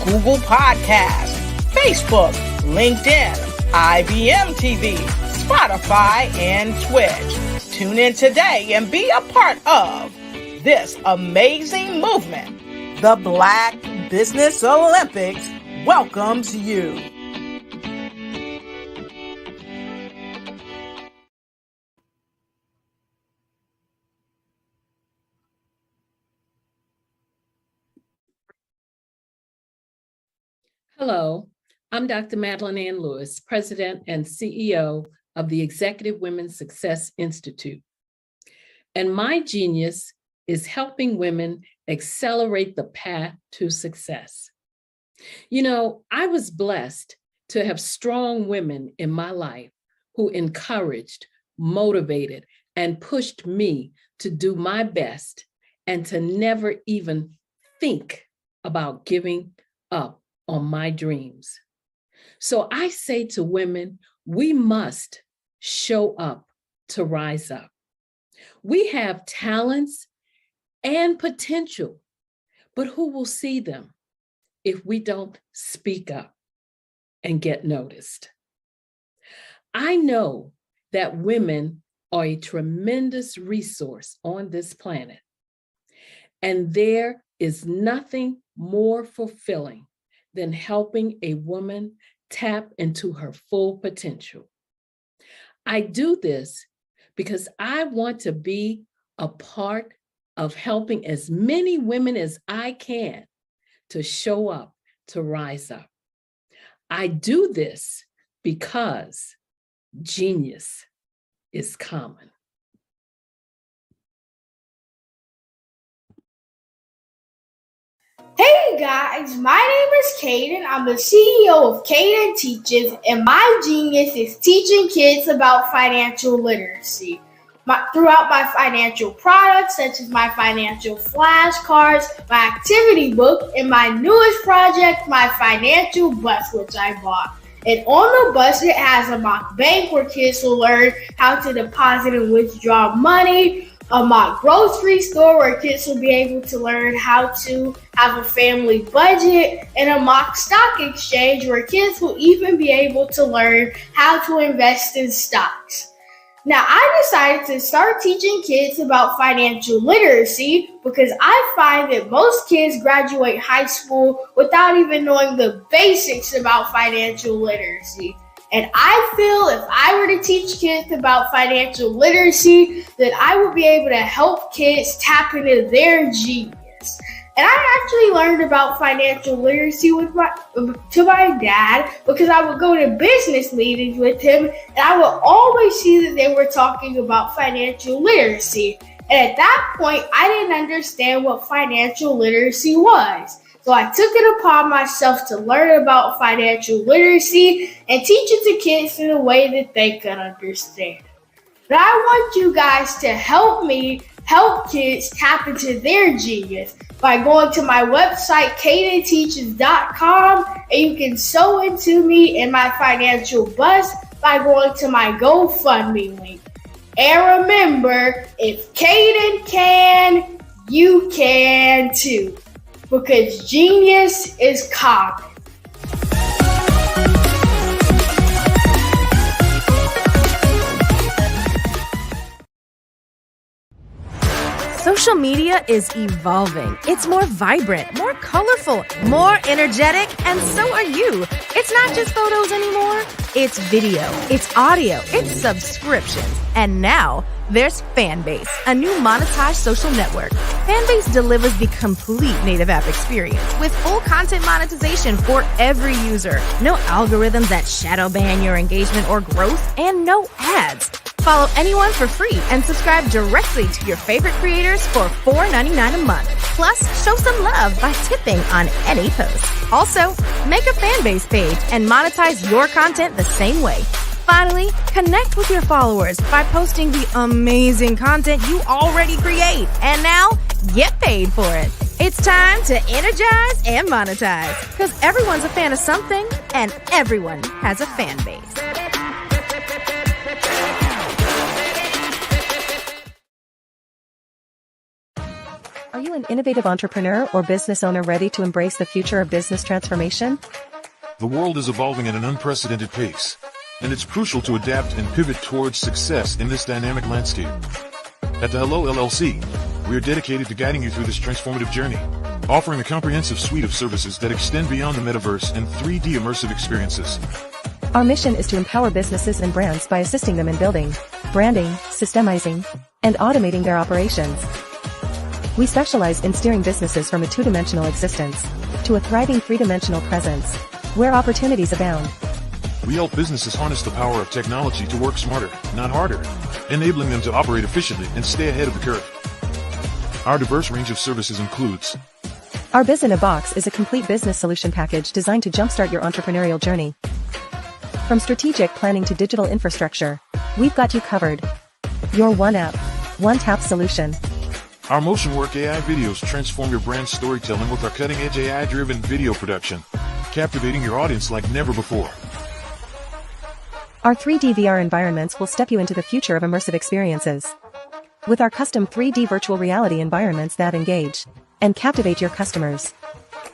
Google Podcasts, Facebook, LinkedIn, IBM TV, Spotify, and Twitch. Tune in today and be a part of this amazing movement. The Black Business Olympics welcomes you. Hello, I'm Dr. Madeline Ann Lewis, President and CEO of the Executive Women's Success Institute. And my genius is helping women accelerate the path to success. You know, I was blessed to have strong women in my life who encouraged, motivated, and pushed me to do my best and to never even think about giving up on my dreams. So I say to women, we must show up to rise up. We have talents and potential, but who will see them if we don't speak up and get noticed? I know that women are a tremendous resource on this planet, and there is nothing more fulfilling than helping a woman tap into her full potential. I do this because I want to be a part of helping as many women as I can to show up, to rise up. I do this because genius is common. Hey guys, my name is Caden. I'm the CEO of Caden Teaches, and my genius is teaching kids about financial literacy. Throughout my financial products, such as my financial flashcards, my activity book, and my newest project, my financial bus, which I bought. And on the bus, it has a mock bank where kids will learn how to deposit and withdraw money, a mock grocery store where kids will be able to learn how to have a family budget, and a mock stock exchange where kids will even be able to learn how to invest in stocks. Now, I decided to start teaching kids about financial literacy because I find that most kids graduate high school without even knowing the basics about financial literacy. And I feel if I were to teach kids about financial literacy, that I would be able to help kids tap into their genius. And I actually learned about financial literacy to my dad because I would go to business meetings with him and I would always see that they were talking about financial literacy. And at that point, I didn't understand what financial literacy was. So I took it upon myself to learn about financial literacy and teach it to kids in a way that they could understand. But I want you guys to help me help kids tap into their genius by going to my website, cadenteaches.com, and you can sew into me in my financial bust by going to my GoFundMe link. And remember, if Caden can, you can too, because genius is common. Social media is evolving. It's more vibrant, more colorful, more energetic, and so are you. It's not just photos anymore. It's video, it's audio, it's subscriptions. And now there's Fanbase, a new monetized social network. Fanbase delivers the complete native app experience with full content monetization for every user. No algorithms that shadow ban your engagement or growth, and no ads. Follow anyone for free and subscribe directly to your favorite creators for $4.99 a month. Plus, show some love by tipping on any post. Also, make a Fanbase page and monetize your content the same way. Finally, connect with your followers by posting the amazing content you already create. And now, get paid for it. It's time to energize and monetize, because everyone's a fan of something and everyone has a fan base. Are you an innovative entrepreneur or business owner ready to embrace the future of business transformation? The world is evolving at an unprecedented pace, and it's crucial to adapt and pivot towards success in this dynamic landscape. At the Hello LLC, we are dedicated to guiding you through this transformative journey, offering a comprehensive suite of services that extend beyond the metaverse and 3D immersive experiences. Our mission is to empower businesses and brands by assisting them in building, branding, systemizing, and automating their operations. We specialize in steering businesses from a two-dimensional existence to a thriving three-dimensional presence, where opportunities abound. We help businesses harness the power of technology to work smarter, not harder, enabling them to operate efficiently and stay ahead of the curve. Our diverse range of services includes: Our Biz in a Box is a complete business solution package designed to jumpstart your entrepreneurial journey. From strategic planning to digital infrastructure, we've got you covered. Your one app, one tap solution. Our Motion Work AI videos transform your brand storytelling with our cutting-edge AI-driven video production, captivating your audience like never before. Our 3D VR environments will step you into the future of immersive experiences. With our custom 3D virtual reality environments that engage and captivate your customers.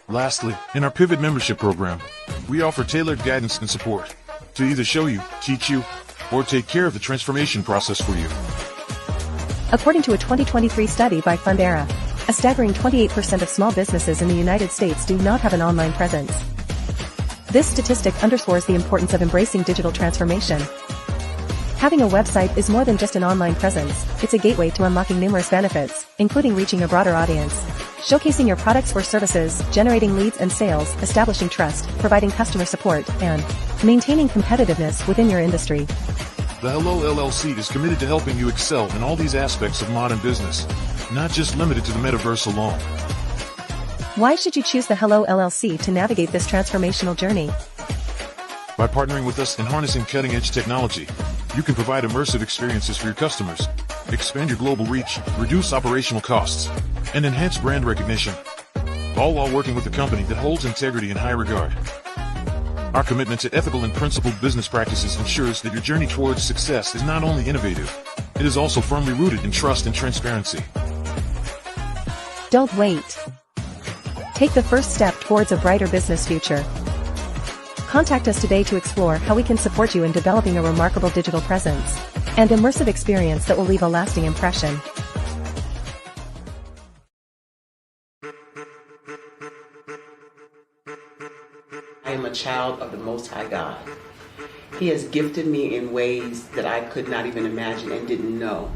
Lastly, in our Pivot membership program, we offer tailored guidance and support to either show you, teach you, or take care of the transformation process for you. According to a 2023 study by Fundera, a staggering 28% of small businesses in the United States do not have an online presence. This statistic underscores the importance of embracing digital transformation. Having a website is more than just an online presence, it's a gateway to unlocking numerous benefits, including reaching a broader audience, showcasing your products or services, generating leads and sales, establishing trust, providing customer support, and maintaining competitiveness within your industry. The Hello LLC is committed to helping you excel in all these aspects of modern business, not just limited to the metaverse alone. Why should you choose the Hello LLC to navigate this transformational journey? By partnering with us and harnessing cutting-edge technology, you can provide immersive experiences for your customers, expand your global reach, reduce operational costs, and enhance brand recognition, all while working with a company that holds integrity in high regard. Our commitment to ethical and principled business practices ensures that your journey towards success is not only innovative, it is also firmly rooted in trust and transparency. Don't wait. Take the first step towards a brighter business future. Contact us today to explore how we can support you in developing a remarkable digital presence. and immersive experience that will leave a lasting impression. I am a child of the Most High God. He has gifted me in ways that I could not even imagine and didn't know.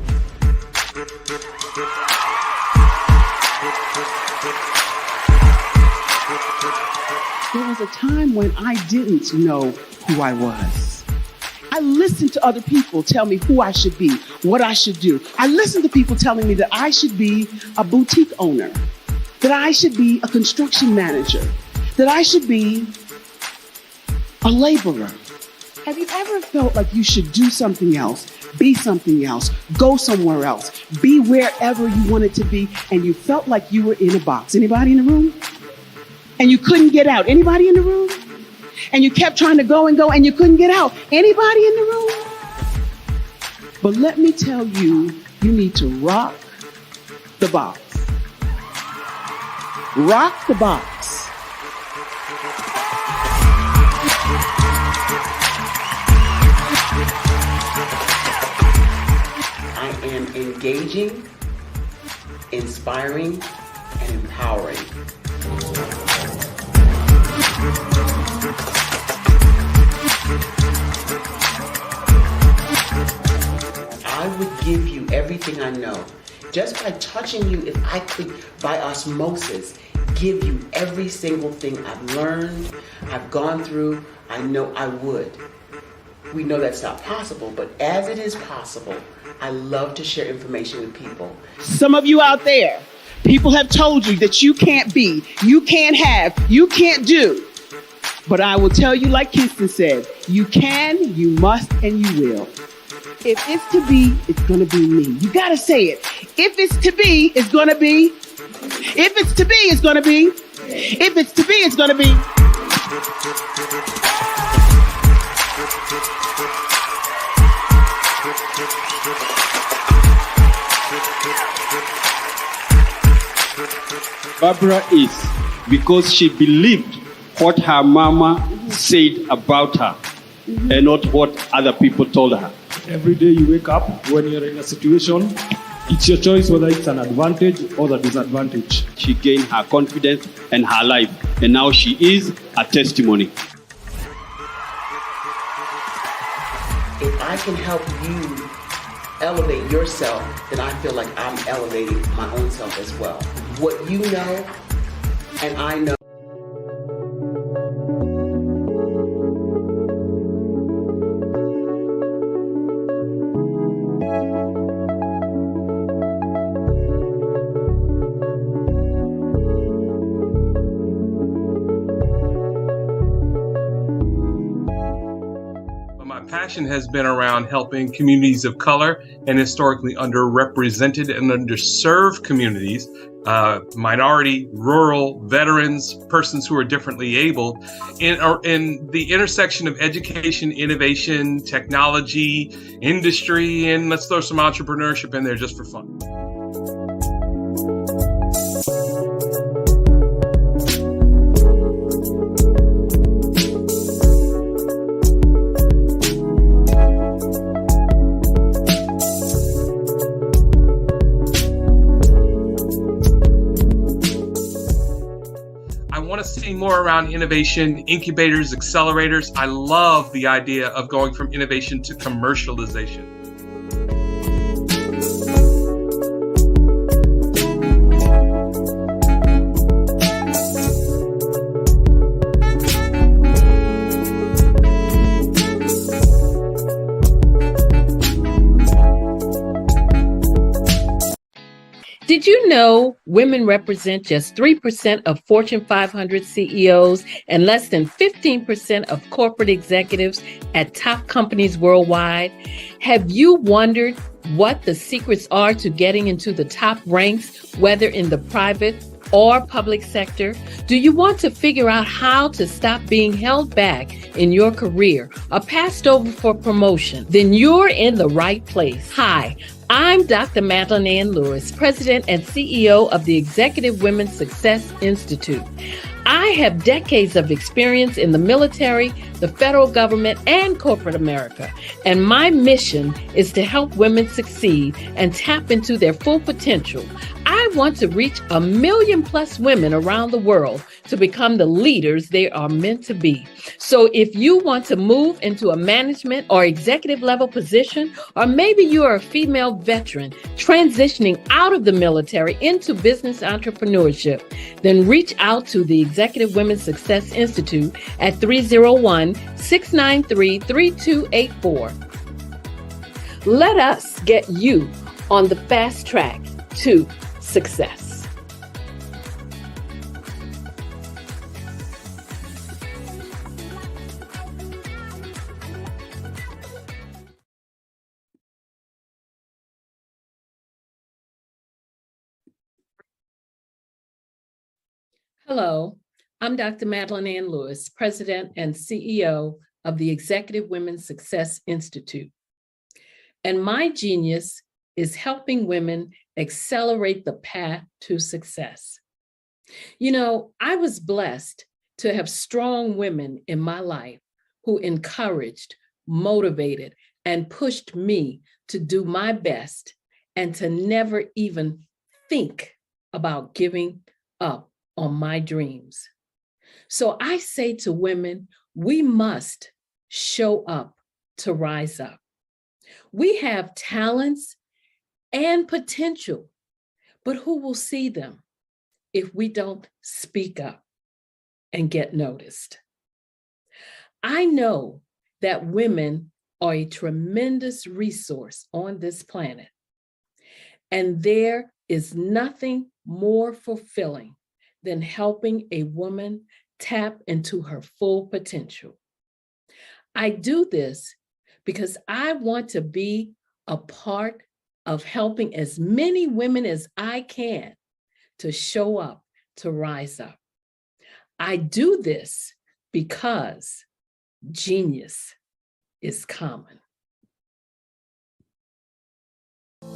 There was a time when I didn't know who I was. I listened to other people tell me who I should be, what I should do. I listened to people telling me that I should be a boutique owner, that I should be a construction manager, that I should be a laborer. Have you ever felt like you should do something else, be something else, go somewhere else, be wherever you wanted to be, and you felt like you were in a box? Anybody in the room? And you couldn't get out. Anybody in the room? And you kept trying to go and you couldn't get out. Anybody in the room? But let me tell you, you need to rock the box. Rock the box. I am engaging, inspiring, and empowering. I would give you everything I know. Just by touching you, if I could, by osmosis, give you every single thing I've learned, I've gone through, I know I would. We know that's not possible, but as it is possible, I love to share information with people. Some of you out there, people have told you that you can't be, you can't have, you can't do. But I will tell you, like Kingston said, you can, you must, and you will. If it's to be, it's going to be me. You got to say it. If it's to be, it's going to be. If it's to be, it's going to be. If it's to be, it's going to be. Barbara is because she believed what her mama said about her and not what other people told her. Every day you wake up, when you're in a situation, it's your choice whether it's an advantage or the disadvantage. She gained her confidence and her life, and now she is a testimony. If I can help you elevate yourself, then I feel like I'm elevating my own self as well. What you know and I know. Passion has been around helping communities of color and historically underrepresented and underserved communities, minority, rural, veterans, persons who are differently abled, in the intersection of education, innovation, technology, industry, and let's throw some entrepreneurship in there just for fun. See more around innovation, incubators, accelerators. I love the idea of going from innovation to commercialization. Did you know women represent just 3% of Fortune 500 CEOs and less than 15% of corporate executives at top companies worldwide? Have you wondered what the secrets are to getting into the top ranks, whether in the private or public sector? Do you want to figure out how to stop being held back in your career or passed over for promotion? Then you're in the right place. Hi, I'm Dr. Madeline Ann Lewis, President and CEO of the Executive Women's Success Institute. I I have decades of experience in the military, the federal government, and corporate America, and my mission is to help women succeed and tap into their full potential. I want to reach 1 million plus women around the world to become the leaders they are meant to be. So if you want to move into a management or executive level position, or maybe you are a female veteran transitioning out of the military into business entrepreneurship, then reach out to the Executive Women's Success Institute at 301-693-3284. Let us get you on the fast track to success. Hello, I'm Dr. Madeline Ann Lewis, President and CEO of the Executive Women's Success Institute. And my genius is helping women accelerate the path to success. You know, I was blessed to have strong women in my life who encouraged, motivated, and pushed me to do my best and to never even think about giving up on my dreams. So I say to women, we must show up to rise up. We have talents and potential, but who will see them if we don't speak up and get noticed? I know that women are a tremendous resource on this planet, and there is nothing more fulfilling than helping a woman tap into her full potential. I do this because I want to be a part of helping as many women as I can to show up, to rise up. I do this because genius is common.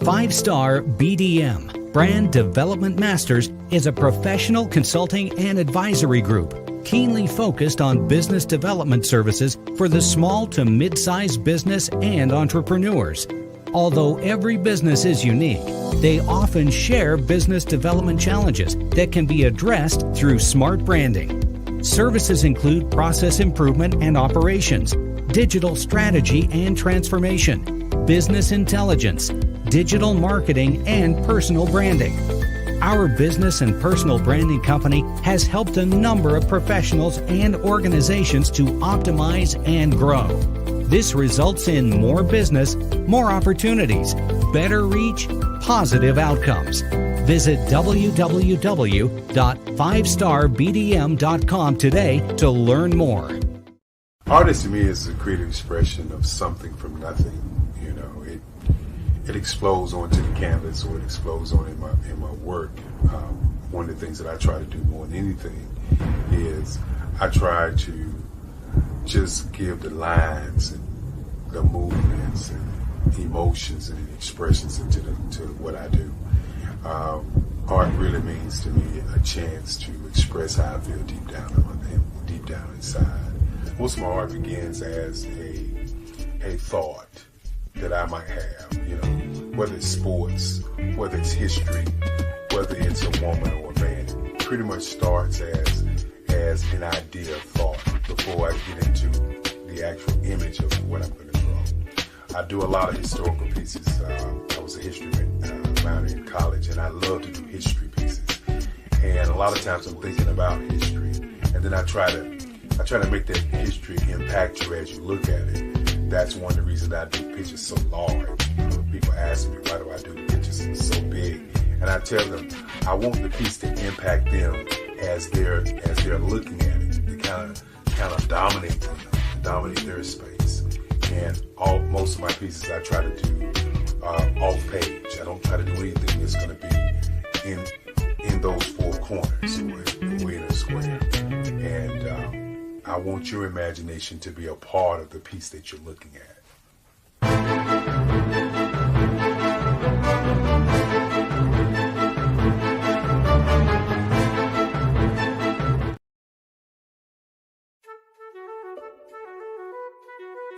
5-Star BDM, Brand Development Masters, is a professional consulting and advisory group keenly focused on business development services for the small to mid-sized business and entrepreneurs. Although every business is unique, they often share business development challenges that can be addressed through smart branding. Services include process improvement and operations, digital strategy and transformation, business intelligence, digital marketing, and personal branding. Our business and personal branding company has helped a number of professionals and organizations to optimize and grow. This results in more business, more opportunities, better reach, positive outcomes. Visit www.5starbdm.com today to learn more. Artist to me is a creative expression of something from nothing. You know, it explodes onto the canvas, or it explodes on in my work. One of the things that I try to do more than anything is I try to just give the lines and the movements and emotions and expressions into to what I do. Art really means to me a chance to express how I feel deep down inside. Most of my art begins as a thought that I might have, you know, whether it's sports, whether it's history, whether it's a woman or a man. It pretty much starts as an idea of thought before I get into the actual image of what I'm going to draw. I do a lot of historical pieces. I was a history minor in college, and I love to do history pieces. And a lot of times I'm thinking about history, and then I try to make that history impact you as you look at it. That's one of the reasons I do pictures so large. People ask me, why do I do the pictures so big? And I tell them, I want the piece to impact them as they're looking at it. To kind of dominate them, dominate their space. And most of my pieces I try to do off page. I don't try to do anything that's going to be in those four corners or in a square. And I want your imagination to be a part of the piece that you're looking at.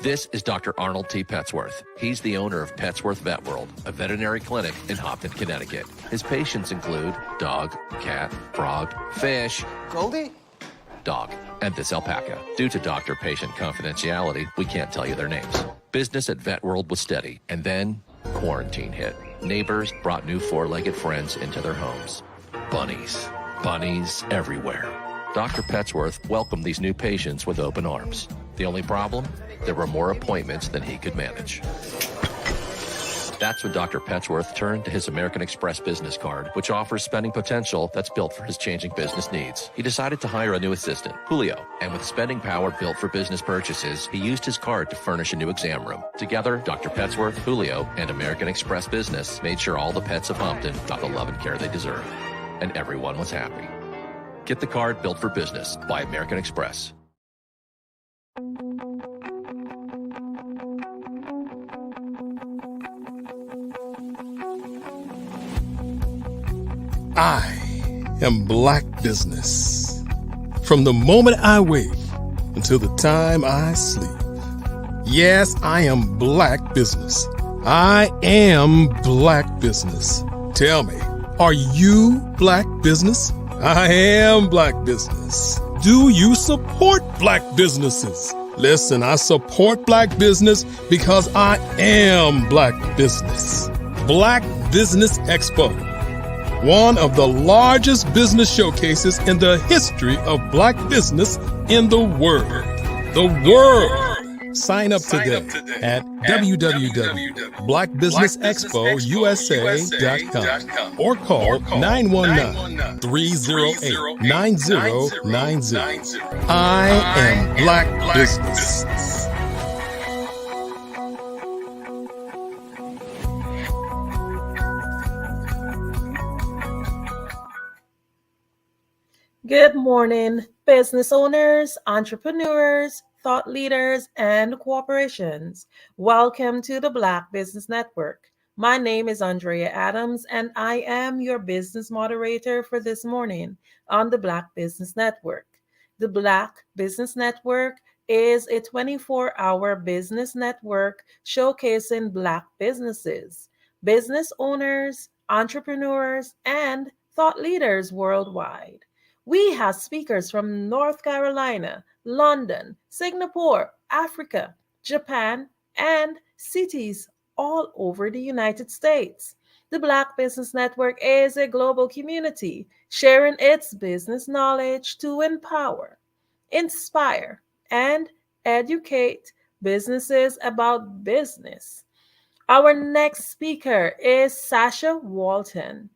This is Dr. Arnold T. Petsworth. He's the owner of Petsworth Vet World, a veterinary clinic in Hopton, Connecticut. His patients include dog, cat, frog, fish, Goldie, dog, and this alpaca. Due to doctor-patient confidentiality, we can't tell you their names. Business at Vet World was steady, and then quarantine hit. Neighbors brought new four-legged friends into their homes. Bunnies. Bunnies everywhere. Dr. Petsworth welcomed these new patients with open arms. The only problem? There were more appointments than he could manage. That's when Dr. Petsworth turned to his American Express business card, which offers spending potential that's built for his changing business needs. He decided to hire a new assistant, Julio, and with spending power built for business purchases, he used his card to furnish a new exam room. Together, Dr. Petsworth, Julio, and American Express Business made sure all the pets of Hopton got the love and care they deserve. And everyone was happy. Get the card built for business by American Express. I am Black Business. From the moment I wake until the time I sleep. Yes, I am Black Business. I am Black Business. Tell me, are you Black Business? I am Black Business. Do you support Black businesses? Listen, I support Black business because I am Black Business. Black Business Expo, one of the largest business showcases in the history of Black business in the world. The world! Sign up today at www.blackbusinessexpousa.com or call 919-308-9090. I am Black Business. Good morning, business owners, entrepreneurs, thought leaders, and corporations. Welcome to the Black Business Network. My name is Andrea Adams, and I am your business moderator for this morning on the Black Business Network. The Black Business Network is a 24-hour business network showcasing Black businesses, business owners, entrepreneurs, and thought leaders worldwide. We have speakers from North Carolina, London, Singapore, Africa, Japan, and cities all over the United States. The Black Business Network is a global community sharing its business knowledge to empower, inspire, and educate businesses about business. Our next speaker is Sasha Walton.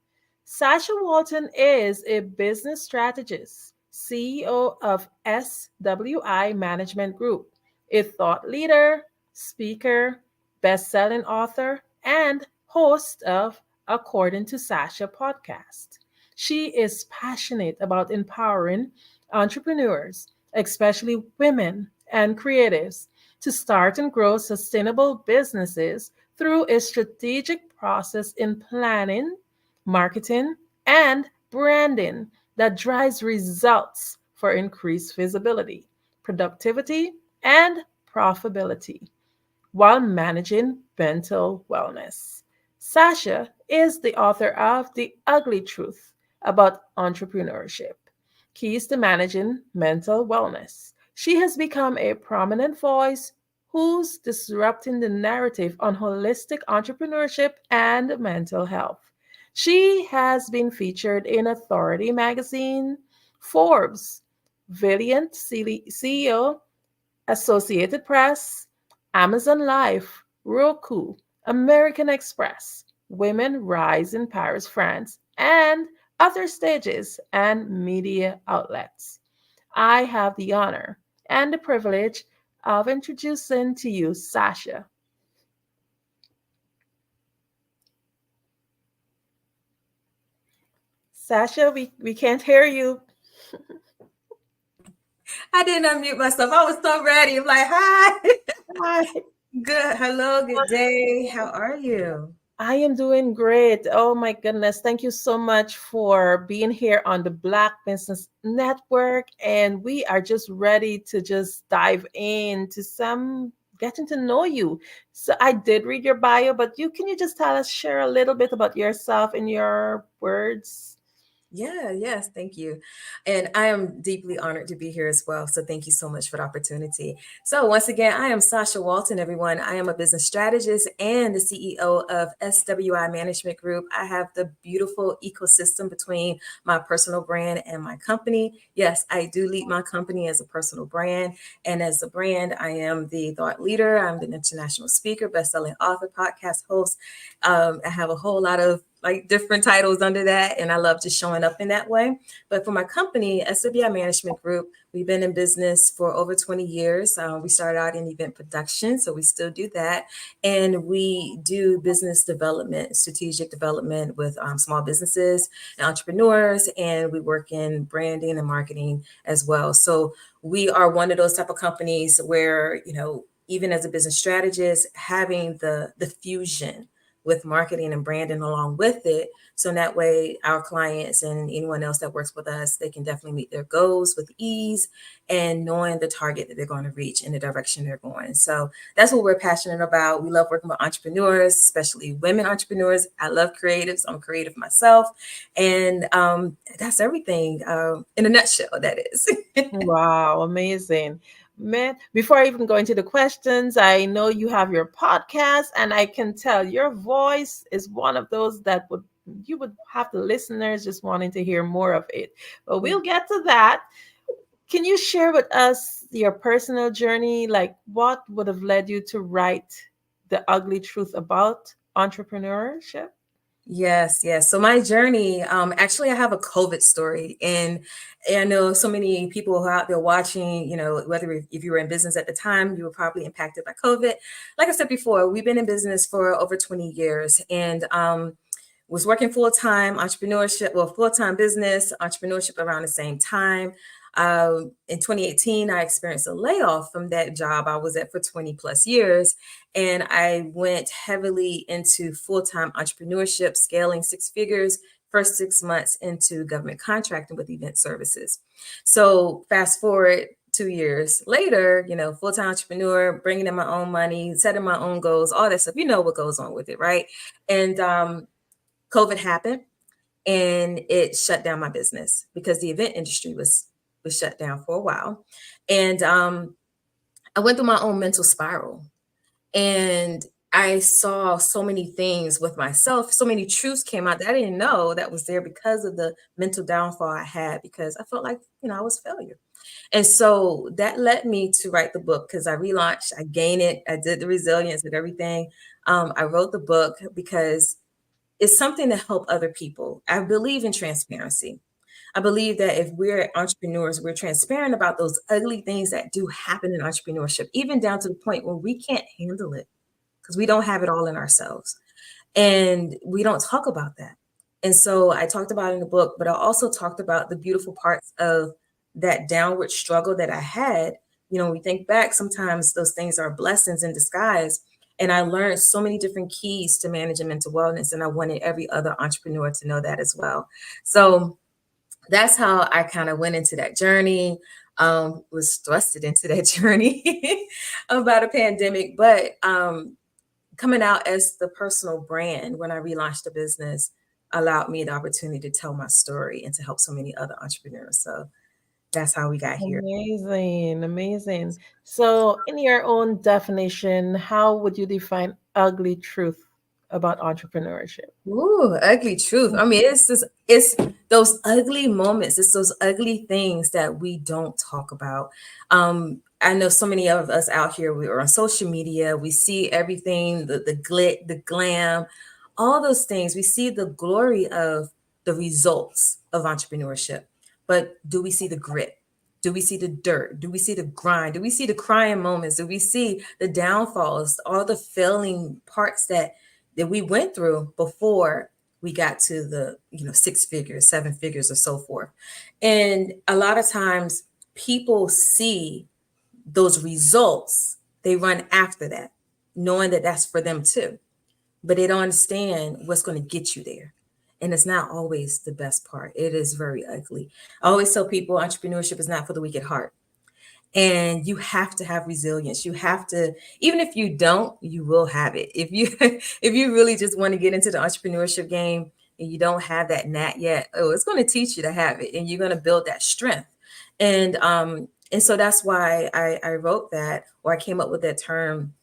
Sasha Walton is a business strategist, CEO of SWI Management Group, a thought leader, speaker, best-selling author, and host of According to Sasha podcast. She is passionate about empowering entrepreneurs, especially women and creatives, to start and grow sustainable businesses through a strategic process in planning, marketing, and branding that drives results for increased visibility, productivity, and profitability while managing mental wellness. Sasha is the author of The Ugly Truth About Entrepreneurship, Keys to Managing Mental Wellness. She has become a prominent voice who's disrupting the narrative on holistic entrepreneurship and mental health. She has been featured in Authority Magazine, Forbes, Valiant CEO, Associated Press, Amazon Life, Roku, American Express, Women Rise in Paris, France, and other stages and media outlets. I have the honor and the privilege of introducing to you Sasha. Sasha, we can't hear you. I didn't unmute myself. I was so ready. I'm like, hi. Hi. Good. Hello. Good day. How are you? I am doing great. Oh my goodness. Thank you so much for being here on the Black Business Network. And we are just ready to just dive into some getting to know you. So I did read your bio, but can you just share a little bit about yourself in your words? Yes, thank you. And I am deeply honored to be here as well. So thank you so much for the opportunity. So once again, I am Sasha Walton, everyone. I am a business strategist and the CEO of SWI Management Group. I have the beautiful ecosystem between my personal brand and my company. Yes, I do lead my company as a personal brand. And as a brand, I am the thought leader. I'm the international speaker, best-selling author, podcast host. I have a whole lot of different titles under that. And I love just showing up in that way. But for my company, SWI Management Group, we've been in business for over 20 years. We started out in event production, so we still do that. And we do business development, strategic development with small businesses and entrepreneurs. And we work in branding and marketing as well. So we are one of those type of companies where, even as a business strategist, having the fusion with marketing and branding along with it. So that way our clients and anyone else that works with us, they can definitely meet their goals with ease and knowing the target that they're going to reach in the direction they're going. So that's what we're passionate about. We love working with entrepreneurs, especially women entrepreneurs. I love creatives. I'm creative myself. And that's everything in a nutshell, that is. Wow, amazing. Man, before I even go into the questions, I know you have your podcast, and I can tell your voice is one of those that you would have the listeners just wanting to hear more of it. But we'll get to that. Can you share with us your personal journey? Like, what would have led you to write The Ugly Truth About Entrepreneurship? Yes. So my journey, actually, I have a COVID story, and I know so many people who are out there watching, whether if you were in business at the time, you were probably impacted by COVID. Like I said before, we've been in business for over 20 years and was working full-time full-time business, entrepreneurship around the same time. In 2018, I experienced a layoff from that job I was at for 20 plus years. And I went heavily into full-time entrepreneurship, scaling six figures, first 6 months into government contracting with event services. So fast forward 2 years later, full-time entrepreneur, bringing in my own money, setting my own goals, all that stuff, what goes on with it, right? And COVID happened and it shut down my business because the event industry was shut down for a while. And I went through my own mental spiral, and I saw so many things with myself. So many truths came out that I didn't know that was there because of the mental downfall I had, because I felt like, I was a failure. And so that led me to write the book, because I relaunched, I gained it, I did the resilience and everything. I wrote the book because it's something to help other people. I believe in transparency. I believe that if we're entrepreneurs, we're transparent about those ugly things that do happen in entrepreneurship, even down to the point where we can't handle it because we don't have it all in ourselves. And we don't talk about that. And so I talked about it in the book, but I also talked about the beautiful parts of that downward struggle that I had. When we think back, sometimes those things are blessings in disguise. And I learned so many different keys to managing mental wellness. And I wanted every other entrepreneur to know that as well. So that's how I kind of went into that journey, was thrusted into that journey about a pandemic. But coming out as the personal brand when I relaunched the business allowed me the opportunity to tell my story and to help so many other entrepreneurs. So that's how we got here. Amazing. So in your own definition, how would you define ugly truth about entrepreneurship? Ooh, ugly truth. I mean, it's those ugly moments. It's those ugly things that we don't talk about. I know so many of us out here, we are on social media. We see everything, the glit, the glam, all those things. We see the glory of the results of entrepreneurship. But do we see the grit? Do we see the dirt? Do we see the grind? Do we see the crying moments? Do we see the downfalls, all the failing parts that we went through before we got to the 6 figures, 7 figures, or so forth? And a lot of times people see those results, they run after that, knowing that that's for them too, but they don't understand what's going to get you there. And it's not always the best part. It is very ugly. I always tell people entrepreneurship is not for the weak at heart. And you have to have resilience. You have to, even if you don't, you will have it. If you if you really just want to get into the entrepreneurship game and you don't have that knack yet, oh, it's going to teach you to have it, and you're going to build that strength. And so that's why I wrote that, or I came up with that term,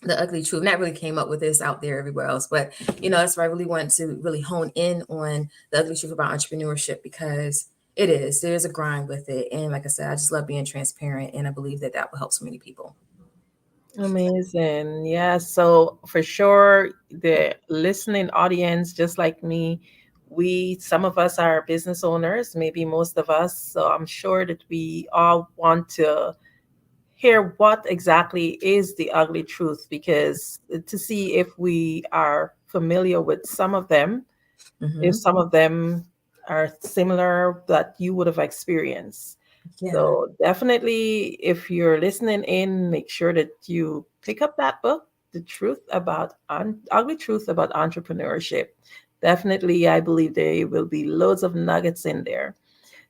the ugly truth. Not really came up with this out there everywhere else, but that's why I really wanted to really hone in on the ugly truth about entrepreneurship, because there's a grind with it. And like I said, I just love being transparent, and I believe that will help so many people. Amazing. Yeah. So for sure, the listening audience, just like me, some of us are business owners, maybe most of us. So I'm sure that we all want to hear what exactly is the ugly truth, because to see if we are familiar with some of them, if some of them are similar that you would have experienced. Yeah. So definitely, if you're listening in, make sure that you pick up that book, The Truth About Ugly Truth About Entrepreneurship. Definitely, I believe there will be loads of nuggets in there.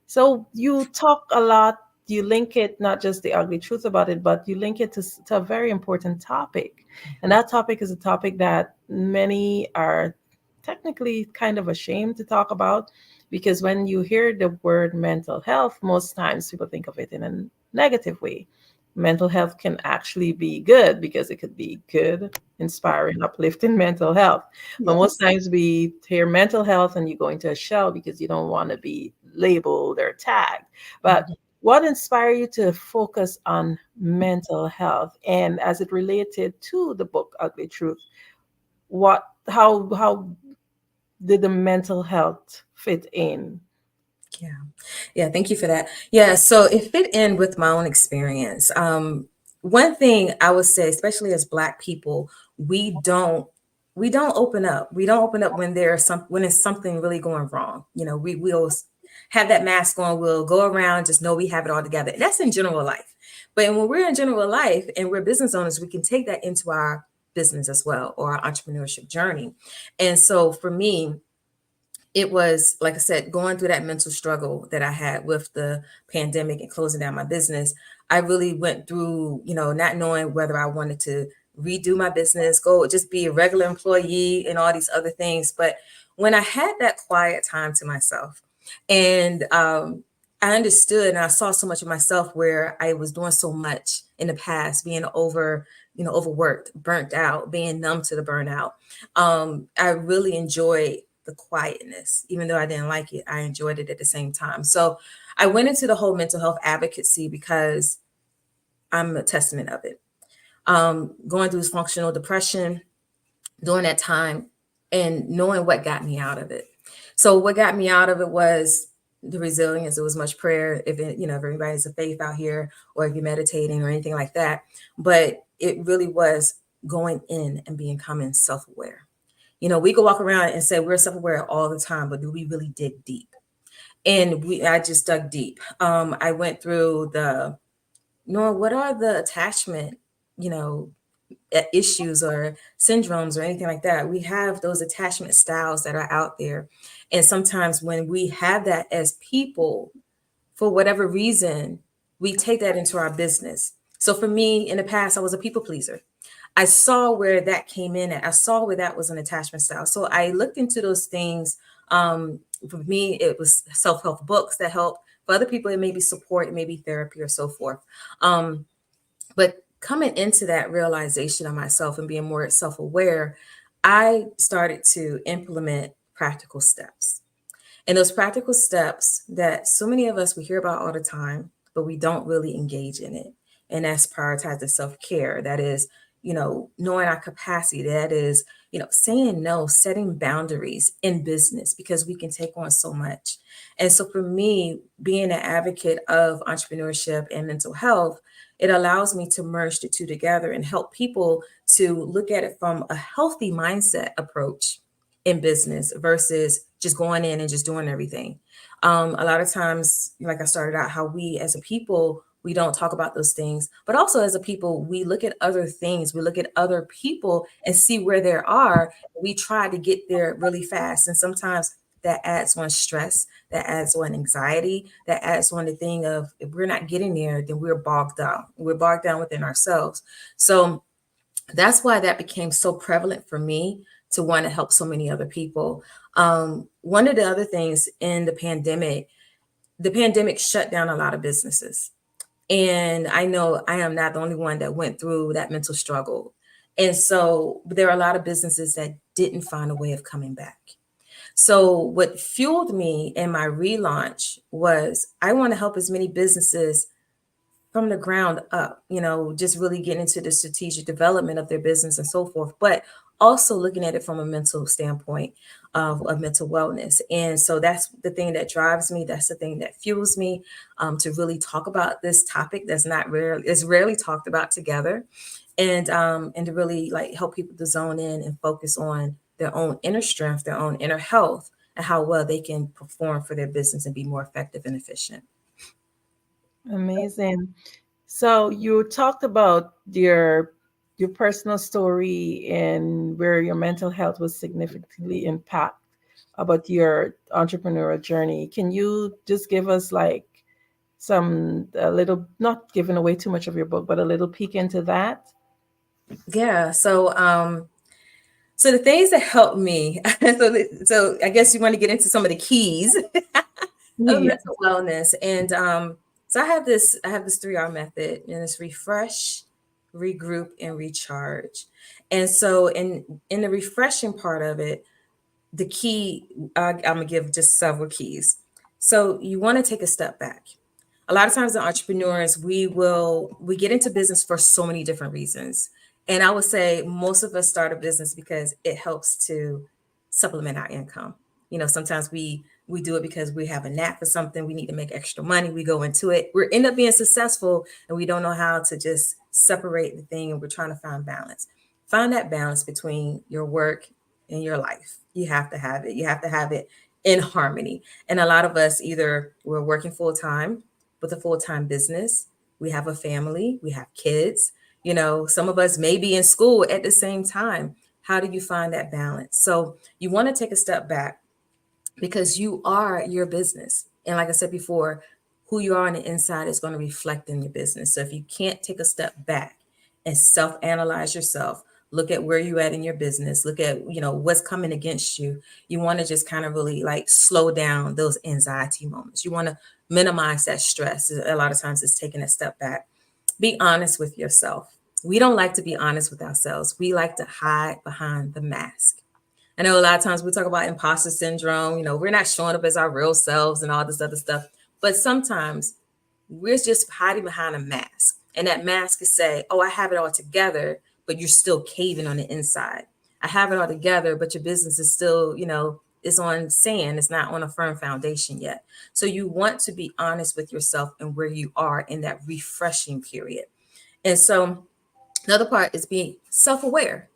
So you talk a lot, you link it, not just the ugly truth about it, but you link it to a very important topic. And that topic is a topic that many are technically kind of ashamed to talk about, because when you hear the word mental health, most times people think of it in a negative way. Mental health can actually be good, because it could be good, inspiring, uplifting mental health. But most times we hear mental health and you go into a shell because you don't want to be labeled or tagged. But what inspired you to focus on mental health, and as it related to the book Ugly Truth, how did the mental health fit in? Yeah, thank you for that. Yeah, so it fit in with my own experience. One thing I would say, especially as Black people, we don't open up. We don't open up when there's something really going wrong. We'll have that mask on. We'll go around, just know we have it all together. That's in general life. But when we're in general life and we're business owners, we can take that into our business as well, or our entrepreneurship journey. And so for me, it was, like I said, going through that mental struggle that I had with the pandemic and closing down my business. I really went through, not knowing whether I wanted to redo my business, go just be a regular employee and all these other things. But when I had that quiet time to myself, and I understood and I saw so much of myself where I was doing so much in the past, being overworked, burnt out, being numb to the burnout. I really enjoyed the quietness. Even though I didn't like it, I enjoyed it at the same time. So I went into the whole mental health advocacy because I'm a testament of it. Going through functional depression during that time, and knowing what got me out of it. So what got me out of it was the resilience. It was much prayer. If everybody has a faith out here, or if you're meditating or anything like that, but it really was going in and becoming self-aware. We could walk around and say we're self-aware all the time, but do we really dig deep? And I just dug deep. I went through what are the attachment, issues or syndromes or anything like that. We have those attachment styles that are out there. And sometimes when we have that as people, for whatever reason, we take that into our business. So for me, in the past, I was a people pleaser. I saw where that came in at. I saw where that was an attachment style. So I looked into those things. For me, it was self-help books that help. For other people, it may be support, it may be therapy or so forth. But coming into that realization of myself and being more self-aware, I started to implement practical steps. And those practical steps that so many of us, we hear about all the time, but we don't really engage in it. And that's prioritizing self-care. That is, knowing our capacity. That is, saying no, setting boundaries in business, because we can take on so much. And so for me, being an advocate of entrepreneurship and mental health, it allows me to merge the two together and help people to look at it from a healthy mindset approach in business versus just going in and just doing everything. A lot of times, like I started out, how we as a people, we don't talk about those things, but also as a people, we look at other things, we look at other people and see where they are. We try to get there really fast. And sometimes that adds on stress, that adds on anxiety, that adds on the thing of if we're not getting there, then we're bogged down. We're bogged down within ourselves. So that's why that became so prevalent for me to want to help so many other people. One of the other things in the pandemic shut down a lot of businesses. And I know I am not the only one that went through that mental struggle. And so there are a lot of businesses that didn't find a way of coming back. So what fueled me in my relaunch was I want to help as many businesses from the ground up, just really get into the strategic development of their business and so forth, but also looking at it from a mental standpoint of mental wellness. And so that's the thing that drives me. That's the thing that fuels me to really talk about this topic that's is rarely talked about together, and to really like help people to zone in and focus on their own inner strength, their own inner health, and how well they can perform for their business and be more effective and efficient. Amazing. So you talked about your personal story and where your mental health was significantly impacted about your entrepreneurial journey. Can you just give us like a little, not giving away too much of your book, but a little peek into that? Yeah. So the things that helped me, so I guess you want to get into some of the keys of mental wellness. And so I have this 3R method, and it's refresh, regroup, and recharge. And so in the refreshing part of it, the key, I'm gonna give just several keys. So you want to take a step back. A lot of times, the entrepreneurs, we get into business for so many different reasons. And I would say most of us start a business because it helps to supplement our income. Sometimes we do it because we have a knack for something. We need to make extra money. We go into it. We end up being successful, and we don't know how to just separate the thing. And we're trying to find balance. Find that balance between your work and your life. You have to have it. You have to have it in harmony. And a lot of us, either we're working full time with a full-time business, we have a family, we have kids, some of us may be in school at the same time. How do you find that balance? So you want to take a step back because you are your business. And like I said before, who you are on the inside is going to reflect in your business. So if you can't take a step back and self-analyze yourself, look at where you at in your business, look at, what's coming against you. You want to just kind of really like slow down those anxiety moments. You want to minimize that stress. A lot of times it's taking a step back. Be honest with yourself. We don't like to be honest with ourselves. We like to hide behind the mask. I know a lot of times we talk about imposter syndrome. We're not showing up as our real selves and all this other stuff. But sometimes we're just hiding behind a mask. And that mask is say, oh, I have it all together, but you're still caving on the inside. I have it all together, but your business is still, it's on sand. It's not on a firm foundation yet. So you want to be honest with yourself and where you are in that refreshing period. And so another part is being self-aware,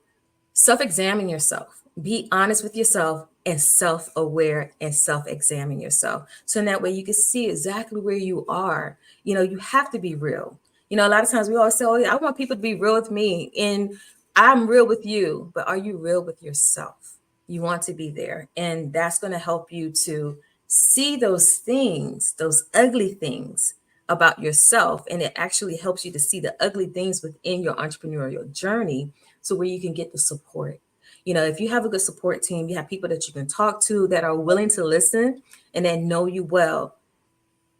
self-examine yourself, be honest with yourself and self-aware and self-examine yourself. So in that way you can see exactly where you are. You have to be real. A lot of times we always say, oh, yeah, I want people to be real with me. And I'm real with you, but are you real with yourself? You want to be there. And that's going to help you to see those things, those ugly things about yourself. And it actually helps you to see the ugly things within your entrepreneurial journey, so where you can get the support. If you have a good support team, you have people that you can talk to that are willing to listen and that know you well,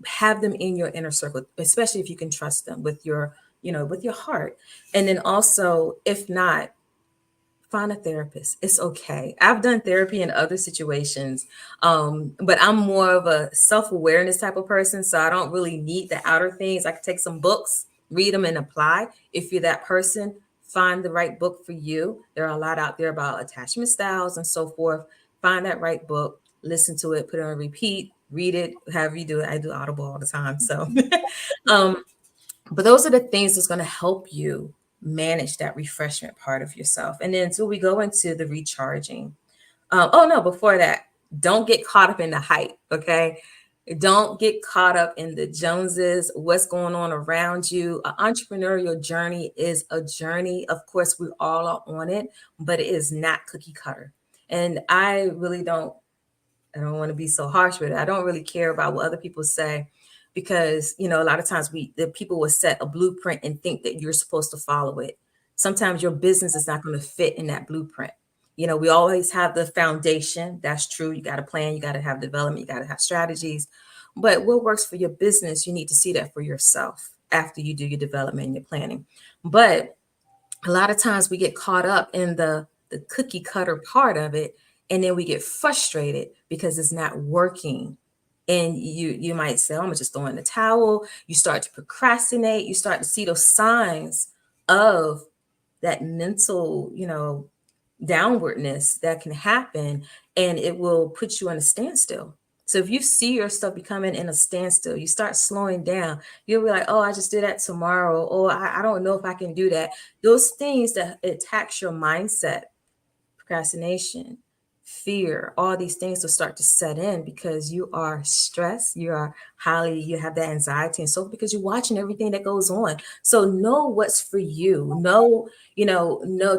have them in your inner circle, especially if you can trust them with your heart. And then also, if not, find a therapist. It's okay. I've done therapy in other situations, but I'm more of a self-awareness type of person. So I don't really need the outer things. I can take some books, read them, and apply. If you're that person, find the right book for you. There are a lot out there about attachment styles and so forth. Find that right book, listen to it, put it on repeat, read it, however you do it. I do Audible all the time. So, but those are the things that's going to help you manage that refreshment part of yourself. And then until we go into the recharging. Before that, don't get caught up in the hype. Okay. Don't get caught up in the Joneses, what's going on around you. An entrepreneurial journey is a journey. Of course, we all are on it, but it is not cookie cutter. And I really don't I don't want to be so harsh with it. I don't really care about what other people say, because, you know, a lot of times the people will set a blueprint and think that you're supposed to follow it. Sometimes your business is not going to fit in that blueprint. You know, we always have the foundation. That's true. You got to plan, you got to have development, you got to have strategies. But what works for your business, you need to see that for yourself after you do your development and your planning. But a lot of times we get caught up in the cookie cutter part of it, and then we get frustrated because it's not working. And you might say, oh, I'm gonna just throw in the towel. You start to procrastinate. You start to see those signs of that mental, you know, downwardness that can happen, and it will put you on a standstill. So if you see your stuff becoming in a standstill, you start slowing down, you'll be like, oh, I just did that tomorrow, or I don't know if I can do that. Those things that attacks your mindset, procrastination, fear, all these things will start to set in because you are stressed, you have that anxiety, and so because you're watching everything that goes on. So know what's for you. Know,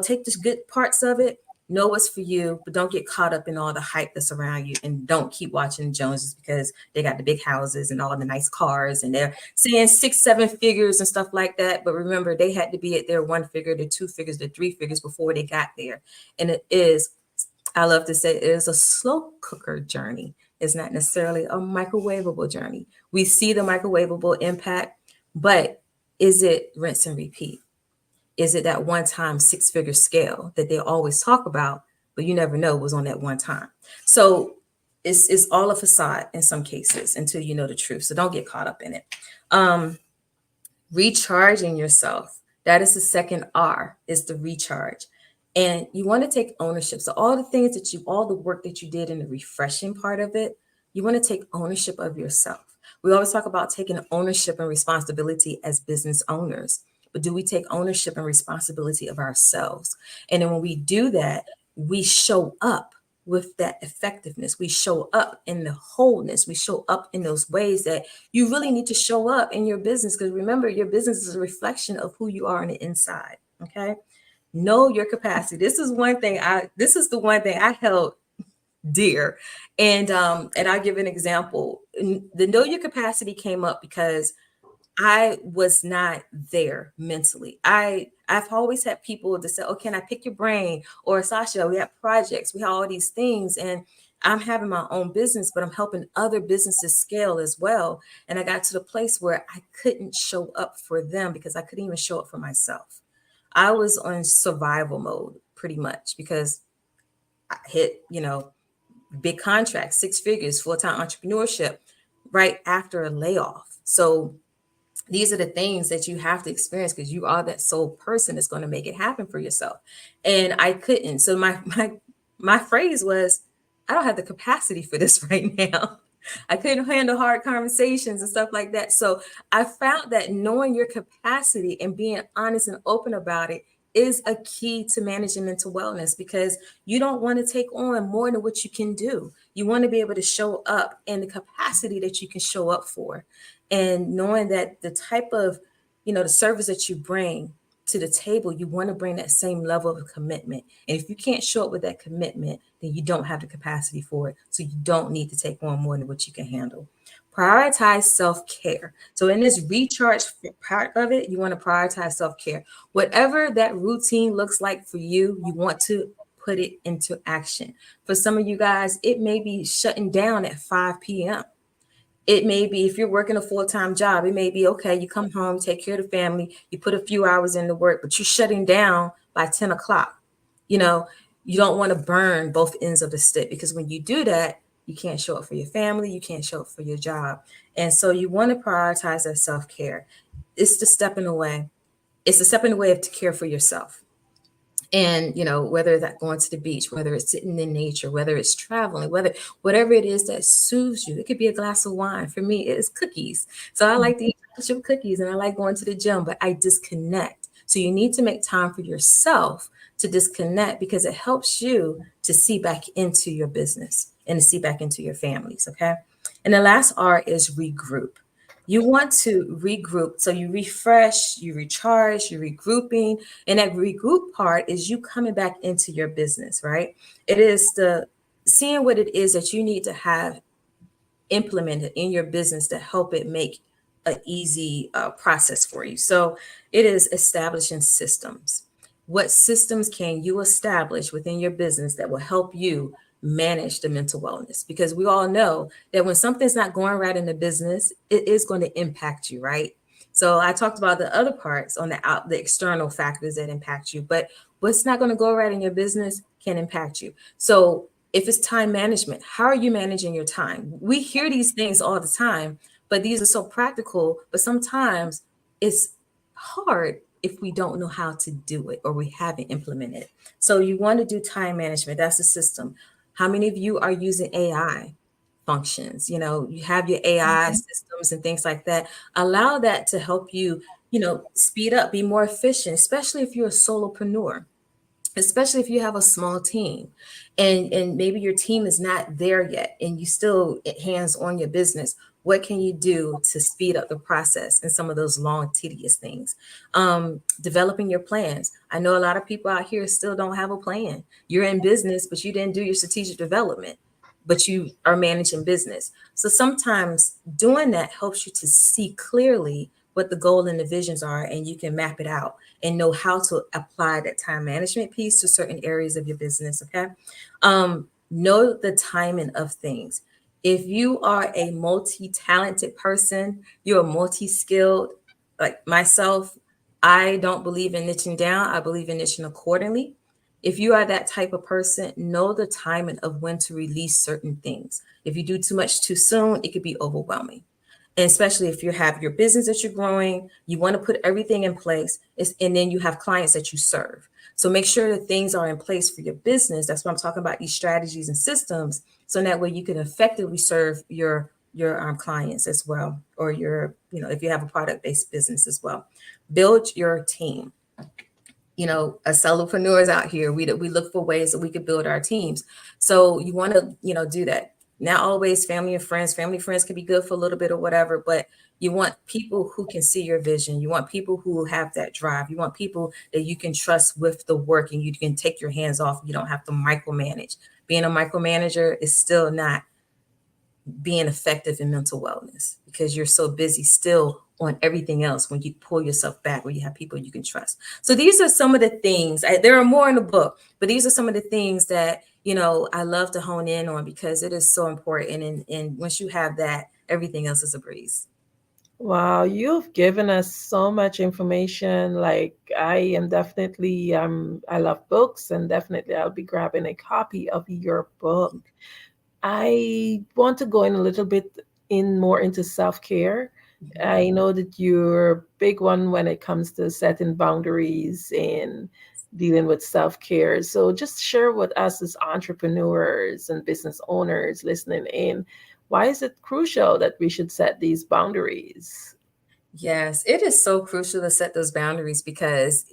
take the good parts of it, know what's for you, but don't get caught up in all the hype that's around you, and don't keep watching Joneses because they got the big houses and all the nice cars and they're seeing 6-7 figures and stuff like that. But remember, they had to be at their 1 figure, the 2 figures, the 3 figures before they got there. And I love to say, it is a slow cooker journey. It's not necessarily a microwavable journey. We see the microwavable impact, but is it rinse and repeat? Is it that one-time 6-figure scale that they always talk about, but you never know was on that one time? So it's all a facade in some cases until you know the truth. So don't get caught up in it. Recharging yourself. That is the second R, is the recharge. And you want to take ownership. So all the work that you did in the refreshing part of it, you want to take ownership of yourself. We always talk about taking ownership and responsibility as business owners, but do we take ownership and responsibility of ourselves? And then when we do that, we show up with that effectiveness. We show up in the wholeness. We show up in those ways that you really need to show up in your business. Because remember, your business is a reflection of who you are on the inside. Okay. Know your capacity. This is the one thing I held dear. And I'll give an example. The know your capacity came up because I was not there mentally. I've always had people to say, oh, can I pick your brain? Or Sasha, we have projects, we have all these things. And I'm having my own business, but I'm helping other businesses scale as well. And I got to the place where I couldn't show up for them because I couldn't even show up for myself. I was on survival mode pretty much because I hit, big contracts, 6 figures, full-time entrepreneurship right after a layoff. So these are the things that you have to experience because you are that sole person that's going to make it happen for yourself. And I couldn't. So my phrase was, I don't have the capacity for this right now. I couldn't handle hard conversations and stuff like that. So I found that knowing your capacity and being honest and open about it is a key to managing mental wellness, because you don't want to take on more than what you can do. You want to be able to show up in the capacity that you can show up for. And knowing that the type of, the service that you bring to the table, you want to bring that same level of commitment. And if you can't show up with that commitment, then you don't have the capacity for it. So you don't need to take on more than what you can handle. Prioritize self-care. So in this recharge part of it, you want to prioritize self-care. Whatever that routine looks like for you, you want to put it into action. For some of you guys, it may be shutting down at 5 p.m. It may be, if you're working a full-time job, it may be, okay, you come home, take care of the family, you put a few hours into work, but you're shutting down by 10 o'clock. You don't want to burn both ends of the stick, because when you do that, you can't show up for your family, you can't show up for your job. And so you want to prioritize that self-care. It's the stepping away. It's the stepping away to care for yourself. And, whether that's going to the beach, whether it's sitting in nature, whether it's traveling, whatever it is that soothes you. It could be a glass of wine. For me, it's cookies. So I like to eat chocolate cookies, and I like going to the gym, but I disconnect. So you need to make time for yourself to disconnect, because it helps you to see back into your business and to see back into your families. Okay. And the last R is regroup. You want to regroup. So you refresh, you recharge, you're regrouping. And that regroup part is you coming back into your business, right? It is the seeing what it is that you need to have implemented in your business to help it make an easy process for you. So it is establishing systems. What systems can you establish within your business that will help you manage the mental wellness? Because we all know that when something's not going right in the business, it is going to impact you, right? So I talked about the other parts on the external factors that impact you, but what's not going to go right in your business can impact you. So if it's time management, how are you managing your time? We hear these things all the time, but these are so practical, but sometimes it's hard if we don't know how to do it or we haven't implemented it. So you want to do time management. That's a system. How many of you are using AI functions? You know, you have your AI systems and things like that. Allow that to help you, you know, speed up, be more efficient, especially if you're a solopreneur, especially if you have a small team and maybe your team is not there yet and you still hands on your business. What can you do to speed up the process and some of those long tedious things? Developing your plans. I know a lot of people out here still don't have a plan. You're in business, but you didn't do your strategic development, but you are managing business. So sometimes doing that helps you to see clearly what the goal and the visions are, and you can map it out and know how to apply that time management piece to certain areas of your business. Okay. Know the timing of things. If you are a multi-talented person, you're multi-skilled, like myself, I don't believe in niching down. I believe in niching accordingly. If you are that type of person, know the timing of when to release certain things. If you do too much too soon, it could be overwhelming. And especially if you have your business that you're growing, you want to put everything in place, and then you have clients that you serve. So make sure that things are in place for your business. That's why I'm talking about these strategies and systems. So that way you can effectively serve your clients as well, or your, you know, if you have a product-based business as well. Build your team. You know, as solopreneurs out here, we look for ways that we could build our teams. So you want to, you know, do that. Not always family and friends. Family and friends can be good for a little bit or whatever, but you want people who can see your vision. You want people who have that drive. You want people that you can trust with the work and you can take your hands off. You don't have to micromanage. Being a micromanager is still not being effective in mental wellness because you're so busy still on everything else when you pull yourself back, where you have people you can trust. So these are some of the things, there are more in the book, but these are some of the things that, you know, I love to hone in on because it is so important. And once you have that, everything else is a breeze. Wow, you've given us so much information. Like I am definitely, I love books, and definitely I'll be grabbing a copy of your book. I want to go in a little bit more into self-care. I know that you're a big one when it comes to setting boundaries and dealing with self-care. So just share with us as entrepreneurs and business owners listening in, why is it crucial that we should set these boundaries? Yes, it is so crucial to set those boundaries because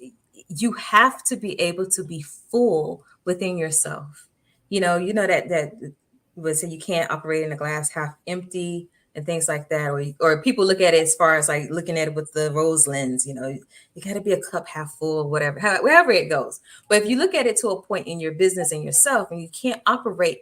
you have to be able to be full within yourself. You know that would say you can't operate in a glass half empty and things like that, or people look at it as far as like looking at it with the rose lens. You know, you got to be a cup half full, whatever, wherever it goes. But if you look at it to a point in your business and yourself, and you can't operate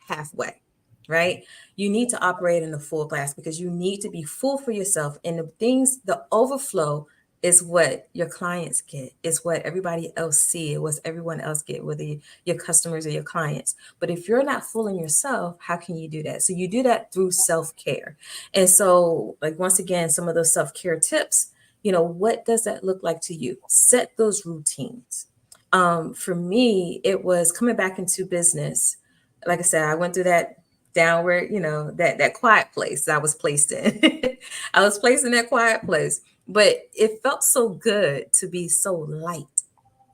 halfway, right? You need to operate in the full glass because you need to be full for yourself. And the overflow is what your clients get, is what everybody else see, it was everyone else get, whether your customers or your clients. But if you're not full in yourself, how can you do that? So you do that through self-care. And so, like, once again, some of those self-care tips, you know, what does that look like to you? Set those routines. For me, it was coming back into business. Like I said, I went through that downward, you know, that quiet place I was placed in. I was placed in that quiet place, but it felt so good to be so light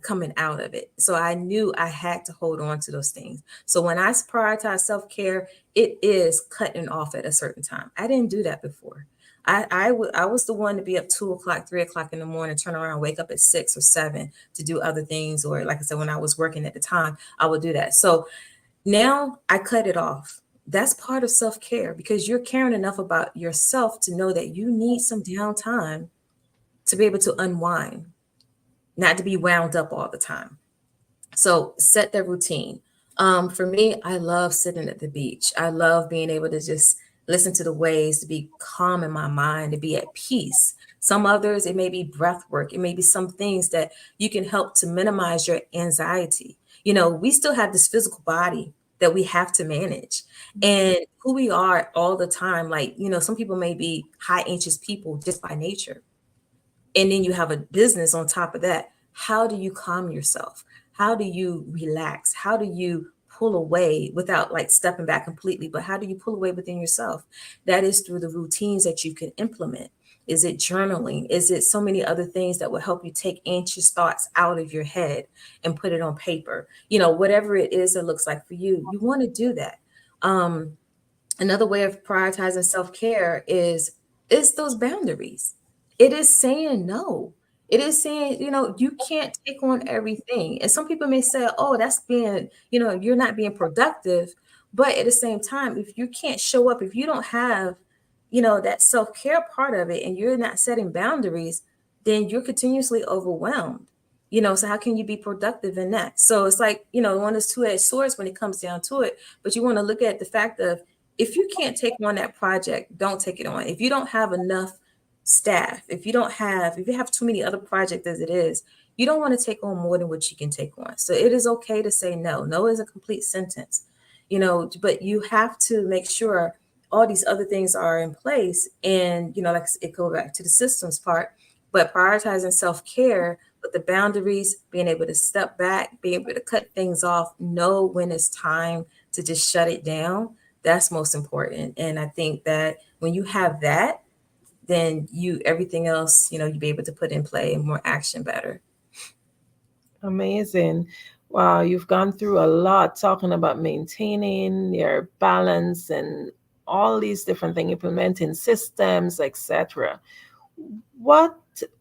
coming out of it. So I knew I had to hold on to those things. So when I prioritize self-care, it is cutting off at a certain time. I didn't do that before. I was the one to be up 2 o'clock, 3 o'clock in the morning, turn around, wake up at 6 or 7 to do other things. Or like I said, when I was working at the time, I would do that. So now I cut it off. That's part of self-care because you're caring enough about yourself to know that you need some downtime to be able to unwind, not to be wound up all the time. So set that routine. For me, I love sitting at the beach. I love being able to just listen to the waves, to be calm in my mind, to be at peace. Some others, it may be breath work. It may be some things that you can help to minimize your anxiety. We still have this physical body that we have to manage, and who we are all the time. Like, some people may be high anxious people just by nature. And then you have a business on top of that. How do you calm yourself? How do you relax? How do you pull away without like stepping back completely? But how do you pull away within yourself? That is through the routines that you can implement. Is it journaling? Is it so many other things that will help you take anxious thoughts out of your head and put it on paper? Whatever it is that looks like for you, you want to do that. Another way of prioritizing self-care is those boundaries. It is saying no. It is saying, you can't take on everything. And some people may say, oh, that's being, you're not being productive. But at the same time, if you can't show up, if you don't have, that self-care part of it, and you're not setting boundaries, then you're continuously overwhelmed. So how can you be productive in that? So it's like, one of those two-edged swords when it comes down to it. But you want to look at the fact of, if you can't take on that project, don't take it on. If you don't have enough staff, if you have too many other projects as it is, you don't want to take on more than what you can take on. So it is okay to say no. No is a complete sentence, but you have to make sure all these other things are in place. And, like it goes back to the systems part, but prioritizing self-care with the boundaries, being able to step back, being able to cut things off, know when it's time to just shut it down. That's most important. And I think that when you have that, then everything else, you'll be able to put in play and more action better. Amazing. Wow, you've gone through a lot talking about maintaining your balance and all these different things, implementing systems, etc. What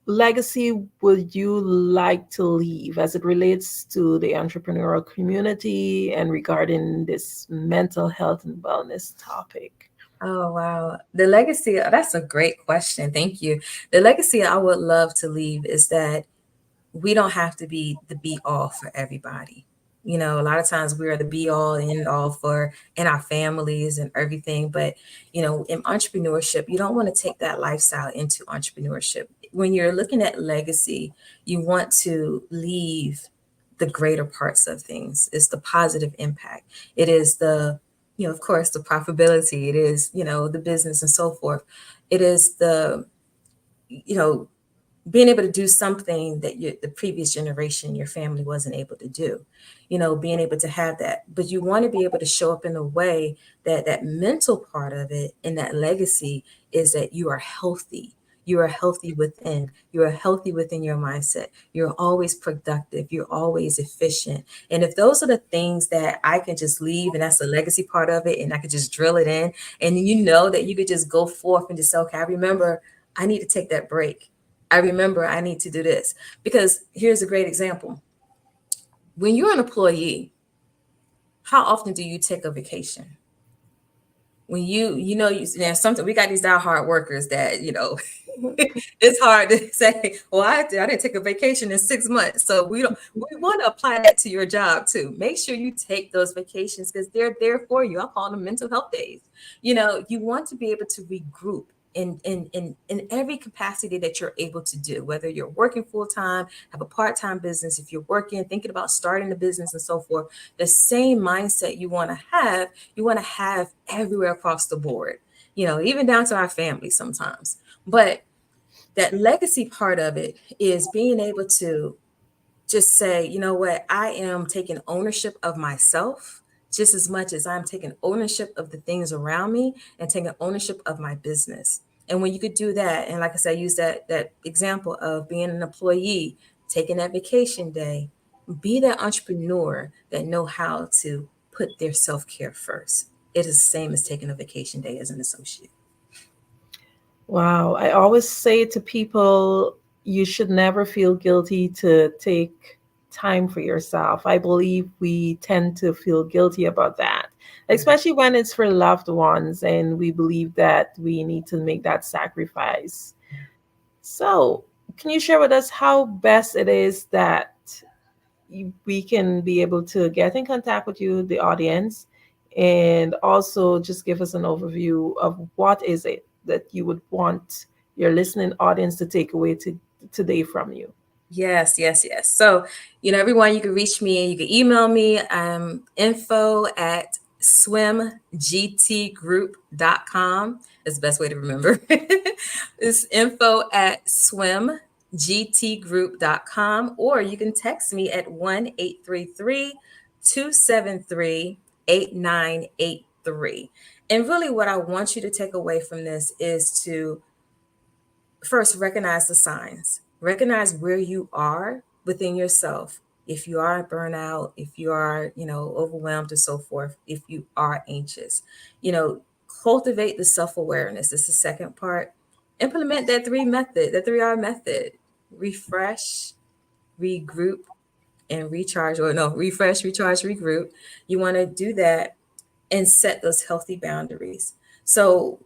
legacy would you like to leave as it relates to the entrepreneurial community and regarding this mental health and wellness topic? Oh, wow. The legacy, that's a great question. Thank you. The legacy I would love to leave is that we don't have to be the be all for everybody. A lot of times we are the be all and end all for in our families and everything. But, in entrepreneurship, you don't want to take that lifestyle into entrepreneurship. When you're looking at legacy, you want to leave the greater parts of things. It's the positive impact. It is the, of course, the profitability. It is, the business and so forth. It is the, being able to do something that the previous generation, your family wasn't able to do, being able to have that. But you want to be able to show up in a way that that mental part of it and that legacy is that you are healthy. You are healthy within. You are healthy within your mindset. You're always productive. You're always efficient. And if those are the things that I can just leave, and that's the legacy part of it, and I could just drill it in, and that you could just go forth and just say, okay, I remember I need to take that break. I remember I need to do this. Because here's a great example. When you're an employee, how often do you take a vacation? When something, we got these diehard workers that, it's hard to say, well, I didn't take a vacation in 6 months. So we want to apply that to your job too. Make sure you take those vacations because they're there for you. I call them mental health days. You want to be able to regroup in every capacity that you're able to do, whether you're working full-time, have a part-time business, if you're working, thinking about starting a business and so forth, the same mindset you want to have everywhere across the board, even down to our family sometimes. But that legacy part of it is being able to just say, you know what, I am taking ownership of myself just as much as I'm taking ownership of the things around me and taking ownership of my business. And when you could do that, and like I said, I use that example of being an employee, taking that vacation day, be that entrepreneur that know how to put their self-care first. It is the same as taking a vacation day as an associate. Wow. I always say to people, you should never feel guilty to take time for yourself. I believe we tend to feel guilty about that, especially when it's for loved ones and we believe that we need to make that sacrifice. So, can you share with us how best it is that we can be able to get in contact with you, the audience, and also just give us an overview of what is it that you would want your listening audience to take away today from you. Yes. So, everyone, you can reach me, you can email me, info@swimgtgroup.com. That's the best way to remember. It's info@swimgtgroup.com, or you can text me at 1-833-273-8983. And really what I want you to take away from this is to first recognize the signs. Recognize where you are within yourself. If you are burnout, if you are, overwhelmed and so forth, if you are anxious, cultivate the self-awareness. This is the second part. Implement that 3R method. Refresh, regroup, and recharge. Or no, refresh, recharge, regroup. You want to do that and set those healthy boundaries. So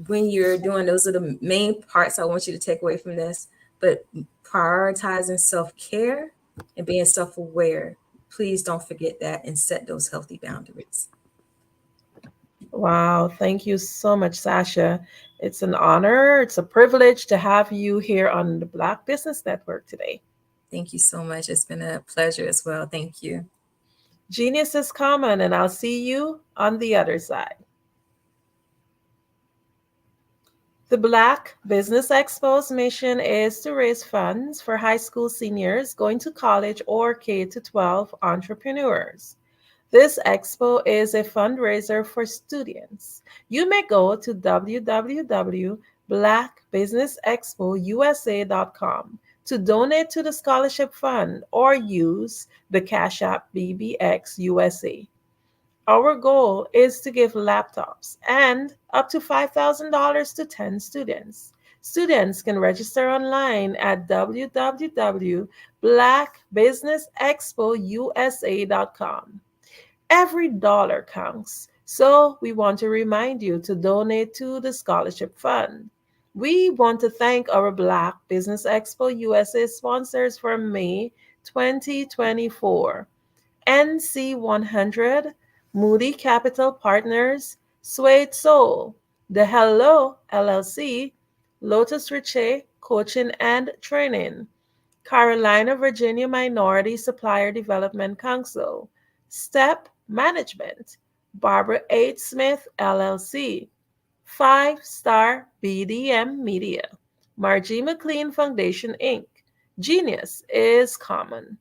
when you're doing, those are the main parts I want you to take away from this. But prioritizing self-care and being self-aware, please don't forget that, and set those healthy boundaries. Wow, thank you so much, Sasha. It's an honor, it's a privilege to have you here on the Black Business Network today. Thank you so much. It's been a pleasure as well. Thank you. Genius is common, and I'll see you on the other side. The Black Business Expo's mission is to raise funds for high school seniors going to college or K-12 entrepreneurs. This expo is a fundraiser for students. You may go to www.blackbusinessexpousa.com to donate to the scholarship fund or use the Cash App BBX USA. Our goal is to give laptops and up to $5,000 to 10 students. Students can register online at www.blackbusinessexpousa.com. Every dollar counts, so we want to remind you to donate to the scholarship fund. We want to thank our Black Business Expo USA sponsors for May 2024. NC100, Moody Capital Partners, Suede Soul, The Hello LLC, Lotus Riche Coaching and Training, Carolina, Virginia Minority Supplier Development Council, Step Management, Barbara H. Smith LLC, 5-Star BDM Media, Margie McLean Foundation Inc., Genius is Common,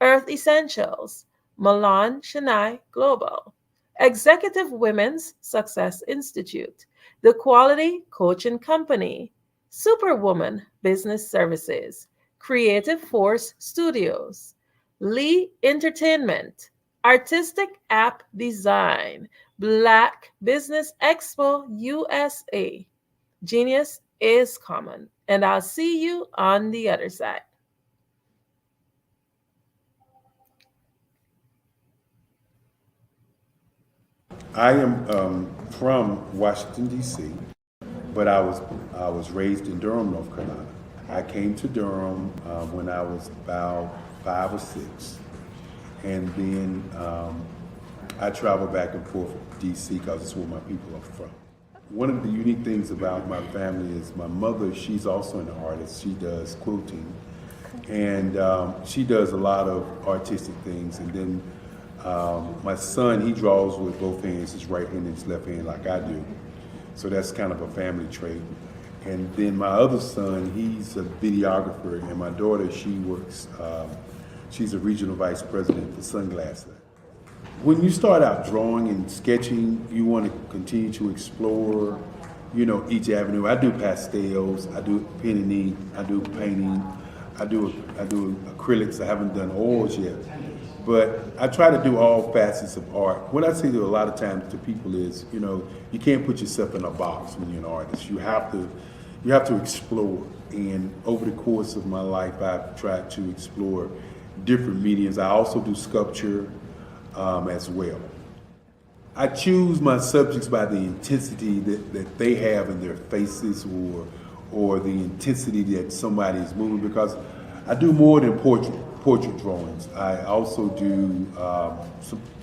Earth Essentials, Milan Chennai Global, Executive Women's Success Institute, The Quality Coaching Company, Superwoman Business Services, Creative Force Studios, Lee Entertainment, Artistic App Design, Black Business Expo USA. Genius is Common, and I'll see you on the other side. I am from Washington, D.C., but I was raised in Durham, North Carolina. I came to Durham when I was about 5 or 6, and then I traveled back and forth to D.C. because it's where my people are from. One of the unique things about my family is my mother, she's also an artist. She does quilting, and she does a lot of artistic things. And then my son, he draws with both hands, his right hand and his left hand, like I do. So that's kind of a family trait. And then my other son, he's a videographer, and my daughter, she works, she's a regional vice president for Sunglasses. When you start out drawing and sketching, you want to continue to explore, each avenue. I do pastels, I do pen and ink, I do painting, I do acrylics. I haven't done oils yet. But I try to do all facets of art. What I say to a lot of times to people is, you can't put yourself in a box when you're an artist. You have to explore. And over the course of my life, I've tried to explore different mediums. I also do sculpture as well. I choose my subjects by the intensity that they have in their faces, or the intensity that somebody is moving, because I do more than portrait. portrait drawings. I also do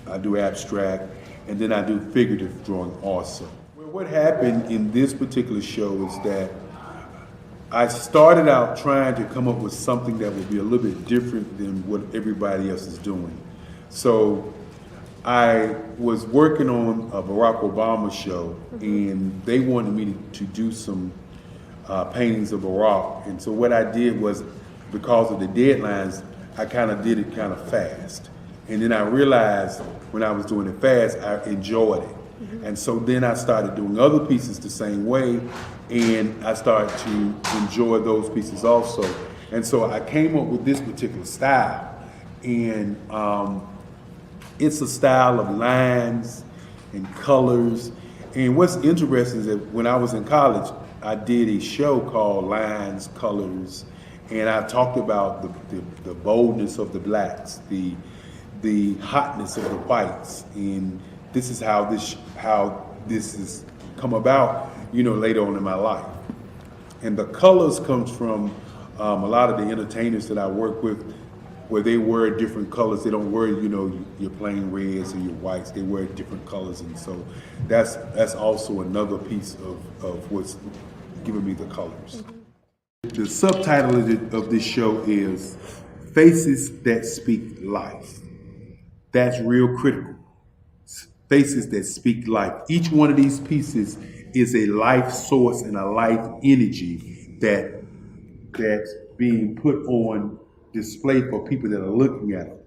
I do abstract, and then I do figurative drawing also. Well, what happened in this particular show is that I started out trying to come up with something that would be a little bit different than what everybody else is doing. So I was working on a Barack Obama show, and they wanted me to do some paintings of Barack. And so what I did was, because of the deadlines, I kind of did it kind of fast. And then I realized when I was doing it fast, I enjoyed it. And so then I started doing other pieces the same way, and I started to enjoy those pieces also. And so I came up with this particular style, and it's a style of lines and colors. And what's interesting is that when I was in college, I did a show called Lines, Colors, and I talked about the boldness of the blacks, the hotness of the whites, and this is how this has come about, later on in my life. And the colors comes from a lot of the entertainers that I work with, where they wear different colors. They don't wear, your plain reds or your whites. They wear different colors, and so that's also another piece of what's giving me the colors. The subtitle of this show is Faces That Speak Life. That's real critical. Faces that speak life. Each one of these pieces is a life source and a life energy that's being put on display for people that are looking at them.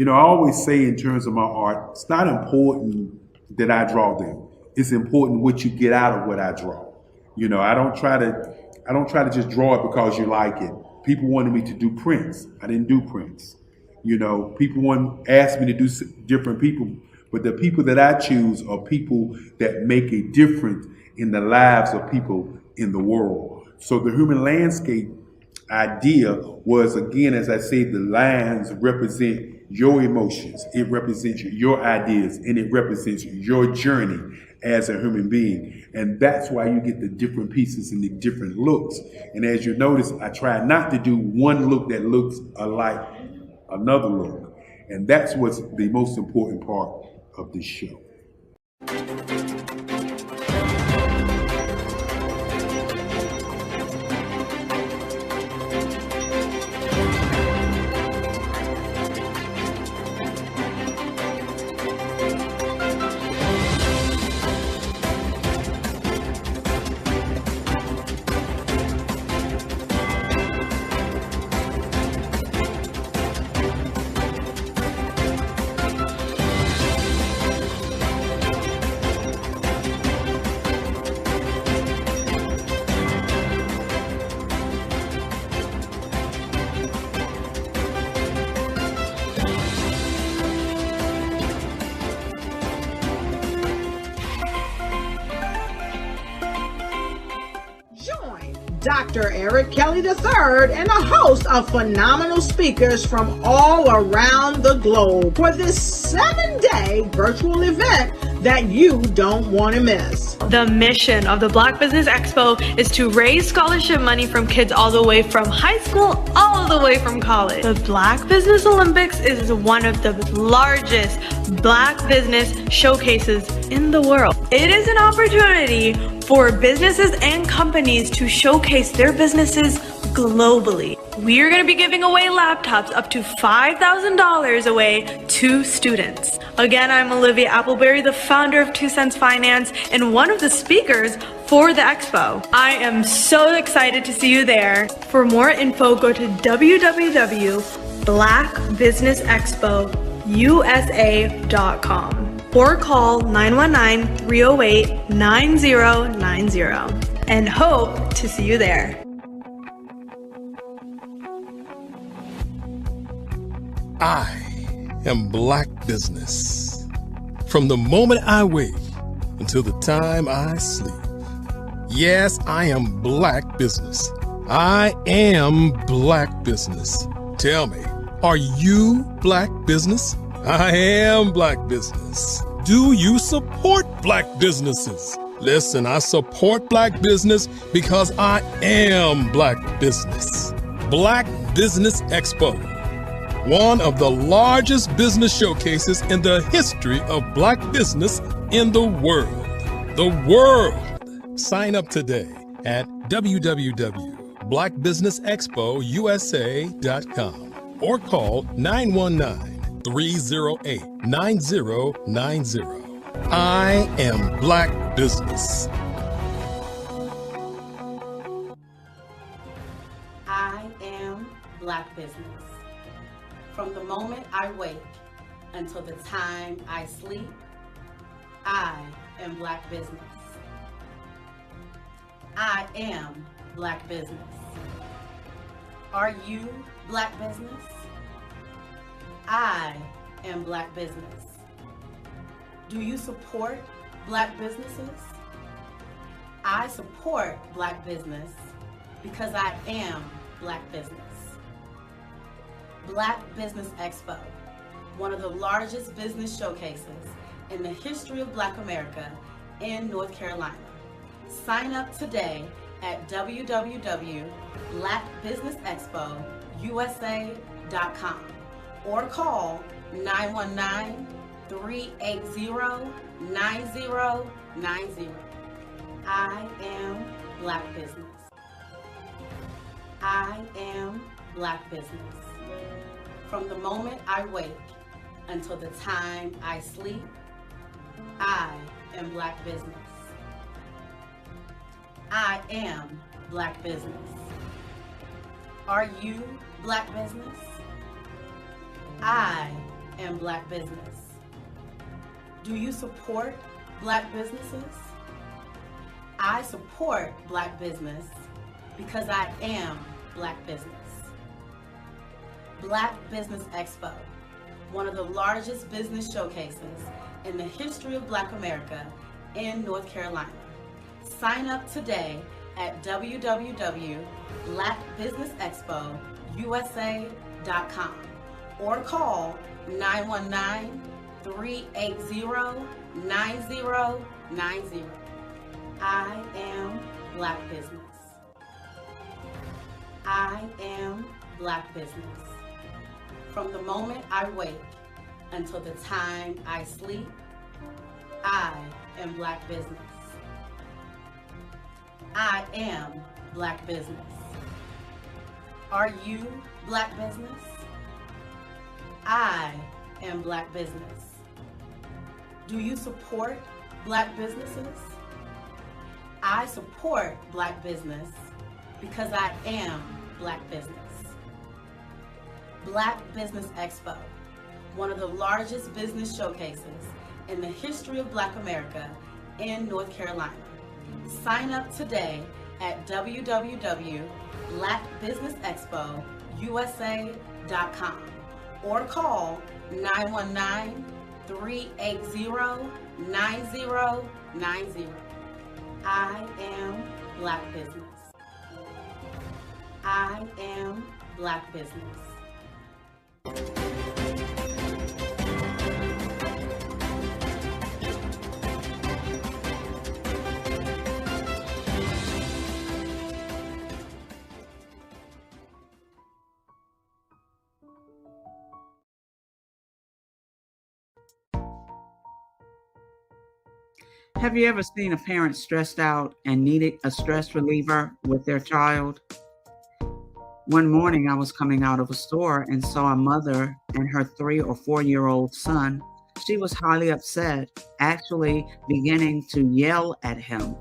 I always say in terms of my art, it's not important that I draw them. It's important what you get out of what I draw. I don't try to just draw it because you like it. People wanted me to do prints. I didn't do prints. People asked me to do different people, but the people that I choose are people that make a difference in the lives of people in the world. So the human landscape idea was, again, as I say, the lines represent your emotions, it represents your ideas, and it represents your journey as a human being. And that's why you get the different pieces and the different looks. And as you notice, I try not to do one look that looks alike another look. And that's what's the most important part of this show. Dr. Eric Kelly III and a host of phenomenal speakers from all around the globe for this 7-day virtual event that you don't want to miss. The mission of the Black Business Expo is to raise scholarship money from kids all the way from high school, all the way from college. The Black Business Olympics is one of the largest Black business showcases in the world. It is an opportunity for businesses and companies to showcase their businesses globally. We are going to be giving away laptops up to $5,000 away to students. Again, I'm Olivia Appleberry, the founder of 2 Cents Finance and one of the speakers for the expo. I am so excited to see you there. For more info, go to www.blackbusinessexpousa.com or call 919-308-9090 and hope to see you there. I am Black Business. From the moment I wake until the time I sleep. Yes, I am Black Business. I am Black Business. Tell me, are you Black Business? I am Black Business. Do you support Black businesses? Listen, I support Black business because I am Black Business. Black Business Expo. one of the largest business showcases in the history of Black business in the world. The world! Sign up today at www.blackbusinessexpousa.com or call 919-308-9090. I am Black Business. I am Black Business. From the moment I wake until the time I sleep, I am Black Business. I am Black Business. Are you Black Business? I am Black Business. Do you support Black businesses? I support Black business because I am Black business. Black Business Expo, one of the largest business showcases in the history of Black America in North Carolina. Sign up today at www.blackbusinessexpousa.com or call 919-380-9090. I am Black Business. I am Black Business. From the moment I wake until the time I sleep, I am Black Business. I am Black Business. Are you Black Business? I am Black Business. Do you support Black businesses? I support Black business because I am Black business. Black Business Expo, one of the largest business showcases in the history of Black America in North Carolina. Sign up today at www.blackbusinessexpousa.com or call 919-380-9090. I am Black Business. I am Black Business. From the moment I wake until the time I sleep, I am Black Business. I am Black Business. Are you Black Business? I am Black Business. Do you support Black businesses? I support Black business because I am Black business. Black Business Expo, one of the largest business showcases in the history of Black America in North Carolina. Sign up today at www.blackbusinessexpousa.com or call 919-380-9090. I am Black Business. I am Black Business. Have you ever seen a parent stressed out and needed a stress reliever with their child? One morning I was coming out of a store and saw a mother and her 3 or 4-year-old son. She was highly upset, actually beginning to yell at him.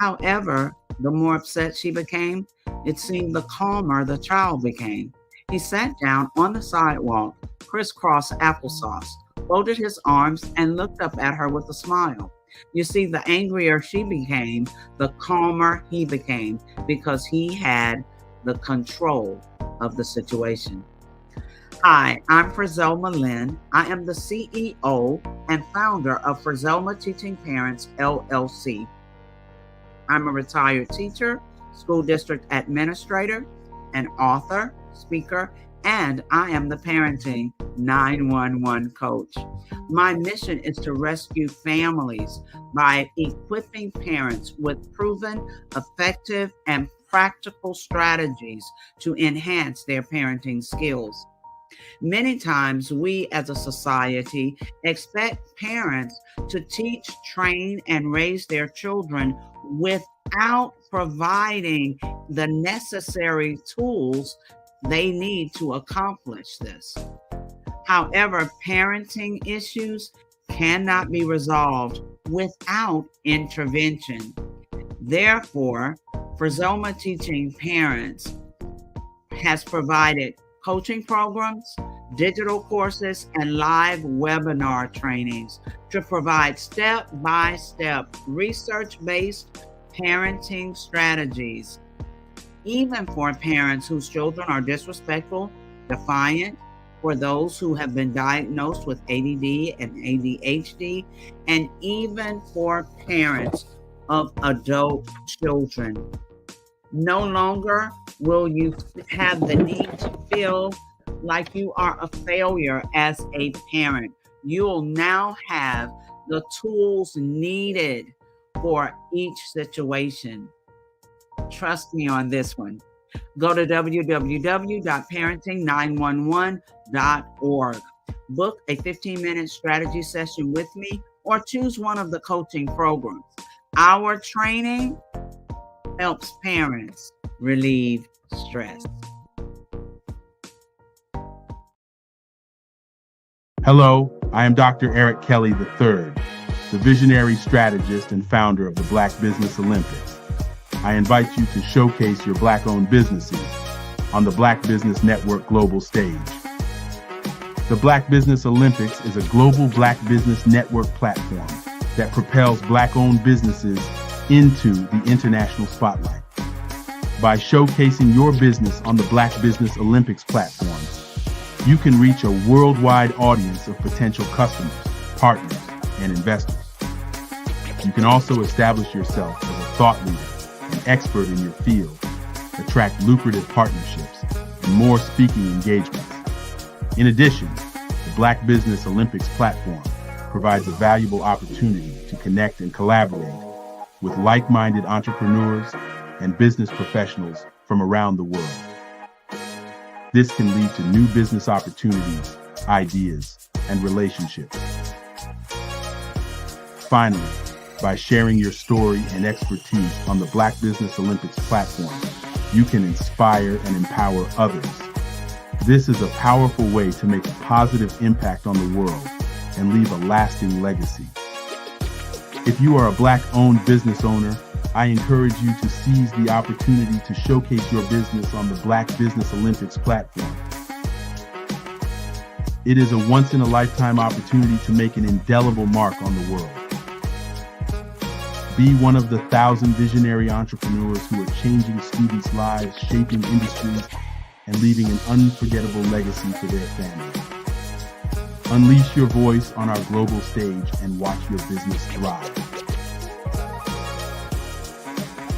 However, the more upset she became, it seemed the calmer the child became. He sat down on the sidewalk, crisscross applesauce, folded his arms, and looked up at her with a smile. You see, the angrier she became, the calmer he became, because he had the control of the situation. Hi, I'm Frizelma Lynn. I am the CEO and founder of Frizelma Teaching Parents, LLC. I'm a retired teacher, school district administrator, an author, speaker, and I am the parenting 911 coach. My mission is to rescue families by equipping parents with proven, effective, and practical strategies to enhance their parenting skills. Many times we as a society expect parents to teach, train, and raise their children without providing the necessary tools they need to accomplish this. However, parenting issues cannot be resolved without intervention. Therefore, Frizoma Teaching Parents has provided coaching programs, digital courses, and live webinar trainings to provide step-by-step research-based parenting strategies, even for parents whose children are disrespectful, defiant, for those who have been diagnosed with ADD and ADHD, and even for parents of adult children. No longer will you have the need to feel like you are a failure as a parent. You'll now have the tools needed for each situation. Trust me on this one. Go to www.parenting911.org. Book a 15-minute strategy session with me or choose one of the coaching programs. Our training helps parents relieve stress. Hello, I am Dr. Eric Kelly III, the visionary strategist and founder of the Black Business Olympics. I invite you to showcase your Black-owned businesses on the Black Business Network global stage. The Black Business Olympics is a global Black Business Network platform that propels Black-owned businesses into the international spotlight. By showcasing your business on the Black Business Olympics platform, you can reach a worldwide audience of potential customers, partners, and investors. You can also establish yourself as a thought leader, an expert in your field, attract lucrative partnerships, and more speaking engagements. In addition, the Black Business Olympics platform provides a valuable opportunity to connect and collaborate with like-minded entrepreneurs and business professionals from around the world. This can lead to new business opportunities, ideas, and relationships. Finally, by sharing your story and expertise on the Black Business Olympics platform, you can inspire and empower others. This is a powerful way to make a positive impact on the world and leave a lasting legacy. If you are a Black-owned business owner, I encourage you to seize the opportunity to showcase your business on the Black Business Olympics platform. It is a once-in-a-lifetime opportunity to make an indelible mark on the world. Be one of the 1,000 visionary entrepreneurs who are changing students' lives, shaping industries, and leaving an unforgettable legacy for their families. Unleash your voice on our global stage and watch your business thrive.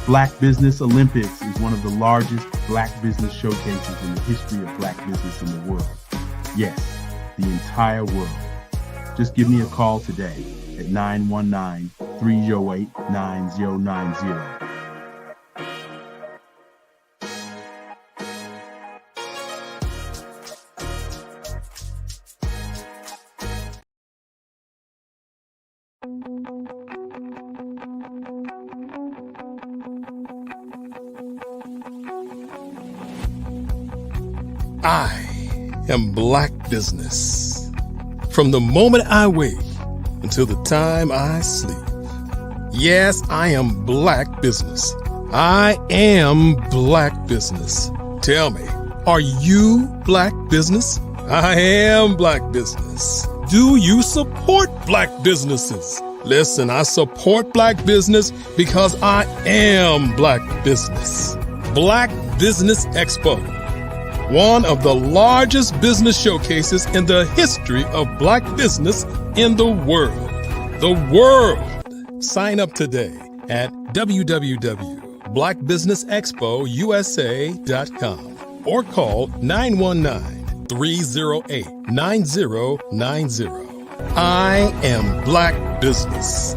Black Business Olympics is one of the largest Black business showcases in the history of Black business in the world. Yes, the entire world. Just give me a call today at 919-308-9090. I am Black Business. From the moment I wake until the time I sleep. Yes, I am Black Business. I am Black Business. Tell me, are you Black Business? I am Black Business. Do you support Black businesses? Listen, I support Black business because I am Black Business. Black Business Expo, one of the largest business showcases in the history of Black business in the world. The world! Sign up today at www.blackbusinessexpousa.com or call 919-308-9090. I am Black Business.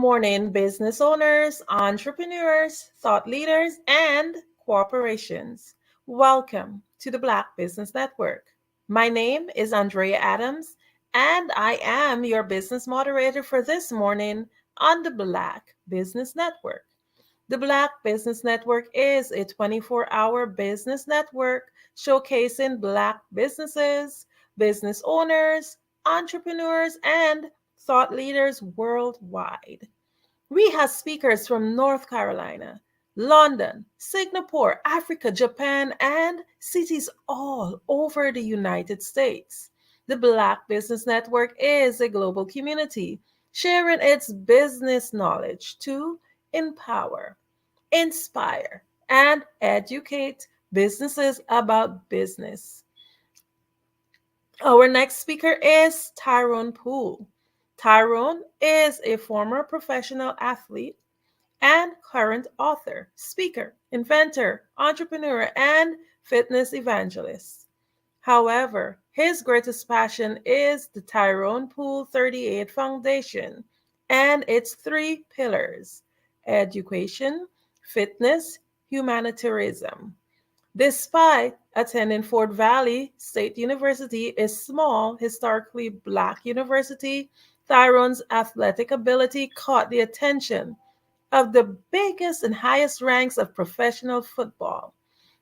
morning, business owners, entrepreneurs, thought leaders, and corporations. Welcome to the Black Business Network. My name is Andrea Adams, and I am your business moderator for this morning on the Black Business Network. The Black Business Network is a 24-hour business network showcasing Black businesses, business owners, entrepreneurs, and thought leaders worldwide. We have speakers from North Carolina, London, Singapore, Africa, Japan, and cities all over the United States. The Black Business Network is a global community sharing its business knowledge to empower, inspire, and educate businesses about business. Our next speaker is Tyrone Poole. Tyrone is a former professional athlete and current author, speaker, inventor, entrepreneur, and fitness evangelist. However, his greatest passion is the Tyrone Poole 38 Foundation and its three pillars: education, fitness, humanitarianism. Despite attending Fort Valley State University, a small, historically Black university, Tyrone's athletic ability caught the attention of the biggest and highest ranks of professional football.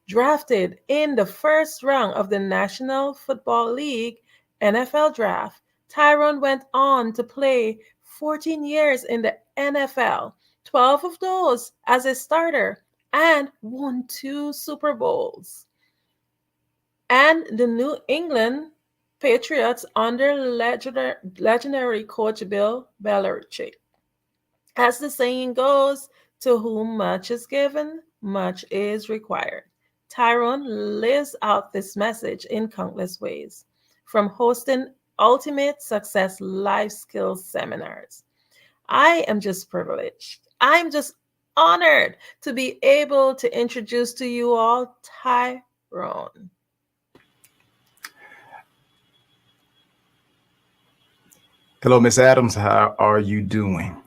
Drafted in the first round of the National Football League NFL draft, Tyrone went on to play 14 years in the NFL, 12 of those as a starter, and won 2 Super Bowls. And the New England Patriots under legendary coach Bill Belichick. As the saying goes, to whom much is given, much is required. Tyrone lives out this message in countless ways, from hosting ultimate success life skills seminars. I am just privileged. I'm just honored to be able to introduce to you all Tyrone. Hello, Miss Adams. How are you doing?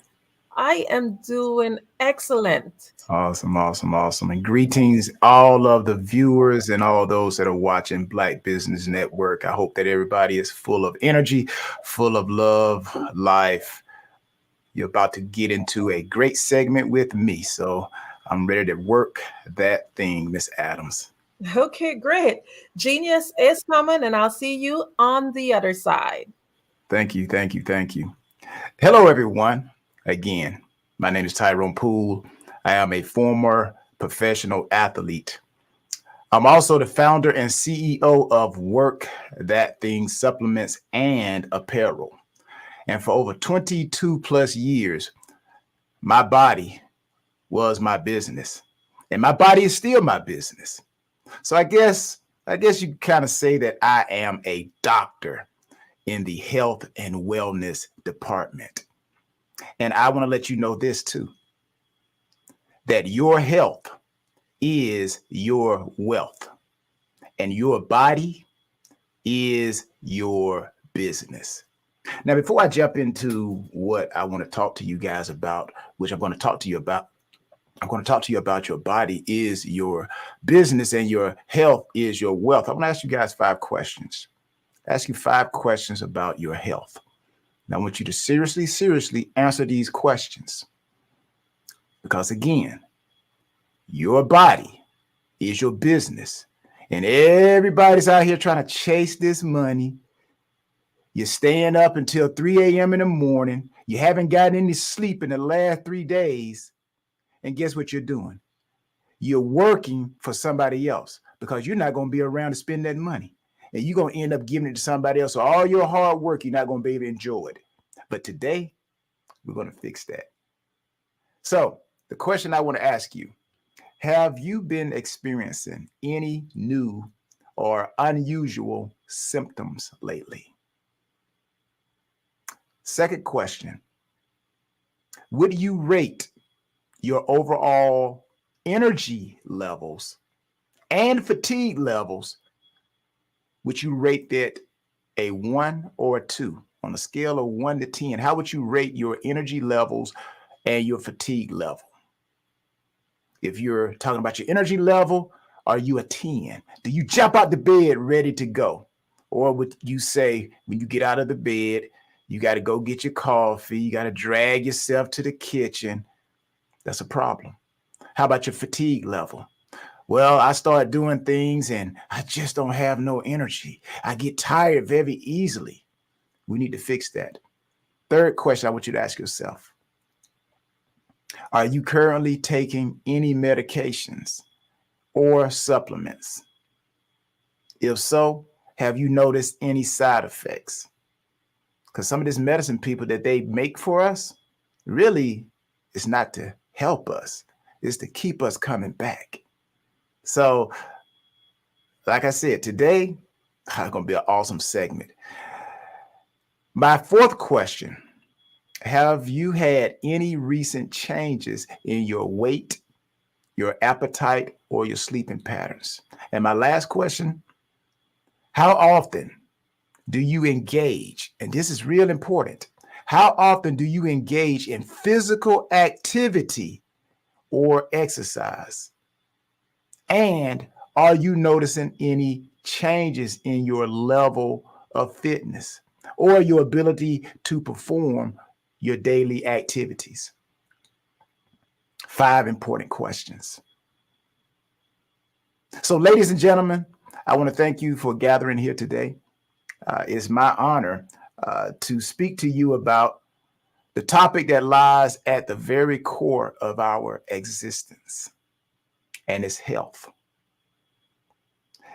I am doing excellent. Awesome, awesome, awesome. And greetings, all of the viewers and all those that are watching Black Business Network. I hope that everybody is full of energy, full of love, life. You're about to get into a great segment with me. So I'm ready to work that thing, Miss Adams. Okay, great. Genius is coming, and I'll see you on the other side. Thank you, thank you, thank you. Hello, everyone. Again, my name is Tyrone Poole. I am a former professional athlete. I'm also the founder and CEO of Work That Thing Supplements and Apparel. And for over 22 plus years, my body was my business. And my body is still my business. So I guess you kind of say that I am a doctor in the health and wellness department. And I want to let you know this too, that your health is your wealth and your body is your business. Now, before I jump into what I want to talk to you guys about, which I'm going to talk to you about your body is your business and your health is your wealth. I'm going to ask you guys 5 questions. Ask you 5 questions about your health. Now, I want you to seriously answer these questions. Because again, your body is your business. And everybody's out here trying to chase this money. You're staying up until 3 a.m. in the morning. You haven't gotten any sleep in the last 3 days. And guess what you're doing? You're working for somebody else because you're not going to be around to spend that money. And you're going to end up giving it to somebody else. So all your hard work, you're not going to be able to enjoy it. But today, we're going to fix that. So the question I want to ask you, have you been experiencing any new or unusual symptoms lately? Second question, would you rate your overall energy levels and fatigue levels? Would you rate that a 1 or a 2 on a scale of 1 to 10? How would you rate your energy levels and your fatigue level. If you're talking about your energy level, are you a 10? Do you jump out the bed ready to go? Or would you say when you get out of the bed, you got to go get your coffee, you got to drag yourself to the kitchen? That's a problem. How about your fatigue level? Well, I start doing things and I just don't have no energy. I get tired very easily. We need to fix that. Third question I want you to ask yourself. Are you currently taking any medications or supplements? If so, have you noticed any side effects? Because some of this medicine, people, that they make for us, really is not to help us. It's to keep us coming back. So, like I said, today, it's going to be an awesome segment. My fourth question: have you had any recent changes in your weight, your appetite, or your sleeping patterns? And my last question: how often do you engage? And this is real important. How often do you engage in physical activity or exercise? And are you noticing any changes in your level of fitness or your ability to perform your daily activities? 5 important questions. So, ladies and gentlemen, I want to thank you for gathering here today. It's my honor to speak to you about the topic that lies at the very core of our existence, and it's health.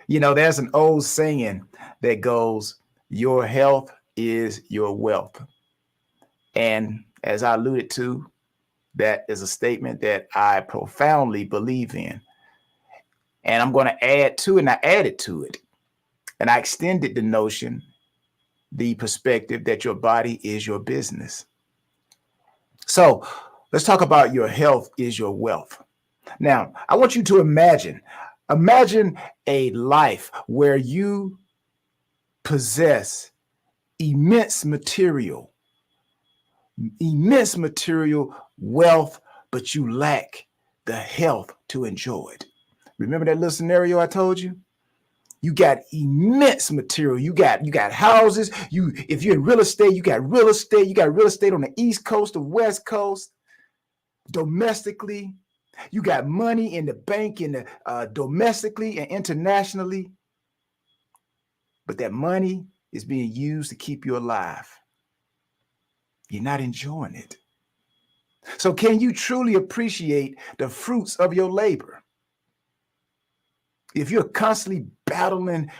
You know, there's an old saying that goes, your health is your wealth. And as I alluded to, that is a statement that I profoundly believe in. And I'm going to add to it, and I added to it. And I extended the notion, the perspective that your body is your business. So let's talk about your health is your wealth. Now, I want you to imagine a life where you possess immense material wealth, but you lack the health to enjoy it. Remember that little scenario I told you? You got immense material. You got houses. If you're in real estate, you got real estate. You got real estate on the East Coast, the West Coast, domestically. You got money in the bank, domestically and internationally. But that money is being used to keep you alive. You're not enjoying it. So can you truly appreciate the fruits of your labor? If you're constantly battling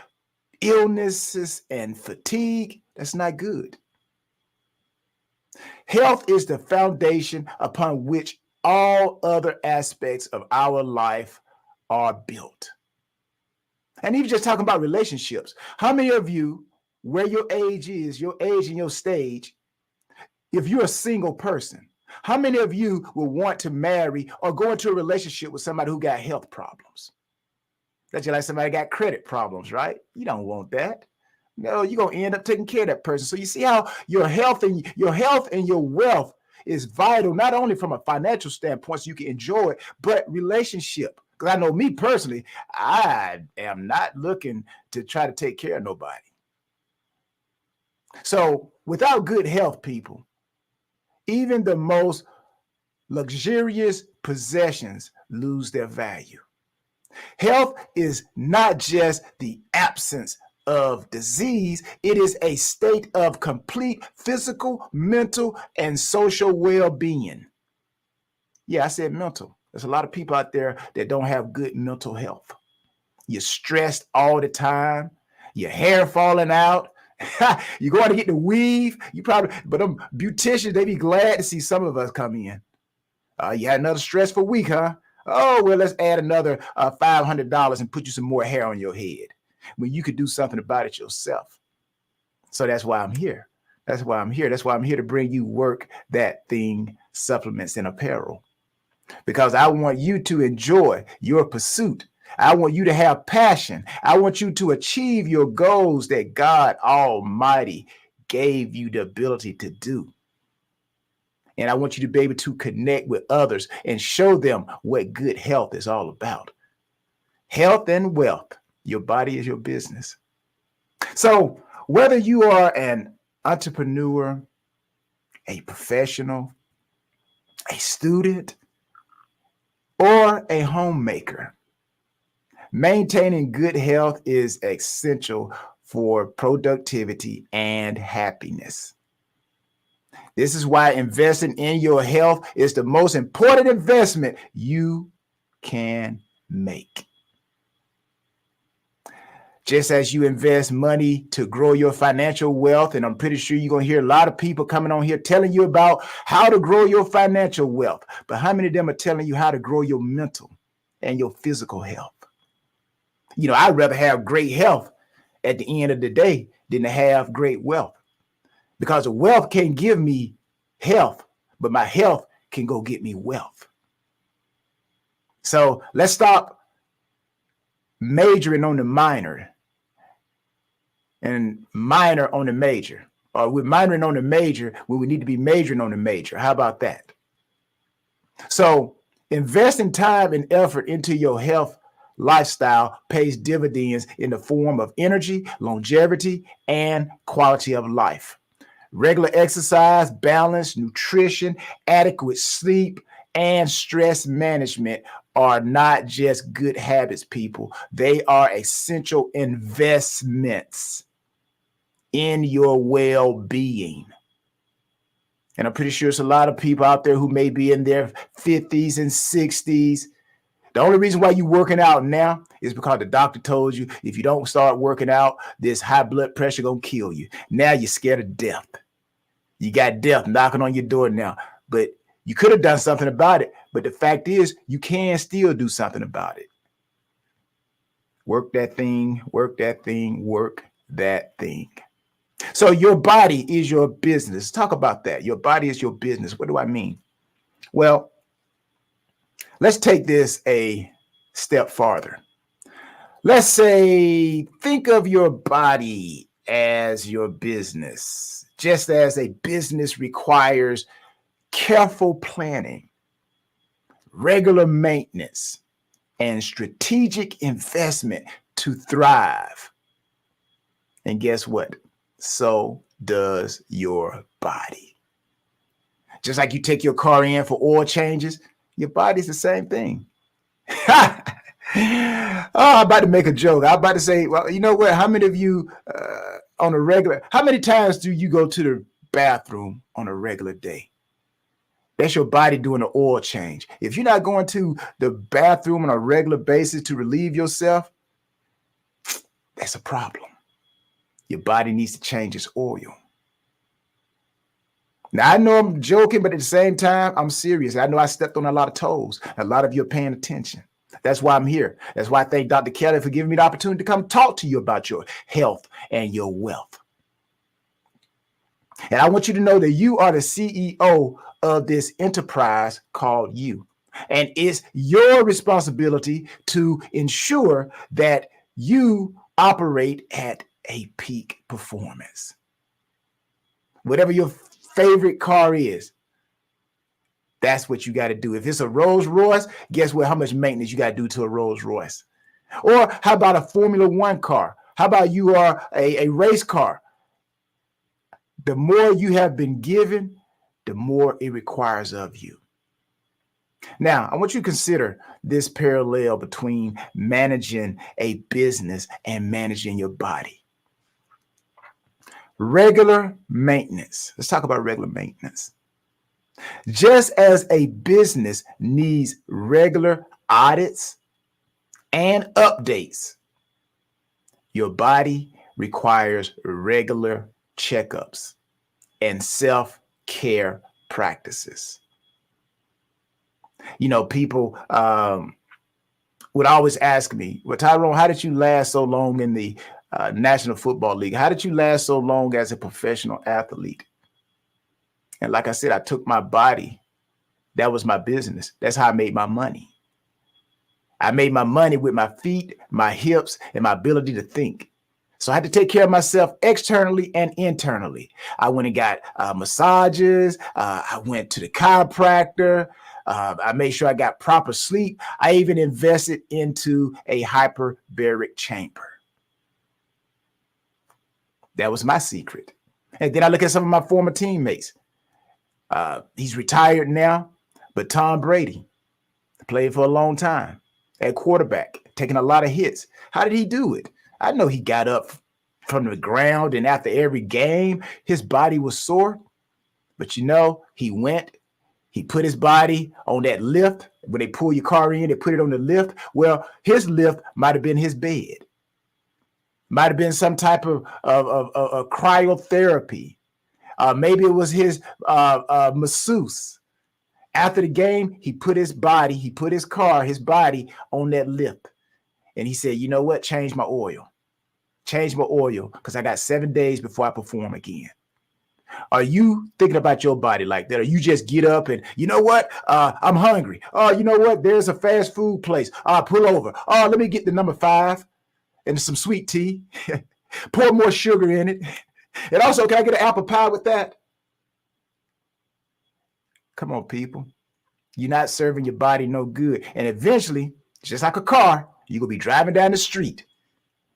illnesses and fatigue, that's not good. Health is the foundation upon which all other aspects of our life are built. And even just talking about relationships, how many of you, where your age and your stage, if you're a single person, how many of you will want to marry or go into a relationship with somebody who got health problems? That's just like somebody got credit problems, right? You don't want that. No, you're going to end up taking care of that person. So you see how your health and your wealth is vital, not only from a financial standpoint, so you can enjoy it, but relationship. Because I know me personally, I am not looking to try to take care of nobody. So without good health, people, even the most luxurious possessions lose their value. Health is not just the absence of disease. It is a state of complete physical, mental, and social well-being. Yeah, I said mental. There's a lot of people out there that don't have good mental health. You're stressed all the time. Your hair falling out. You're going to get the weave. But them beauticians, they be glad to see some of us come in. You had another stressful week, huh? Oh, well, let's add another $500 and put you some more hair on your head when you could do something about it yourself. So that's why I'm here. That's why I'm here to bring you Work That Thing supplements and apparel, because I want you to enjoy your pursuit. I want you to have passion. I want you to achieve your goals that God Almighty gave you the ability to do. And I want you to be able to connect with others and show them what good health is all about. Health and wealth. Your body is your business. So whether you are an entrepreneur, a professional, a student, or a homemaker, maintaining good health is essential for productivity and happiness. This is why investing in your health is the most important investment you can make. Just as you invest money to grow your financial wealth, and I'm pretty sure you're going to hear a lot of people coming on here telling you about how to grow your financial wealth. But how many of them are telling you how to grow your mental and your physical health? You know, I'd rather have great health at the end of the day than to have great wealth, because the wealth can't give me health, but my health can go get me wealth. So let's stop majoring on the minor and minor on the major, or we're minoring on the major when we need to be majoring on the major. How about that? So investing time and effort into your health lifestyle pays dividends in the form of energy, longevity, and quality of life. Regular exercise, balance, nutrition, adequate sleep, and stress management are not just good habits, people. They are essential investments in your well-being. And I'm pretty sure it's a lot of people out there who may be in their 50s and 60s. The only reason why you're working out now is because the doctor told you if you don't start working out, this high blood pressure gonna kill you. Now you're scared of death. You got death knocking on your door now, but you could have done something about it. But the fact is, you can still do something about it. Work that thing, work that thing, work that thing. So your body is your business. Talk about that. Your body is your business. What do I mean? Well, let's take this a step farther. Let's say, think of your body as your business. Just as a business requires careful planning, regular maintenance, and strategic investment to thrive. And guess what? So does your body. Just like you take your car in for oil changes, your body's the same thing. Oh, I'm about to make a joke. I'm about to say, well, you know what? How many of you on a regular, how many times do you go to the bathroom on a regular day? That's your body doing an oil change. If you're not going to the bathroom on a regular basis to relieve yourself, that's a problem. Your body needs to change its oil. Now, I know I'm joking, but at the same time, I'm serious. I know I stepped on a lot of toes. A lot of you are paying attention. That's why I'm here. That's why I thank Dr. Kelly for giving me the opportunity to come talk to you about your health and your wealth. And I want you to know that you are the CEO of this enterprise called you. And it's your responsibility to ensure that you operate at a peak performance. Whatever your favorite car is, that's what you got to do. If it's a Rolls Royce, guess what? How much maintenance you got to do to a Rolls Royce? Or how about a Formula One car? How about you are a race car? The more you have been given, the more it requires of you. Now, I want you to consider this parallel between managing a business and managing your body. Regular maintenance. Let's talk about regular maintenance. Just as a business needs regular audits and updates, your body requires regular checkups and self-care practices. You know, people would always ask me, well, Tyrone, how did you last so long in the National Football League? How did you last so long as a professional athlete? And like I said, I took my body. That was my business. That's how I made my money. I made my money with my feet, my hips, and my ability to think. So I had to take care of myself externally and internally. I went and got massages. I went to the chiropractor. I made sure I got proper sleep. I even invested into a hyperbaric chamber. That was my secret. And then I look at some of my former teammates. He's retired now, but Tom Brady played for a long time at quarterback, taking a lot of hits. How did he do it? I know he got up from the ground, and after every game, his body was sore. But he put his body on that lift. When they pull your car in, they put it on the lift. Well, his lift might have been his bed. Might have been some type of cryotherapy. Maybe it was his masseuse. After the game, he put his body on that lift. And he said, you know what? Change my oil, because I got 7 days before I perform again. Are you thinking about your body like that? Or you just get up and, you know what? I'm hungry. Oh, you know what? There's a fast food place. Pull over. Oh, let me get the number 5 and some sweet tea. Pour more sugar in it. And also, can I get an apple pie with that? Come on, people. You're not serving your body no good. And eventually, just like a car, you're going to be driving down the street.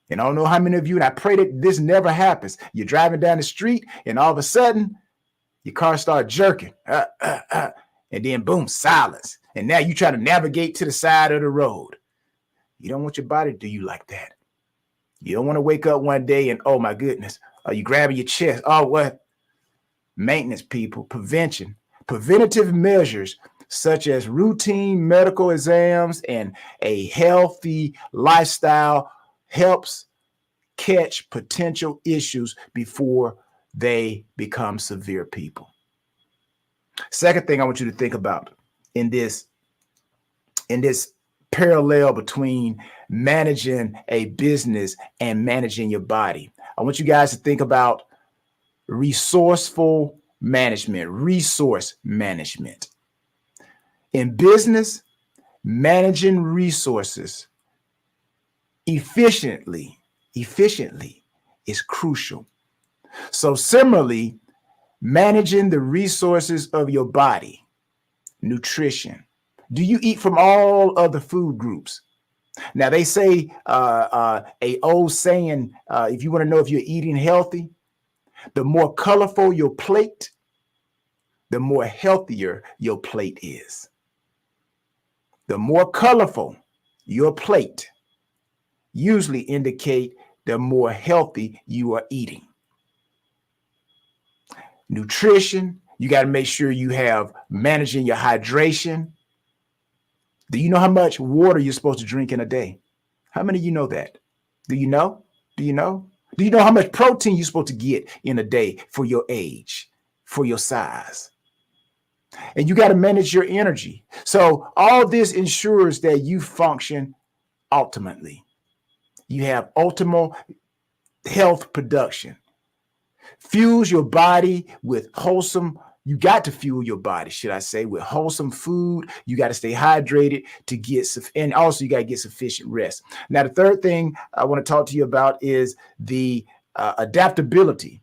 And I don't know how many of you, and I pray that this never happens. You're driving down the street, and all of a sudden, your car starts jerking. And then, boom, silence. And now you try to navigate to the side of the road. You don't want your body to do you like that. You don't want to wake up one day and, oh, my goodness, are you grabbing your chest? Oh, what? Maintenance, people, prevention, preventative measures such as routine medical exams and a healthy lifestyle helps catch potential issues before they become severe, people. Second thing I want you to think about in this parallel between managing a business and managing your body. I want you guys to think about resourceful management, resource management. In business, managing resources efficiently is crucial. So similarly, managing the resources of your body, nutrition. Do you eat from all of the food groups? Now they say a old saying, if you want to know if you're eating healthy, the more colorful your plate, the more healthier your plate is. The more colorful your plate usually indicate the more healthy you are eating. Nutrition, you got to make sure you have managing your hydration. Do you know how much water you're supposed to drink in a day? How many of you know that? Do you know? Do you know? Do you know how much protein you're supposed to get in a day for your age, for your size? And you got to manage your energy. So all this ensures that you function optimally. You have optimal health production. Fuels your body with wholesome. You got to fuel your body, should I say, with wholesome food. You got to stay hydrated to get, and also you got to get sufficient rest. Now, the third thing I want to talk to you about is the adaptability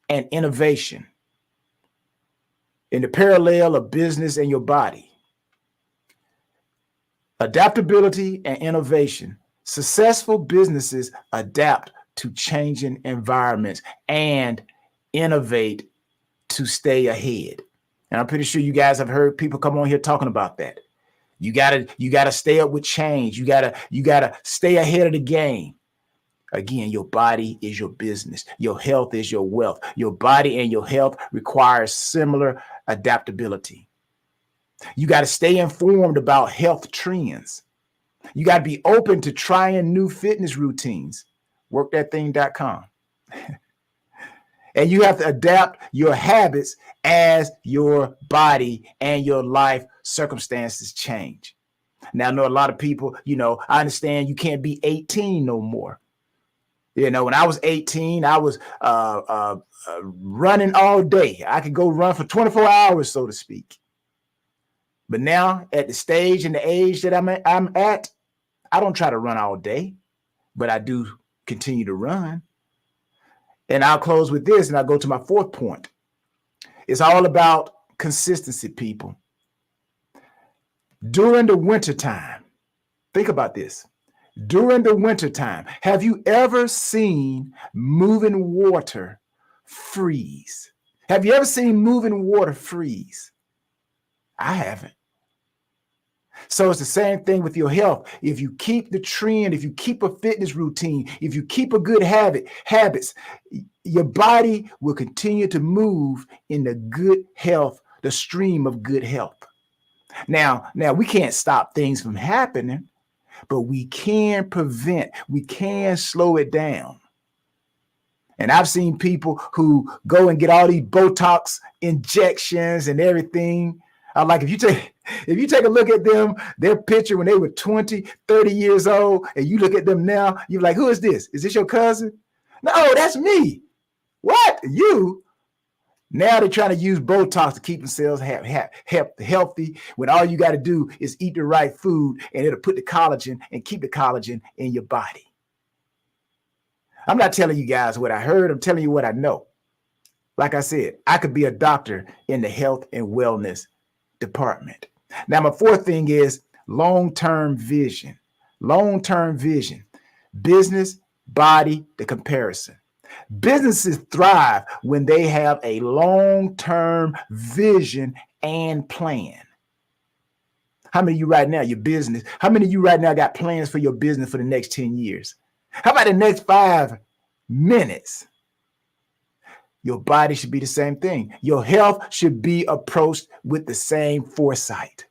and innovation in the parallel of business and your body. Adaptability and innovation. Successful businesses adapt to changing environments and innovate to stay ahead. And I'm pretty sure you guys have heard people come on here talking about that. You gotta stay up with change. You gotta stay ahead of the game. Again, your body is your business. Your health is your wealth. Your body and your health requires similar adaptability. You got to stay informed about health trends. You got to be open to trying new fitness routines. Workthatthing.com. And you have to adapt your habits as your body and your life circumstances change. Now, I know a lot of people, I understand you can't be 18 no more. When I was 18, I was running all day. I could go run for 24 hours, so to speak. But now at the stage and the age that I'm at, I don't try to run all day, but I do continue to run. And I'll close with this, and I'll go to my fourth point. It's all about consistency, people. During the wintertime, think about this. During the wintertime, have you ever seen moving water freeze? Have you ever seen moving water freeze? I haven't. So it's the same thing with your health. If you keep the trend, if you keep a fitness routine, if you keep a good habits, your body will continue to move in the good health, the stream of good health. Now we can't stop things from happening, but we can prevent, we can slow it down. And I've seen people who go and get all these Botox injections and everything. Like if you take a look at them, their picture when they were 20, 30 years old, and you look at them now, you're like, who is this? Is this your cousin? No, that's me. What? You? Now they're trying to use Botox to keep themselves healthy when all you got to do is eat the right food and it'll put the collagen and keep the collagen in your body. I'm not telling you guys what I heard. I'm telling you what I know. Like I said, I could be a doctor in the health and wellness department. Now, my fourth thing is long-term vision. Long-term vision. Business, body, the comparison. Businesses thrive when they have a long-term vision and plan. How many of you right now, your business, how many of you right now got plans for your business for the next 10 years? How about the next 5 minutes? Your body should be the same thing. Your health should be approached with the same foresight.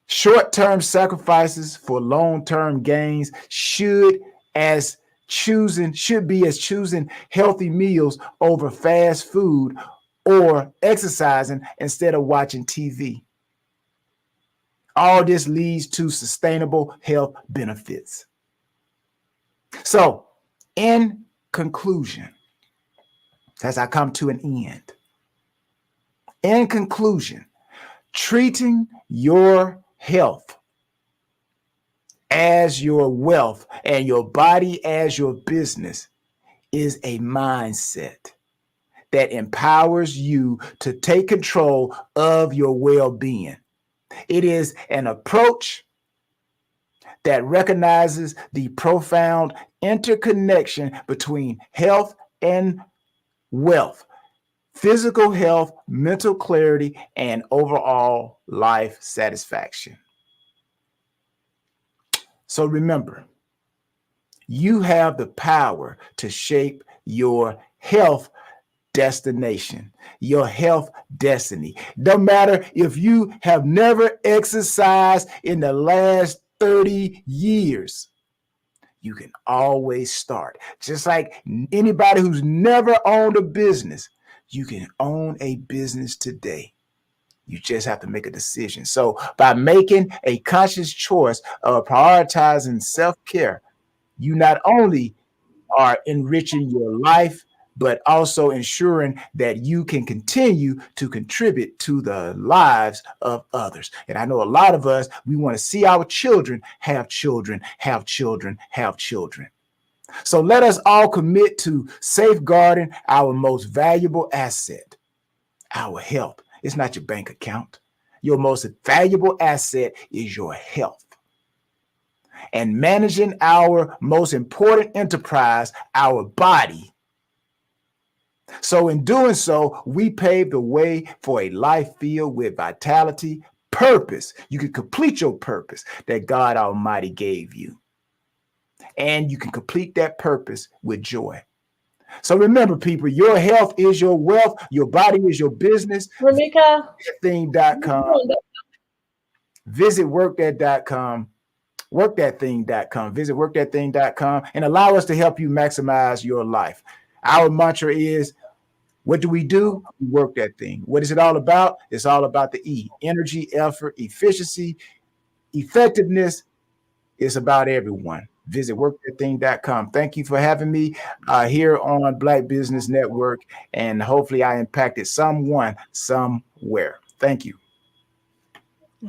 Short-term sacrifices for long-term gains should be as choosing healthy meals over fast food or exercising instead of watching TV. All this leads to sustainable health benefits. So, in conclusion, as I come to an end, in conclusion, treating your health as your wealth and your body as your business is a mindset that empowers you to take control of your well-being. It is an approach that recognizes the profound interconnection between health and wealth, physical health, mental clarity, and overall life satisfaction. So remember, you have the power to shape your health destination, your health destiny. No matter if you have never exercised in the last 30 years, you can always start. Just like anybody who's never owned a business, you can own a business today. You just have to make a decision. So by making a conscious choice of prioritizing self-care, you not only are enriching your life, but also ensuring that you can continue to contribute to the lives of others. And I know a lot of us, we want to see our children have children, have children, have children. So let us all commit to safeguarding our most valuable asset, our health. It's not your bank account. Your most valuable asset is your health. And managing our most important enterprise, our body. So in doing so, we pave the way for a life filled with vitality, purpose. You can complete your purpose that God Almighty gave you. And you can complete that purpose with joy. So remember, people, your health is your wealth. Your body is your business. Ramika. Thing.com. Visit workthat.com. Workthatthing.com. Visit workthatthing.com and allow us to help you maximize your life. Our mantra is, what do? We work that thing. What is it all about? It's all about the E. Energy, effort, efficiency, effectiveness. It's about everyone. Visit workthatthing.com. Thank you for having me here on Black Business Network, and hopefully I impacted someone somewhere. Thank you.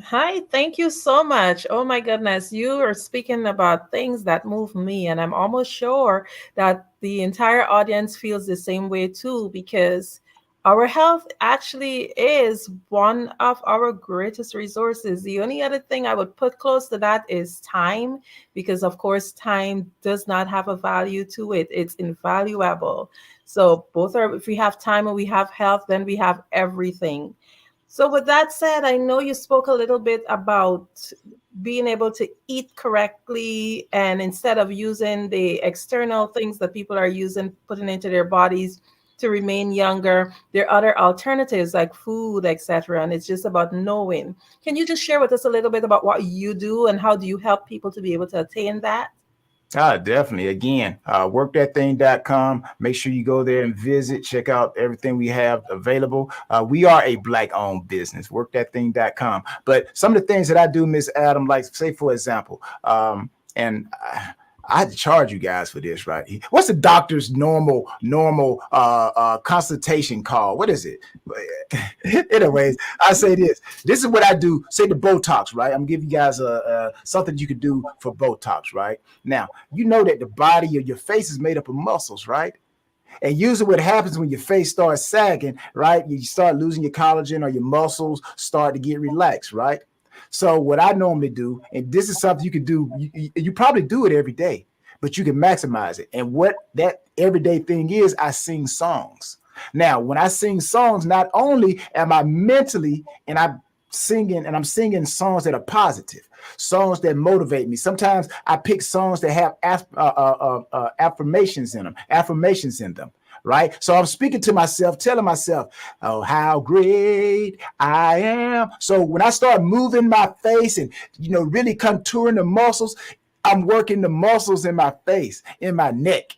Hi, thank you so much. Oh my goodness, you are speaking about things that move me, and I'm almost sure that the entire audience feels the same way too, because our health actually is one of our greatest resources. The only other thing I would put close to that is time, because of course, time does not have a value to it, it's invaluable. So, both are, if we have time and we have health, then we have everything. So, with that said, I know you spoke a little bit about being able to eat correctly, and instead of using the external things that people are using, putting into their bodies to remain younger, there are other alternatives like food, etc. And it's just about knowing. Can you just share with us a little bit about what you do and how do you help people to be able to attain that? Definitely. Again, workthatthing.com. Make sure you go there and visit, check out everything we have available. We are a Black-owned business, workthatthing.com. But some of the things that I do, Miss Adam, like say, for example, and I had to charge you guys for this, right? What's the doctor's normal consultation call? What is it? Anyways, I say this. This is what I do. Say the Botox, right? I'm giving you guys something you can do for Botox, right? Now, you know that the body of your face is made up of muscles, right? And usually what happens when your face starts sagging, right? You start losing your collagen or your muscles start to get relaxed, right? So what I normally do, and this is something you can do, you probably do it every day, but you can maximize it. And what that everyday thing is, I sing songs. Now, when I sing songs, not only am I mentally and I'm singing songs that are positive, songs that motivate me. Sometimes I pick songs that have affirmations in them, right? So I'm speaking to myself, telling myself, oh, how great I am. So when I start moving my face and, really contouring the muscles, I'm working the muscles in my face, in my neck,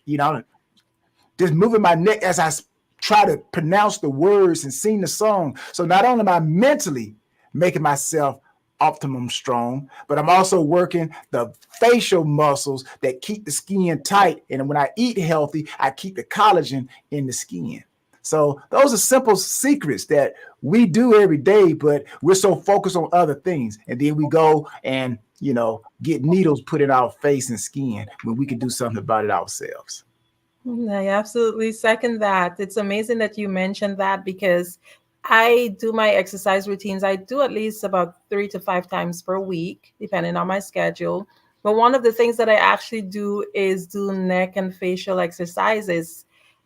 just moving my neck as I try to pronounce the words and sing the song. So not only am I mentally making myself optimum strong, but I'm also working the facial muscles that keep the skin tight. And when I eat healthy, I keep the collagen in the skin. So those are simple secrets that we do every day, but we're so focused on other things. And then we go and, get needles put in our face and skin when we can do something about it ourselves. I absolutely second that. It's amazing that you mentioned that, because I do my exercise routines. I do at least about 3 to 5 times per week, depending on my schedule. But one of the things that I actually do is do neck and facial exercises.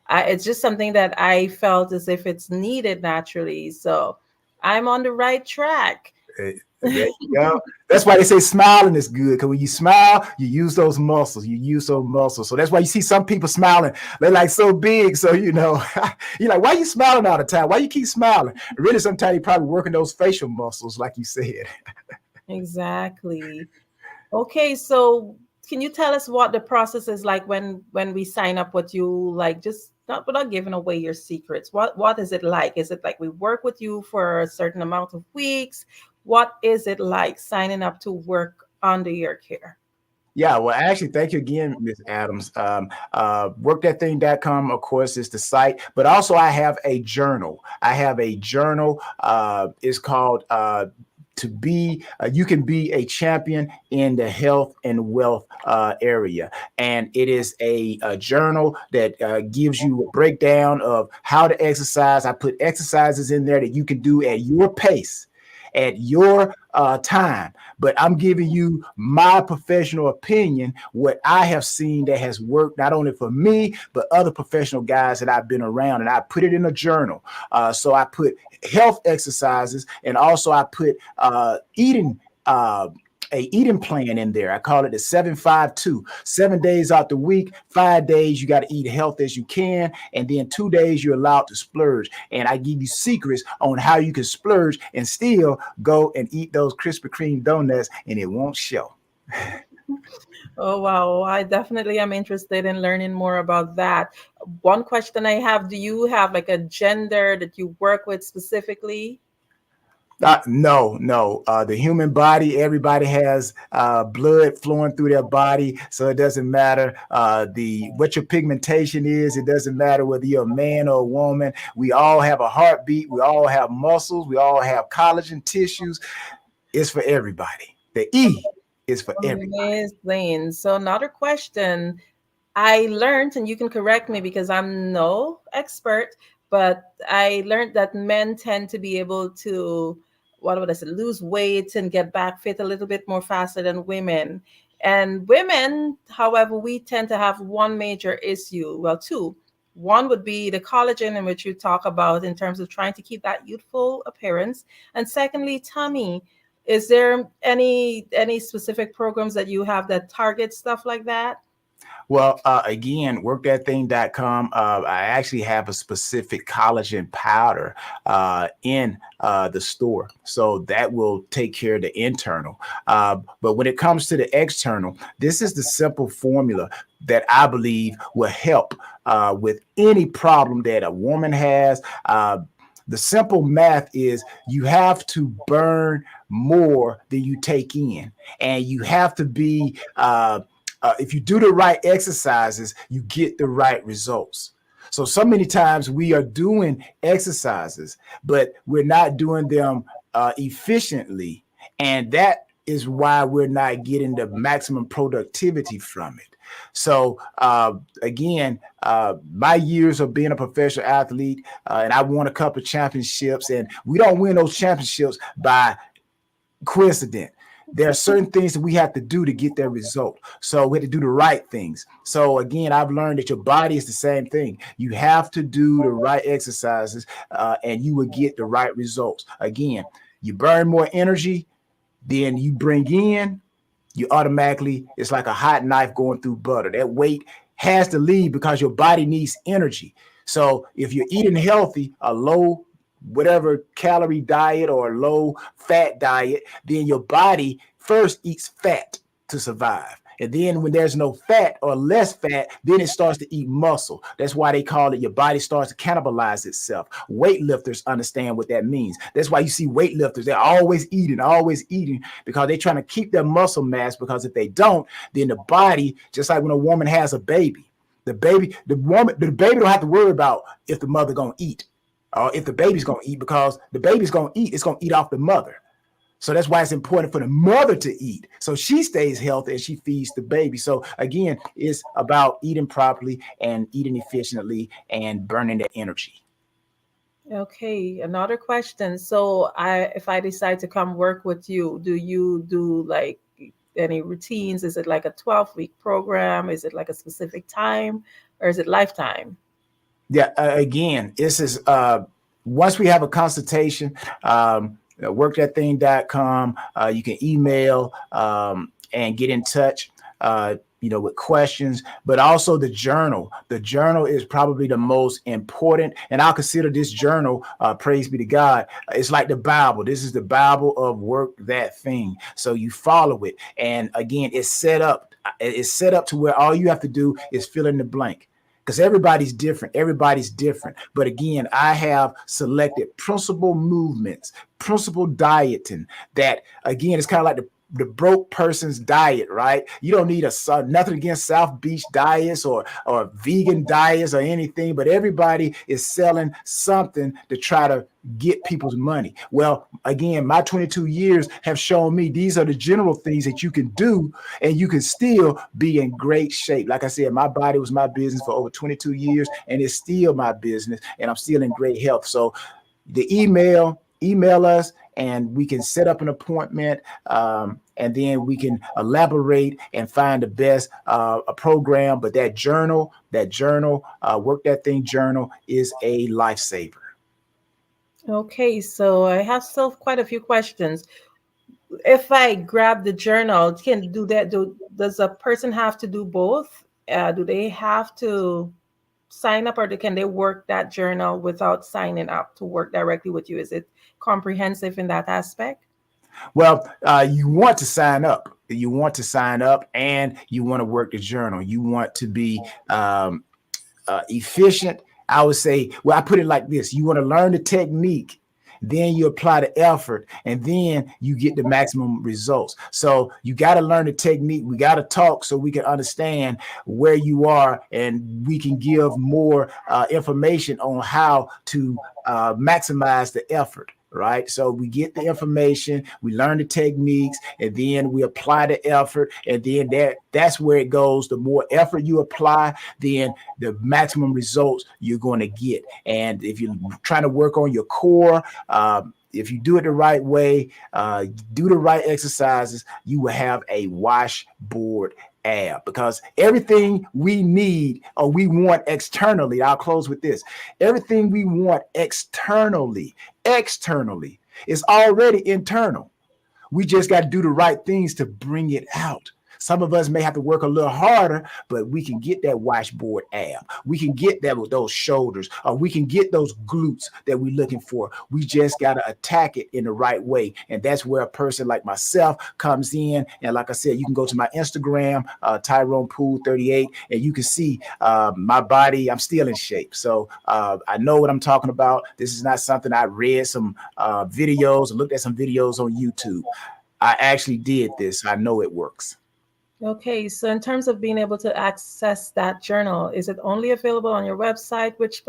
It's just something that I felt as if it's needed naturally. So I'm on the right track. There you go. That's why they say smiling is good, because when you smile, you use those muscles. So that's why you see some people smiling. They're like so big. So, you're like, why are you smiling all the time? Why you keep smiling? Really, sometimes you're probably working those facial muscles, like you said. Exactly. Okay, so can you tell us what the process is like when we sign up with you? Like, just not without giving away your secrets. What is it like? Is it like we work with you for a certain amount of weeks? What is it like signing up to work under your care? Yeah, well, actually, thank you again, Ms. Adams. Workthatthing.com, of course, is the site, but also I have a journal. It's called you can be a champion in the health and wealth area. And it is a journal that gives you a breakdown of how to exercise. I put exercises in there that you can do at your pace, at your time. But I'm giving you my professional opinion, what I have seen that has worked not only for me, but other professional guys that I've been around. And I put it in a journal. So I put health exercises, and also I put eating a eating plan in there. I call it the 7-5-2. 7 days out the week, 5 days you got to eat healthy as you can, and then 2 days you're allowed to splurge. And I give you secrets on how you can splurge and still go and eat those Krispy Kreme donuts, and it won't show. Oh, wow. I definitely am interested in learning more about that. One question I have, do you have like a gender that you work with specifically? No. The human body, everybody has blood flowing through their body, so it doesn't matter what your pigmentation is. It doesn't matter whether you're a man or a woman. We all have a heartbeat. We all have muscles. We all have collagen tissues. is for everybody. The E is for everybody. Amazing. So another question I learned, and you can correct me because I'm no expert, but I learned that men tend to be able to, what would I say, lose weight and get back fit a little bit more faster than women. And women, however, we tend to have one major issue, well, two. One would be the collagen, in which you talk about in terms of trying to keep that youthful appearance. And secondly, tummy. Is there any specific programs that you have that target stuff like that? Well, again, workthatthing.com. I actually have a specific collagen powder in the store. So that will take care of the internal. But when it comes to the external, this is the simple formula that I believe will help with any problem that a woman has. The simple math is you have to burn more than you take in, and you have to be if you do the right exercises, you get the right results. So many times we are doing exercises, but we're not doing them efficiently. And that is why we're not getting the maximum productivity from it. So again, my years of being a professional athlete, and I won a couple of championships, and we don't win those championships by coincidence. There are certain things that we have to do to get that result. So we have to do the right things. So again, I've learned that your body is the same thing. You have to do the right exercises and you will get the right results. Again, you burn more energy than you bring in, you automatically, it's like a hot knife going through butter. That weight has to leave because your body needs energy. So if you're eating healthy, a low whatever calorie diet or low fat diet, then your body first eats fat to survive. And then when there's no fat or less fat, then it starts to eat muscle. That's why they call it your body starts to cannibalize itself. Weightlifters understand what that means. That's why you see weightlifters, they're always eating because they're trying to keep their muscle mass, because if they don't, then the body, just like when a woman has a baby, the baby don't have to worry about if the mother gonna eat. Or if the baby's going to eat, because the baby's going to eat, it's going to eat off the mother. So that's why it's important for the mother to eat, so she stays healthy and she feeds the baby. So again, it's about eating properly and eating efficiently and burning the energy. Okay, another question. So if I decide to come work with you, do you do like any routines? Is it like a 12-week program? Is it like a specific time, or is it lifetime? Yeah, again, this is once we have a consultation, workthatthing.com, you can email and get in touch, with questions, but also the journal. The journal is probably the most important, and I'll consider this journal, praise be to God, it's like the Bible. This is the Bible of Work That Thing. So you follow it, and again, it's set up to where all you have to do is fill in the blank. Because everybody's different. But again, I have selected principal movements, principal dieting that, again, it's kind of like the broke person's diet, right? You don't need nothing against South Beach diets or vegan diets or anything, but everybody is selling something to try to get people's money. Well, again, my 22 years have shown me these are the general things that you can do, and you can still be in great shape. Like I said, my body was my business for over 22 years, and it's still my business, and I'm still in great health. So the email us, and we can set up an appointment, and then we can elaborate and find the best a program. But that journal, Work That Thing journal, is a lifesaver. Okay, so I have still quite a few questions. If I grab the journal, can do that? Does a person have to do both? Do they have to sign up, or can they work that journal without signing up to work directly with you? Is it comprehensive in that aspect? Well, you want to sign up. You want to sign up, and you want to work the journal. You want to be efficient. I would say, well, I put it like this. You want to learn the technique, then you apply the effort, and then you get the maximum results. So you got to learn the technique. We got to talk so we can understand where you are, and we can give more information on how to maximize the effort. right? So we get the information, we learn the techniques, and then we apply the effort, and then that's where it goes. The more effort you apply, then the maximum results you're going to get. And if you're trying to work on your core, if you do it the right way, do the right exercises, you will have a washboard ab, because everything we need or we want externally, I'll close with this, everything we want externally is already internal. We just got to do the right things to bring it out. Some of us may have to work a little harder, but we can get that washboard ab. We can get that with those shoulders, or we can get those glutes that we're looking for. We just got to attack it in the right way. And that's where a person like myself comes in. And like I said, you can go to my Instagram, Tyrone Poole 38, and you can see my body. I'm still in shape. So I know what I'm talking about. This is not something I read some videos or looked at some videos on YouTube. I actually did this. I know it works. Okay, so in terms of being able to access that journal, is it only available on your website? Which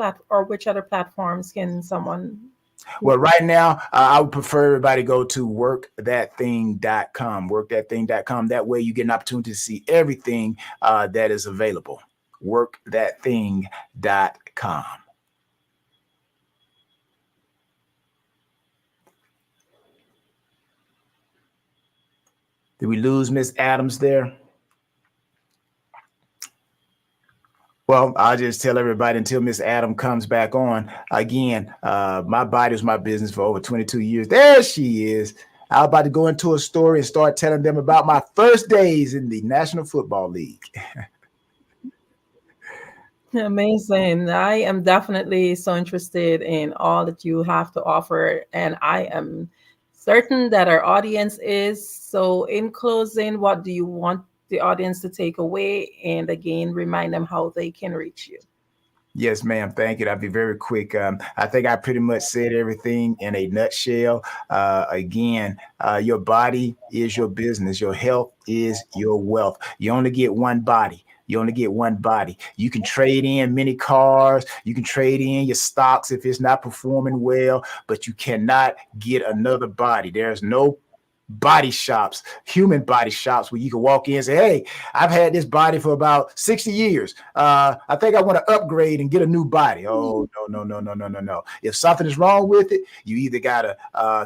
other platforms can someone? Well, right now, I would prefer everybody go to workthatthing.com, workthatthing.com. That way you get an opportunity to see everything that is available. Workthatthing.com. Did we lose Miss Adams there? Well, I'll just tell everybody until Miss Adam comes back on. Again, my body was my business for over 22 years. There she is. I was about to go into a story and start telling them about my first days in the National Football League. Amazing. I am definitely so interested in all that you have to offer, and I am certain that our audience is. So in closing, what do you want the audience to take away, and again remind them how they can reach you? Yes, ma'am. Thank you. I'll be very quick. I think I pretty much said everything in a nutshell. Again, your body is your business. Your health is your wealth. You only get one body. You only get one body. You can trade in many cars. You can trade in your stocks if it's not performing well, but you cannot get another body. There's no body shops, human body shops, where you can walk in and say, hey, I've had this body for about 60 years. I think I want to upgrade and get a new body. Oh, no. If something is wrong with it, you either got to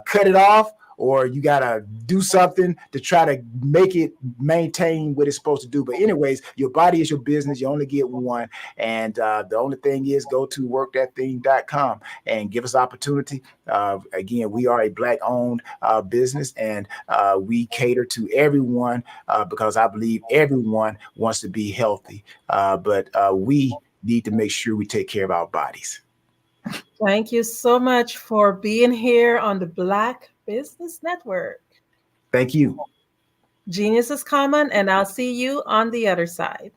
cut it off, or you got to do something to try to make it maintain what it's supposed to do. But anyways, your body is your business. You only get one. And the only thing is, go to workthatthing.com and give us opportunity. Again, we are a Black-owned business, and we cater to everyone because I believe everyone wants to be healthy. But we need to make sure we take care of our bodies. Thank you so much for being here on the Black Business Network. Thank you. Genius is common, and I'll see you on the other side.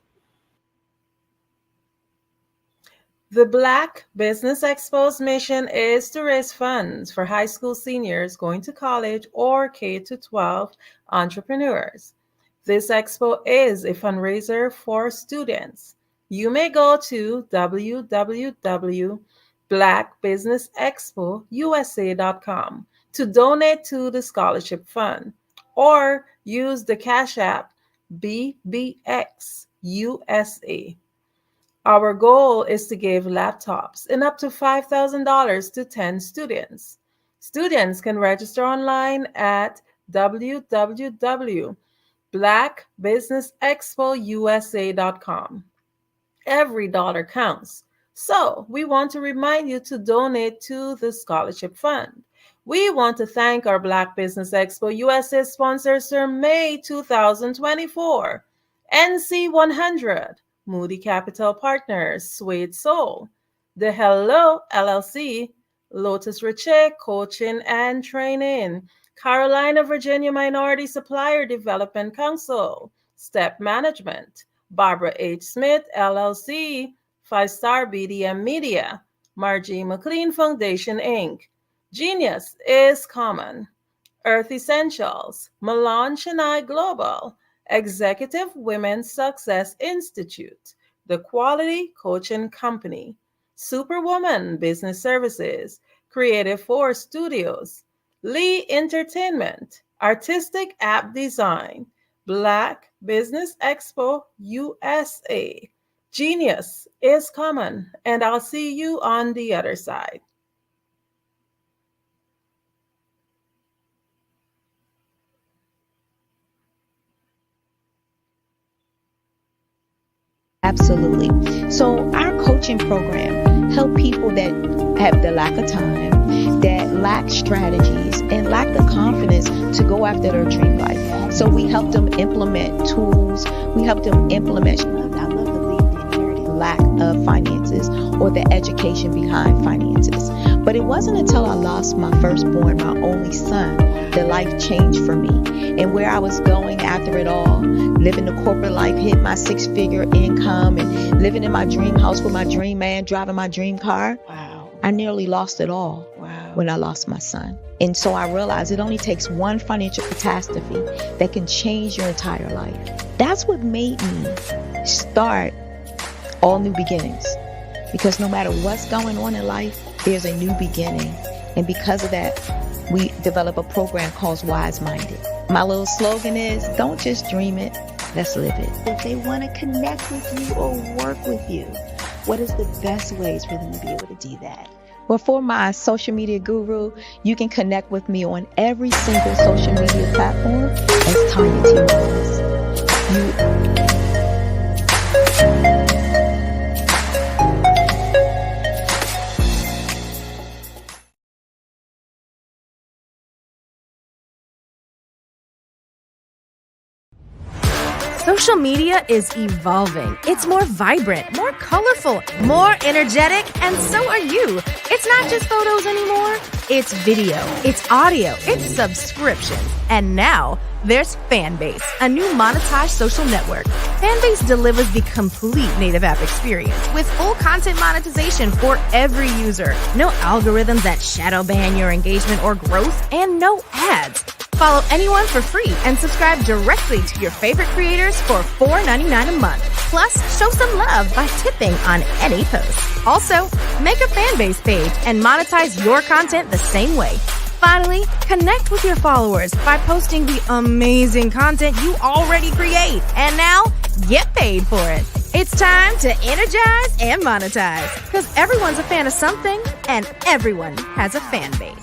The Black Business Expo's mission is to raise funds for high school seniors going to college or K-12 entrepreneurs. This expo is a fundraiser for students. You may go to www.blackbusinessexpousa.com to donate to the scholarship fund, or use the Cash App BBXUSA. Our goal is to give laptops and up to $5,000 to 10 students. Students can register online at www.blackbusinessexpousa.com. Every dollar counts. So we want to remind you to donate to the scholarship fund. We want to thank our Black Business Expo USA sponsors for May 2024, NC 100, Moody Capital Partners, Suede Soul, The Hello LLC, Lotus Riche Coaching and Training, Carolina, Virginia Minority Supplier Development Council, Step Management, Barbara H. Smith LLC, 5-Star BDM Media, Margie McLean Foundation Inc., Genius is Common, Earth Essentials, Milan Chennai Global, Executive Women's Success Institute, The Quality Coaching Company, Superwoman Business Services, Creative Force Studios, Lee Entertainment, Artistic App Design, Black Business Expo USA. Genius is common, and I'll see you on the other side. Absolutely. So our coaching program help people that have the lack of time, that lack strategies, and lack the confidence to go after their dream life. So we help them implement tools. We help them implement, I love to leave the inherited lack of finances or the education behind finances. But it wasn't until I lost my firstborn, my only son, that life changed for me. And where I was going after it all, living the corporate life, hit my 6-figure income, and living in my dream house with my dream man, driving my dream car. Wow. I nearly lost it all when I lost my son. And so I realized it only takes one financial catastrophe that can change your entire life. That's what made me start All New Beginnings. Because no matter what's going on in life, there's a new beginning. And because of that, we develop a program called Wise Minded. My little slogan is, don't just dream it, let's live it. If they want to connect with you or work with you, what is the best ways for them to be able to do that? Well, for my social media guru, you can connect with me on every single social media platform as Tanya T. Wallace. Social media is evolving. It's more vibrant, more colorful, more energetic, and so are you. It's not just photos anymore. It's video, it's audio, it's subscriptions. And now there's Fanbase, a new monetized social network. Fanbase delivers the complete native app experience with full content monetization for every user. No algorithms that shadow ban your engagement or growth, and no ads. Follow anyone for free and subscribe directly to your favorite creators for $4.99 a month. Plus, show some love by tipping on any post. Also, make a Fanbase page and monetize your content the same way. Finally, connect with your followers by posting the amazing content you already create. And now, get paid for it. It's time to energize and monetize, because everyone's a fan of something and everyone has a fan base.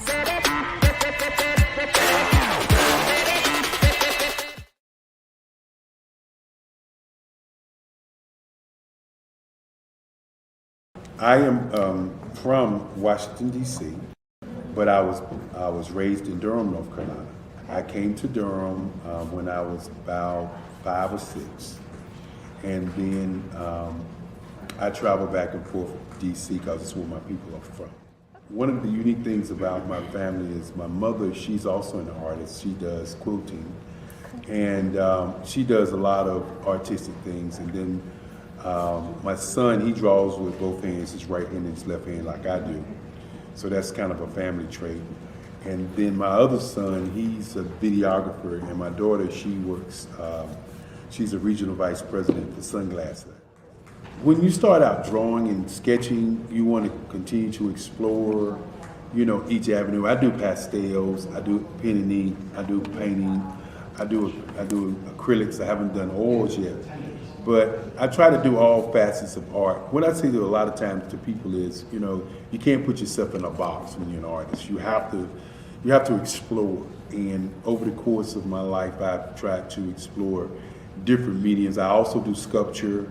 I am from Washington, D.C., but I was raised in Durham, North Carolina. I came to Durham when I was about 5 or 6, and then I traveled back and forth to D.C. because it's where my people are from. One of the unique things about my family is my mother, she's also an artist. She does quilting, and she does a lot of artistic things. And then my son, he draws with both hands, his right hand and his left hand, like I do. So that's kind of a family trait. And then my other son, he's a videographer, and my daughter, she works, she's a regional vice president for Sunglasses. When you start out drawing and sketching, you want to continue to explore, you know, each avenue. I do pastels, I do pen and ink, I do painting, I do acrylics. I haven't done oils yet. But I try to do all facets of art. What I say to a lot of times to people is, you know, you can't put yourself in a box when you're an artist. You have to explore. And over the course of my life, I've tried to explore different mediums. I also do sculpture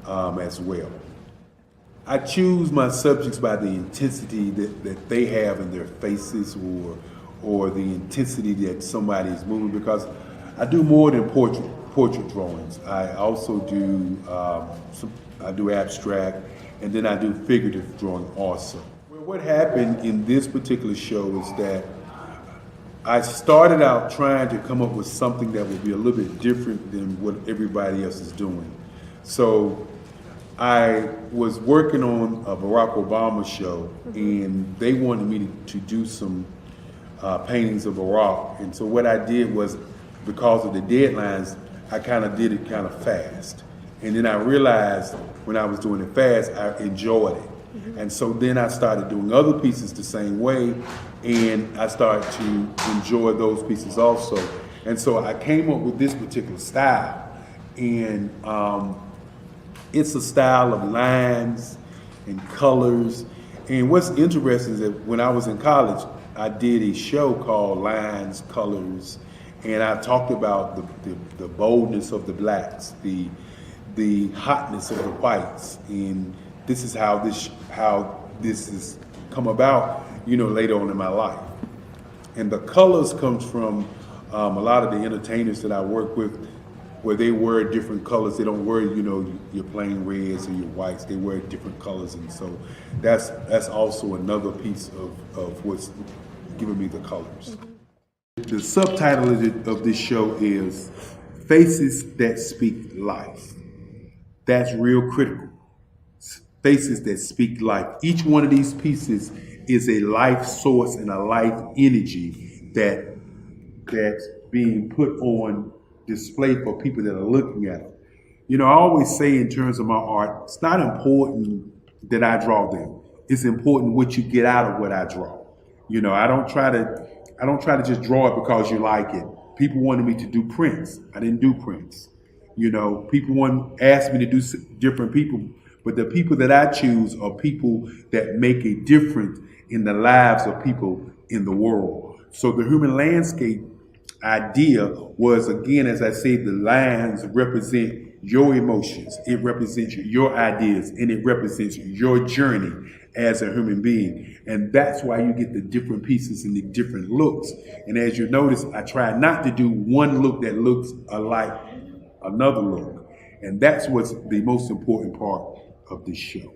as well. I choose my subjects by the intensity that they have in their faces, or the intensity that somebody is moving, because I do more than portrait drawings. I also do I do abstract, and then I do figurative drawing also. Well, what happened in this particular show is that I started out trying to come up with something that would be a little bit different than what everybody else is doing. So I was working on a Barack Obama show, and they wanted me to do some paintings of Barack. And so what I did was, because of the deadlines, I kind of did it kind of fast. And then I realized when I was doing it fast, I enjoyed it. And so then I started doing other pieces the same way, and I started to enjoy those pieces also. And so I came up with this particular style, and it's a style of lines and colors. And what's interesting is that when I was in college, I did a show called Lines, Colors, and I talked about the boldness of the blacks, the hotness of the whites, and this is how this has come about, later on in my life. And the colors comes from a lot of the entertainers that I work with, where they wear different colors. They don't wear, your plain reds or your whites. They wear different colors, and so that's also another piece of what's giving me the colors. The subtitle of this show is Faces That Speak Life. That's real critical. Faces that speak life. Each one of these pieces is a life source and a life energy that's being put on display for people that are looking at them. I always say in terms of my art, it's not important that I draw them. It's important what you get out of what I draw. I don't try to just draw it because you like it. People wanted me to do prints. I didn't do prints. People asked me to do different people, but the people that I choose are people that make a difference in the lives of people in the world. So the human landscape idea was, again, as I said, the lines represent your emotions, it represents your ideas, and it represents your journey as a human being. And that's why you get the different pieces and the different looks. And as you notice, I try not to do one look that looks alike another look. And that's what's the most important part of this show.